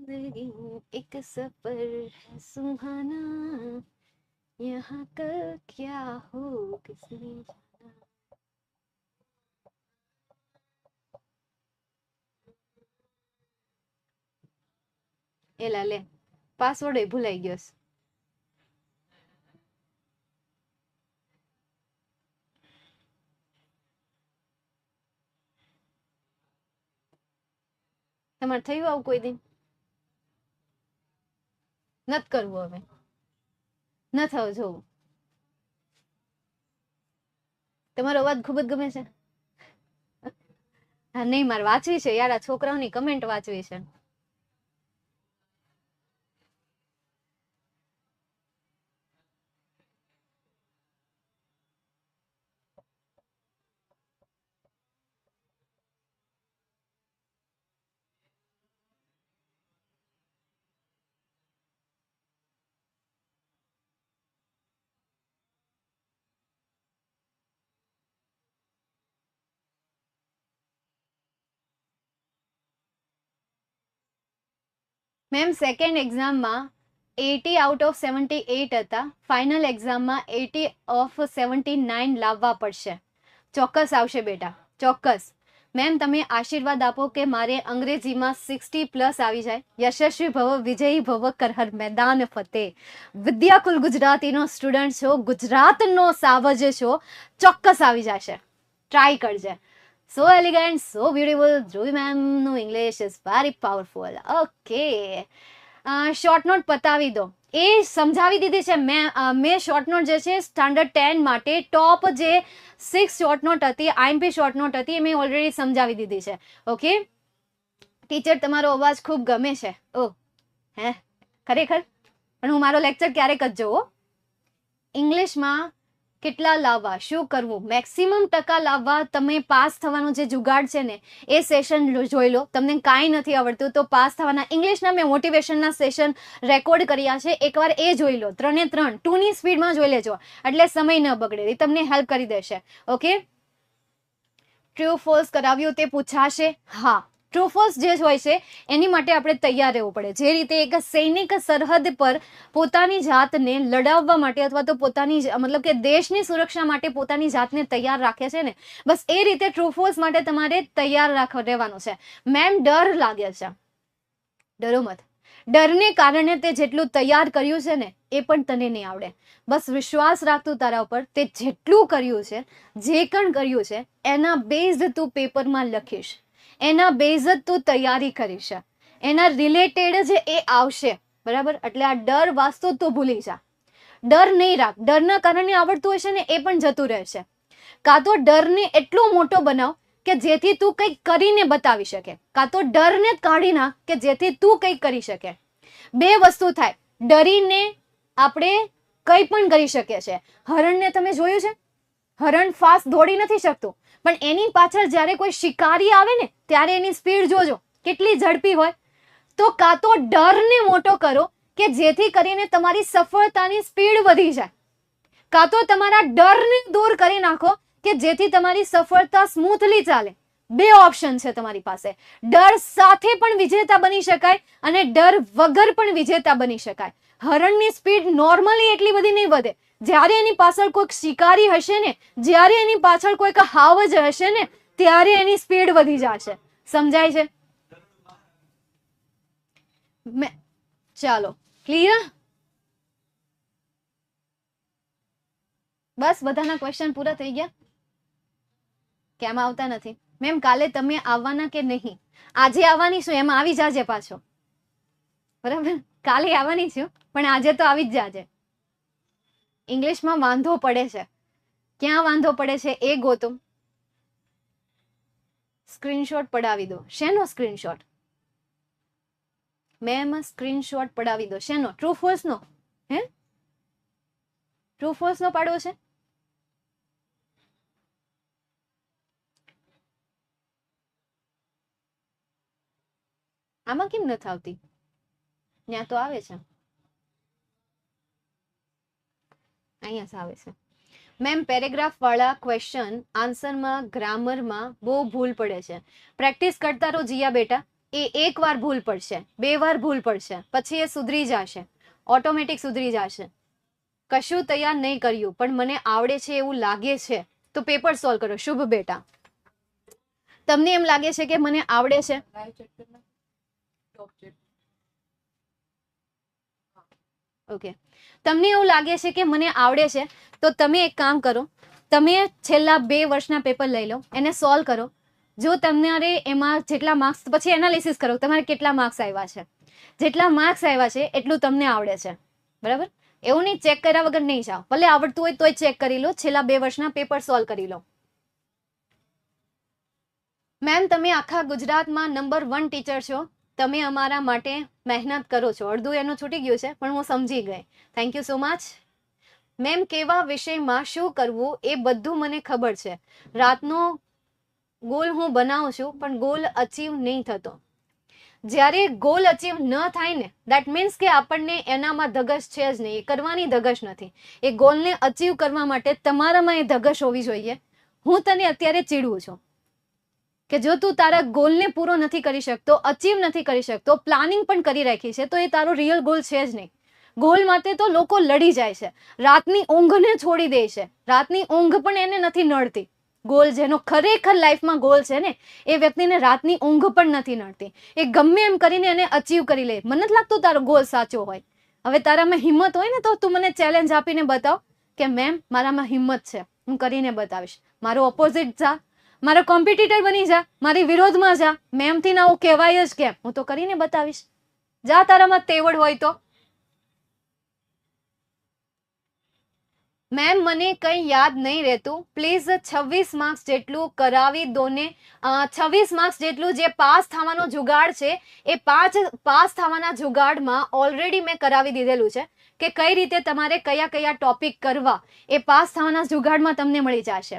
जिंदगी एक सफर है सुहाना, यहाँ कल क्या हो किसने जाना. એલા લે, પાસવર્ડ એ ભૂલાઈ ગયો છે. તમારે થયું આવું કોઈ દિન? નથી કરવું હવે, ન થવું જોવું. તમારો અવાજ ખૂબ જ ગમે છે. હા નહીં, મારે વાંચવી છે યાર, આ છોકરાઓની કમેન્ટ વાંચવી છે. મેમ સેકન્ડ એક્ઝામમાં 80 આઉટ ઓફ 78 હતા. ફાઇનલ એક્ઝામમાં 80 ઓફ 79 લાવવા પડશે. ચોક્કસ આવશે બેટા, ચોક્કસ. મેમ તમે આશીર્વાદ આપો કે મારે અંગ્રેજીમાં 60+ આવી જાય. યશસ્વી ભવ, વિજયી ભવ, કર હર મેદાન ફતેહ. વિદ્યાકુલ ગુજરાતીનો સ્ટુડન્ટ છો, ગુજરાતનો સાવજ છો, ચોક્કસ આવી જશે. ટ્રાય કરજે. So elegant, so beautiful. Dhruvi મેમનું English is very powerful. Okay, short note પતાવી દો. એ સમજાવી દીધી છે મેં શોર્ટ નોટ જે છે સ્ટાન્ડર્ડ 10 માટે ટોપ જે 6 શોર્ટ નોટ હતી, આઈએમપી શોર્ટ નોટ હતી, એ મેં ઓલરેડી સમજાવી દીધી છે. ઓકે ટીચર, તમારો અવાજ ખૂબ ગમે છે. ઓ હે, ખરેખર? પણ હું મારો લેક્ચર ક્યારેક જ જોઉં. ઇંગ્લિશમાં કેટલા લાવવા, શું કરવું, મેક્સિમમ ટકા લાવવા, તમે પાસ થવાનું જે જુગાડ છે ને એ સેશન જોઈ લો. તમને કાંઈ નથી આવડતું તો પાસ થવાના ઇંગ્લિશના મેં મોટિવેશનના સેશન રેકોર્ડ કર્યા છે, એકવાર એ જોઈ લો. 3 એ 3 2ની સ્પીડમાં જોઈ લેજો એટલે સમય ન બગડે, એ તમને હેલ્પ કરી દેશે. ઓકે, ટ્રુ ફોલ્સ કરાવ્યું તે પૂછાશે. હા, ટ્રુ ફોલ્સ જે હોય છે એની માટે આપણે તૈયાર રહેવું પડે. જે રીતે એક સૈનિક સરહદ પર પોતાની જાતને લડાવવા માટે અથવા તો પોતાની મતલબ કે દેશની સુરક્ષા માટે પોતાની જાતને તૈયાર રાખે છે ને, બસ એ રીતે ટ્રુ ફોલ્સ માટે તમારે તૈયાર રહેવાનું છે. મેમ ડર લાગે છે, ડરો મત. ડરને કારણે તે જેટલું તૈયાર કર્યું છે ને એ પણ તને નહીં આવડે. બસ વિશ્વાસ રાખતું તારા ઉપર. તે જેટલું કર્યું છે, જે પણ કર્યું છે એના બેઝ તું પેપરમાં લખીશ, એના બેઝ જ તું તૈયારી કરીશ, એના રિલેટેડ જ એ આવશે. બરાબર? એટલે આ ડર વાસ્તુ તું ભૂલી જા. ડર નહીં રાખ. ડરના કારણે આવડતું હશે ને એ પણ જતું રહેશે. કાં તો ડરને એટલો મોટો બનાવ કે જેથી તું કંઈક કરીને બતાવી શકે, કાં તો ડરને જ કાઢી નાખ કે જેથી તું કંઈક કરી શકે. બે વસ્તુ થાય. ડરીને આપણે કંઈ પણ કરી શકીએ છીએ. હરણને તમે જોયું છે? હરણ ફાસ્ટ દોડી નથી શકતું, પણ એની પાછળ જ્યારે કોઈ શિકારી આવે ને ત્યારે એની સ્પીડ જોજો કેટલી ઝડપી હોય. તો કાં તો ડરને મોટો કરો કે જેથી કરીને તમારી સફળતાની સ્પીડ વધી જાય, કાં તો તમારા ડરને દૂર કરી નાખો કે જેથી તમારી સફળતા સ્મૂથલી ચાલે. બે ઓપ્શન છે તમારી પાસે. ડર સાથે પણ વિજેતા બની શકાય અને ડર વગર પણ વિજેતા બની શકાય. હરણની સ્પીડ નોર્મલી એટલી બધી નહીં વધે. જ્યારે એની પાછળ કોઈક શિકારી હશે ને, જ્યારે એની પાછળ કોઈક હાવજ હશે ને ત્યારે એની સ્પીડ વધી જશે. સમજાય છે? ચાલો, ક્લિયર? બસ બધાના ક્વેશ્ચન પૂરા થઈ ગયા? કેમ આવતા નથી? મેમ કાલે તમે આવવાના કે નહીં? આજે આવવાની છું, એમાં આવી જાજે પાછો. બરાબર? કાલે આવવાની છું પણ આજે તો આવી જ જાજે. ઇંગ્લિશમાં વાંધો પડે છે. ક્યાં વાંધો પડે છે એ ગોતો. સ્ક્રીનશોટ પડાવી દો. શેનો સ્ક્રીનશોટ? મેમ સ્ક્રીનશોટ પડાવી દો. શેનો? ટ્રુ ફોલ્સ નો? હે, ટ્રુ ફોલ્સ નો પાડવો છે? આમાં કેમ નથી આવતી? ત્યાં તો આવે છે, અહીંયા આવે છે. મેમ પેરેગ્રાફ વાળા ક્વેશ્ચન આન્સરમાં ગ્રામરમાં બહુ ભૂલ પડે છે. પ્રેક્ટિસ કરતા રહો જીયા બેટા. એ એક વાર ભૂલ પડશે, 2 વાર ભૂલ પડશે, પછી એ સુધરી જશે, ઓટોમેટિક સુધરી જશે. કશું તૈયાર નહીં કર્યું પણ મને આવડે છે એવું લાગે છે તો પેપર સોલ્વ કરો. શુભ બેટા, તમને એમ લાગે છે કે મને આવડે છે? ઓકે, તમને એવું લાગે છે કે મને આવડે છે તો તમે એક કામ કરો, તમે છેલ્લા 2 વર્ષના પેપર લઈ લો, એને સોલ્વ કરો. જો તમારે એમાં જેટલા માર્ક્સ, પછી એનાલિસિસ કરો તમારે કેટલા માર્ક્સ આવ્યા છે. જેટલા માર્ક્સ આવ્યા છે એટલું તમને આવડે છે. બરાબર? એવું નહીં ચેક કર્યા વગર નહીં જાઓ. ભલે આવડતું હોય તોય ચેક કરી લો, છેલ્લા 2 વર્ષના પેપર સોલ્વ કરી લો. મેમ તમે આખા ગુજરાતમાં નંબર 1 ટીચર છો. તમે અમારા માટે મહેનત કરો છો. અડધું એનું છૂટી ગયું છે પણ હું સમજી ગઈ. Thank you so much. Ma'am કેવા વિષયમાં શું કરવું એ બધું મને ખબર છે. રાતનો ગોલ હું બનાવું છું પણ ગોલ અચીવ નહીં થતો. જ્યારે ગોલ અચીવ ન થાય ને દેટ મીન્સ કે આપણને એનામાં ધગશ છે જ નહીં, એ કરવાની ધગશ નથી. એ ગોલને અચીવ કરવા માટે તમારામાં એ ધગશ હોવી જોઈએ. હું તને અત્યારે ચીડવું છું કે જો તું તારા ગોલને પૂરો નથી કરી શકતો, અચીવ નથી કરી શકતો, પ્લાનિંગ પણ કરી રાખી છે તો એ તારો રિયલ ગોલ છે જ નહીં. ગોલ માટે તો લોકો લડી જાય છે, રાતની ઊંઘને છોડી દે છે. રાતની ઊંઘ પણ એને નથી નડતી. ગોલ જેનો ખરેખર લાઈફમાં ગોલ છે ને એ વ્યક્તિને રાતની ઊંઘ પણ નથી નડતી. એ ગમે એમ કરીને એને અચીવ કરી લે. મને નથી લાગતું તારો ગોલ સાચો હોય. હવે તારામાં હિંમત હોય ને તો તું મને ચેલેન્જ આપીને બતાવ કે મેમ મારામાં હિંમત છે, હું કરીને બતાવીશ. મારો ઓપોઝિટ જા, મારો કોમ્પિટિટર બની જા, મારી વિરોધમાં જા. મેમથી ના હું કહેવાય જ કેમ? હું તો કરીને બતાવીશ. જા, તારામાં તેવડ હોય તો. મેમ મને કંઈ યાદ નહીં રહેતું, પ્લીઝ 26 માર્ક્સ જેટલું કરાવી દો ને. 26 માર્ક્સ જેટલું જે પાસ થવાનો જુગાડ છે એ પાસ થવાના જુગાડમાં ઓલરેડી મેં કરાવી દીધેલું છે કે કઈ રીતે તમારે કયા કયા ટોપિક કરવા, એ પાસ થવાના જુગાડમાં તમને મળી જશે.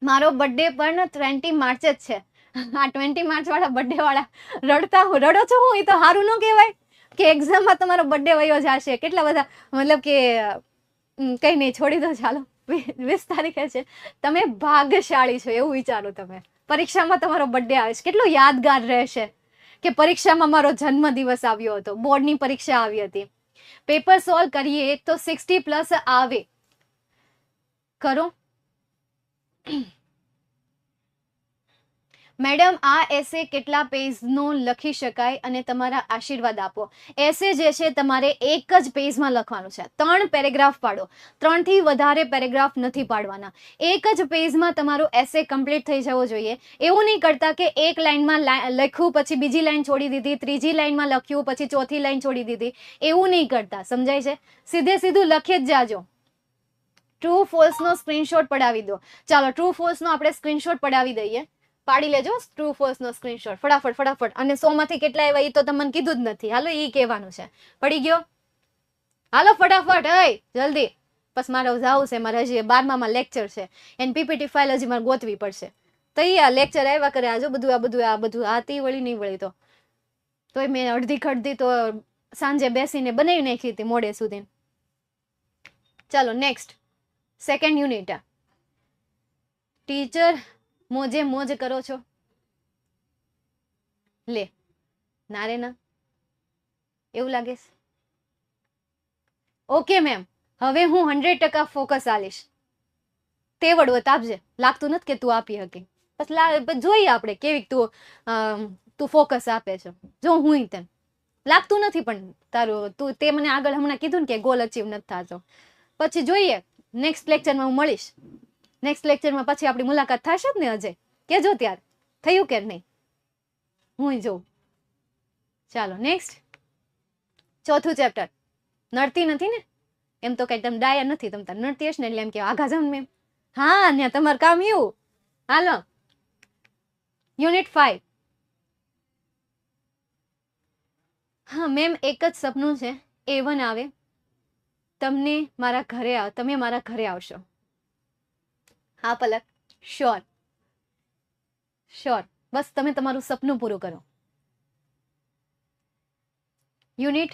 મારો બર્થડે પણ 20 માર્ચ જ છે. આ 20 માર્ચ વાળા બર્થડે વાળા રડો છો હું, એ તો સારું ન કહેવાય કે એક્ઝામમાં તમારો બર્થડે વયો જશે. કેટલા બધા મતલબ કે કઈ નહીં, છોડી દો, ચાલો. 20 તારીખે છે. તમે ભાગ્યશાળી છો એવું વિચારો. તમે પરીક્ષામાં તમારો બર્થડે આવે છે, કેટલો યાદગાર રહેશે કે પરીક્ષામાં મારો જન્મ દિવસ આવ્યો હતો, બોર્ડની પરીક્ષા આવી હતી. પેપર સોલ્વ કરીએ તો 60+ આવે. કરો મેડમ. આ એસે કેટલા પેજનો લખી શકાય અને તમારા આશીર્વાદ આપો. એસે જે છે તમારે એક જ પેજમાં લખવાનું છે. 3 પેરેગ્રાફ પાડો, 3 થી વધારે પેરેગ્રાફ નથી પાડવાના. એક જ પેજમાં તમારો એસે કમ્પ્લીટ થઈ જવો જોઈએ. એવું નહીં કરતા કે એક લાઈનમાં લખ્યું પછી બીજી લાઈન છોડી દીધી, ત્રીજી લાઈનમાં લખ્યું પછી ચોથી લાઈન છોડી દીધી. એવું નહીં કરતા, સમજાય છે? સીધું લખી જ જાજો. ટ્રુ ફોલ્સ નો સ્ક્રીનશોટ પડાવી દો. ચાલો, ટ્રુ ફોલ્સ નો આપણે સ્ક્રીનશોટ પડાવી દઈએ. પાડી લેજો ટ્રુ ફોલ્સ નો સ્ક્રીનશોટ ફટાફટ. અને 100 માંથી કેટલા આવ્યા એ તો તમને કીધું જ નથી. હાલો, એ કહેવાનું છે. પડી ગયો? હાલો ફટાફટ, જલ્દી. બસ મારે જવું છે, મારે હજી 12માં લેક્ચર છે. એની પીપીટી ફાઇલ હજી મારે ગોતવી પડશે. તો આ લેક્ચર આવ્યા કરે. આ બધું આતી વળી નહીં વળી તોય મેં અડધી તો સાંજે બેસીને બનાવી નાખી હતી મોડે સુધી. ચાલો નેક્સ્ટ, સેકન્ડ યુનિટ. ટીચર મોજ કરો છો? લે ના રે ના, એવું લાગે છે. ઓકે મેમ, હવે હું 100% ફોકસ આલીશ. તે વડવત આપજે. લાગતું નથી કે તું આપી હકી. બસ જોઈએ આપણે કેવી તું ફોકસ આપે છે. જો હું તેમ લાગતું નથી, પણ તારું તે મને આગળ હમણાં કીધું ને કે ગોલ અચીવ નથી થતો. પછી જોઈએ, નેક્સ્ટ લેક્ચરમાં હું મળીશ. નેક્સ્ટ લેક્ચરમાં પછી આપણી મુલાકાત થશે જ ને અજય? કેજો ત્યારે થયું કે નહીં, હું જોઉં. ચાલો નેક્સ્ટ, ચોથું ચેપ્ટર. નડતી નથી ને? એમ તો કઈ તમે ડાયા નથી, તમે તાર નડતી હશે ને એટલે એમ કે આઘા જાવ મેમ. હા ને તમારું કામ એવું. હાલો, યુનિટ 5. હા મેમ, એક જ સપનું છે. A1 આવે, તમે મારા ઘરે આવશો. હા પલક, શ્યોર. બસ તમે તમારું સપનું પૂરું કરો. યુનિટ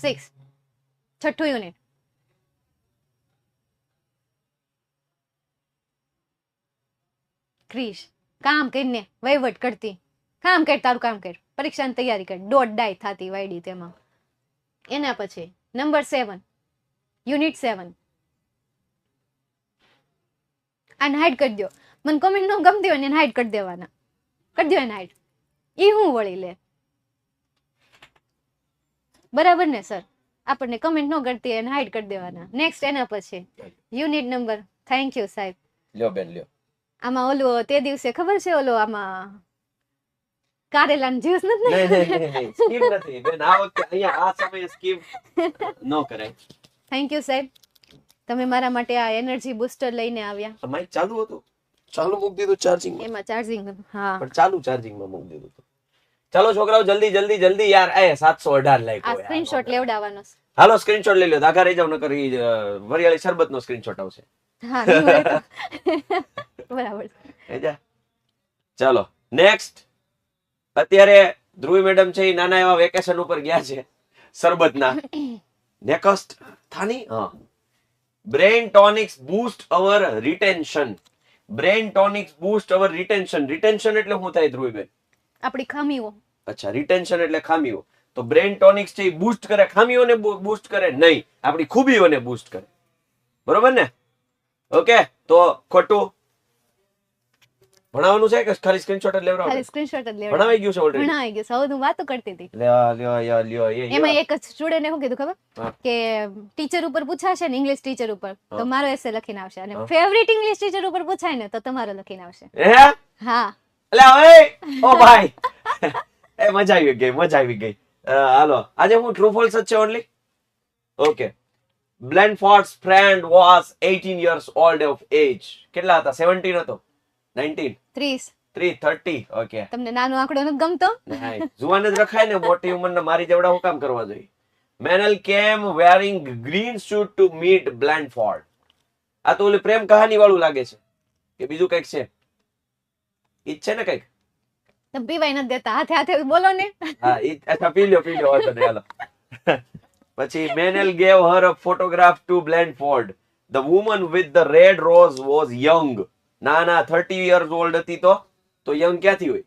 6, છઠ્ઠું યુનિટ. ક્રિશ, કામ કરીને વહીવટ કરતી. કામ કર, તારું કામ કર. પરીક્ષાની તૈયારી કર. દોઢ ડાય થતી વાયડી તેમાં. એના પછી નંબર 7, યુનિટ 7. આને હાઈડ કરી દો. મને કોમેન્ટ ન ગમતી હોય ને હાઈડ કરી દેવાના. કરી દો એને હાઈડ. એ હું વળી લે. બરાબર ને સર? આપણને કમેન્ટ ન કરતી એને હાઈડ કરી દેવાના. નેક્સ્ટ એના પછી યુનિટ નંબર. થેન્ક યુ સાહેબ. લ્યો બેન લ્યો. આમાં ઓલું તે દિવસે ખબર છે, ઓલો આમાં કારેલાનું જ્યુસ નથી. નહીં સ્કીમ નથી બેન. આ વખતે અહીંયા આ સમયે સ્કીમ ન કરાય. થેન્ક યુ સાહેબ, તમે મારા માટે આ એનર્જી બૂસ્ટર લઈને આવ્યા. માઈક ચાલુ હતું, ચાલુ મૂકી દીધું ચાર્જિંગ. એમાં ચાર્જિંગ, હા પણ ચાલુ ચાર્જિંગ માં મૂકી દીધું. ચાલો છોકરાઓ જલ્દી યાર. 718 લાઈક આ સ્ક્રીનશોટ લેવડાવવાનો છે. હાલો સ્ક્રીનશોટ લઈ લ્યો. આઘા રહી જાવ, નકર વરિયાળી શરબત નો સ્ક્રીનશોટ આવશે. હા નહીં હોય તો બરાબર. ચાલો નેક્સ્ટ. અત્યારે ધ્રુવી મેડમ છે એ નાના એવા વેકેશન ઉપર ગયા છે શરબતના. નેક્સ્ટ થાની બ્રેન ટોનિક્સ બૂસ્ટ અવર રિટેન્શન. બ્રેન ટોનિક્સ બૂસ્ટ અવર રિટેન્શન. રિટેન્શન એટલે શું થાય ધ્રુવીબેન? આપણી ખામીઓ. અચ્છા, રિટેન્શન એટલે ખામીઓ. તો બ્રેન ટોનિક્સ છે એ બૂસ્ટ કરે, ખામીઓને બૂસ્ટ કરે નહીં, આપણી ખૂબીઓને બૂસ્ટ કરે. બરોબર ને? ઓકે, તો ખોટું ભણાવવાનું છે કે ખાલી સ્ક્રીનશોટ જ લેવડાવવાનું? ખાલી સ્ક્રીનશોટ જ લેવડાવવાનું. ભણાવાઈ ગયું છે ઓલરેડી? ભણાવાઈ ગયું. સૌ હું વાતો કરતી હતી. લ્યો એમાં એક સ્ટુડન્ટે શું કીધું ખબર? કે ટીચર ઉપર પૂછાશે ને, ઇંગ્લિશ ટીચર ઉપર, તો મારો એસે લખીને આવશે, અને ફેવરિટ ઇંગ્લિશ ટીચર ઉપર પૂછાય ને તો તમારો લખીને આવશે. હા. અલે ઓય ઓ ભાઈ એ મજા આવી ગઈ. હાલો આજે હું ટ્રુ ફોલ્સ જ છે only. Okay, Blandford's friend was 18 years old of age. કેટલા હતા? 17 હતો? 19? 30. 30 ઓકે. તમને નાનો આંકડો નથી ગમતો? જુવાન જ રખાય ને, મોટી ઉંમરના મારી જેવડા હું કામ કરવા જોઈએ? Manal came wearing green suit to meet Blandford. આ તો ઓલી પ્રેમ કહાની વાળું લાગે છે કે બીજું કઈક છે? ઈ જ છે ને કઈક? તમે પીવાય નથી દેતા, હાથે હાથે બોલો ને. હા અચ્છા, પી લ્યો વાંધો નહીં, હાલો. પછી મેનેલ gave her a photograph to બ્લેનફોર્ડ. The woman with the red rose was young. ના 30 years old હતી તો યંગ ક્યાંથી હોય?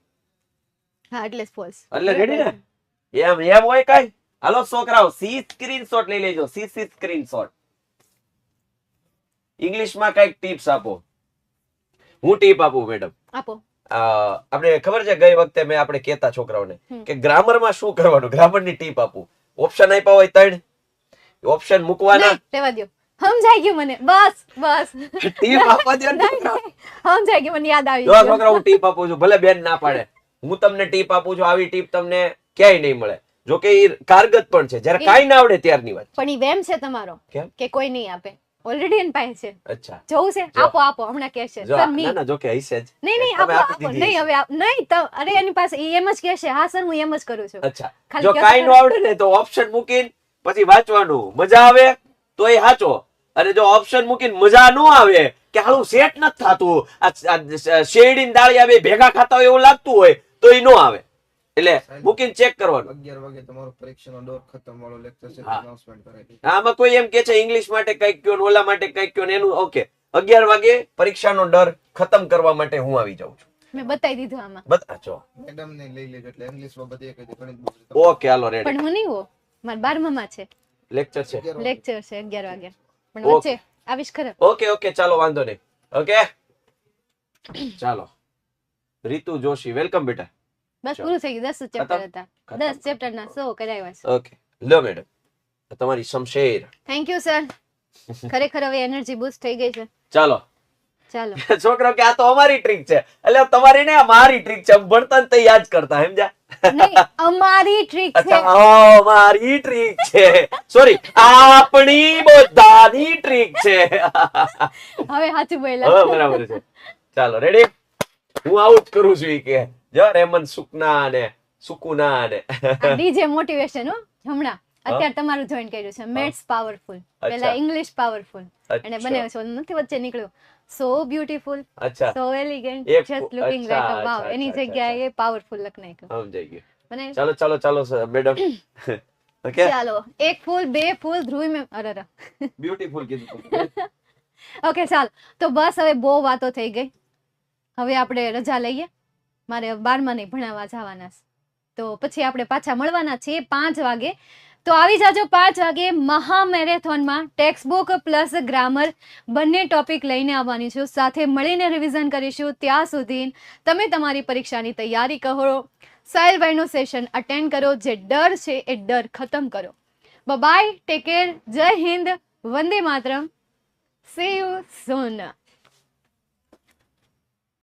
હા એટલે ફોલ્સ. એટલે રેડી ને? એમ હોય કઈ? હાલો છોકરાઓ, સી સ્ક્રીનશોટ લઈ લેજો. C screenshot. ઇંગ્લિશમાં કઈક ટિપ્સ આપો. હું ટીપ આપું મેડમ? આપો. આપણે ખબર છે ગઈ વખતે મેં આપણે કહેતા છોકરાઓને કે ગ્રામરમાં શું કરવાનું, ગ્રામરની ટીપ આપું. ઓપ્શન આપ્યા હોય 3 ઓપ્શન મૂકવાના. લેવા દો, સમજાઈ ગયું મને. બસ ટીપ આપવા દે ને. સમજાઈ ગયું, મને યાદ આવી જો છોકરા, હું ટીપ આપું છું, ભલે બેન ના પાડે, હું તમને ટીપ આપું છું. આવી ટીપ તમને ક્યાંય નહીં મળે. જો કે એ કારગત પણ છે, જ્યારે કાઈ ના આવડે ત્યારની વાત. પણ ઈ વેમ છે તમારો કે કોઈ નહીં આપે. ઓલરેડી એન પાસે છે. અચ્છા, જોવું છે? આપો હમણાં કહેશે. સર ના ના, જો કે હશે જ. નહીં આપો. નહીં હવે નહીં. અરે એની પાસે એમ જ કહેશે, હા સર હું એમ જ કરું છું. અચ્છા, જો કાઈ ન આવડે ને તો ઓપ્શન મૂકીને પછી વાંચવાનું. મજા આવે તો એ સાચો, અને જો ઓપ્શન મૂકીને મજા ન આવે કે હાલું સેટ નથી થાતું, આ શેરડી દાળી આવે ભેગા ખાતા હોય એવું લાગતું હોય તો એ ન આવે. એટલે મૂકીને ચેક કરવાનું. 11 વાગે તમારો પરીક્ષાનો દોર ખતમ વાળો લેક્ચર છે, અનાઉન્સમેન્ટ કરાવી. આમાં કોઈ એમ કે છે ઇંગ્લિશ માટે કઈક કયો, ઓલા માટે કઈક કયો, એનું ઓકે. 11 વાગે પરીક્ષાનો ડર ખતમ કરવા માટે હું આવી જાઉં છું. મેં બતાવી દીધું આમાં. બતાજો મેડમ ને લઈ લેજો એટલે ઇંગ્લિશમાં બધી કઈ ગણિત બહુ. ઓકે હાલો રેડી. પણ હું નહીં હો, મારા 12મા માં છે લેક્ચર છે. લેક્ચર છે 11 વાગે, પણ વચ્ચે આવીશ ખરા. ઓકે ચાલો વાંધો નહીં. ઓકે ચાલો. રીતુ જોશી, વેલકમ બેટા. બસ પૂરું થઈ ગયું. 10 ચેપ્ટર હતા. 10 ચેપ્ટર ના 100 કરાવ્યા છે. ઓકે લો મેડમ, તમારી શમશેર. Thank you sir. ખરેખર હવે એનર્જી બૂસ્ટ થઈ ગઈ છે. ચાલો છોકરો કે આ તો અમારી ટ્રીક છે. એટલે તમારી ને અમારી ટ્રીક છે. ભણતા તો યાદ કરતા, સમજ્યા? નહીં, અમારી ટ્રીક છે. અમારી ટ્રીક છે. સોરી, આપણી બધાની ટ્રીક છે. હવે સાચું બોલ્યા. બરાબર છે. ચાલો રેડી. હું આવું જ કરું છું. કે જો રેમન સુકના ને સુકુના ને ડીજે મોટિવેશન હો. હમણાં અત્યારે તમારું જોઈન કર્યું છે. મેથ્સ પાવરફુલ, પહેલા ઇંગ્લિશ પાવરફુલ, અને બંને નથી વચ્ચે નીકળ્યું. So beautiful, so elegant, just looking like a wow. એની જગ્યાએ પાવરફુલ લખ નાખ્યું. સમજાઈ ગયું. ચાલો મેડમ. ઓકે ચાલો, એક ફૂલ, બે ફૂલ, ધ્રુવી મે અરે બ્યુટીફુલ કીધું. ઓકે ચાલો, તો બસ હવે બહુ વાતો થઈ ગઈ. હવે આપણે રજા લઈએ. મારે 12મા નહીં ભણાવવા જવાના છે, તો પછી આપણે પાછા મળવાના છીએ 5 વાગે. તો આવી જાજો 5 વાગે. મહા મેરેથોનમાં ટેક્સ્ટ બુક પ્લસ ગ્રામર બંને ટોપિક લઈને આવવાની છું. સાથે મળીને રિવિઝન કરીશું. ત્યાં સુધી તમે તમારી પરીક્ષાની તૈયારી કરો. સાહેલભાઈનું સેશન અટેન્ડ કરો. જે ડર છે એ ડર ખતમ કરો. બાય, ટેક કેર, જય Hind, Vande Mataram, C you soon.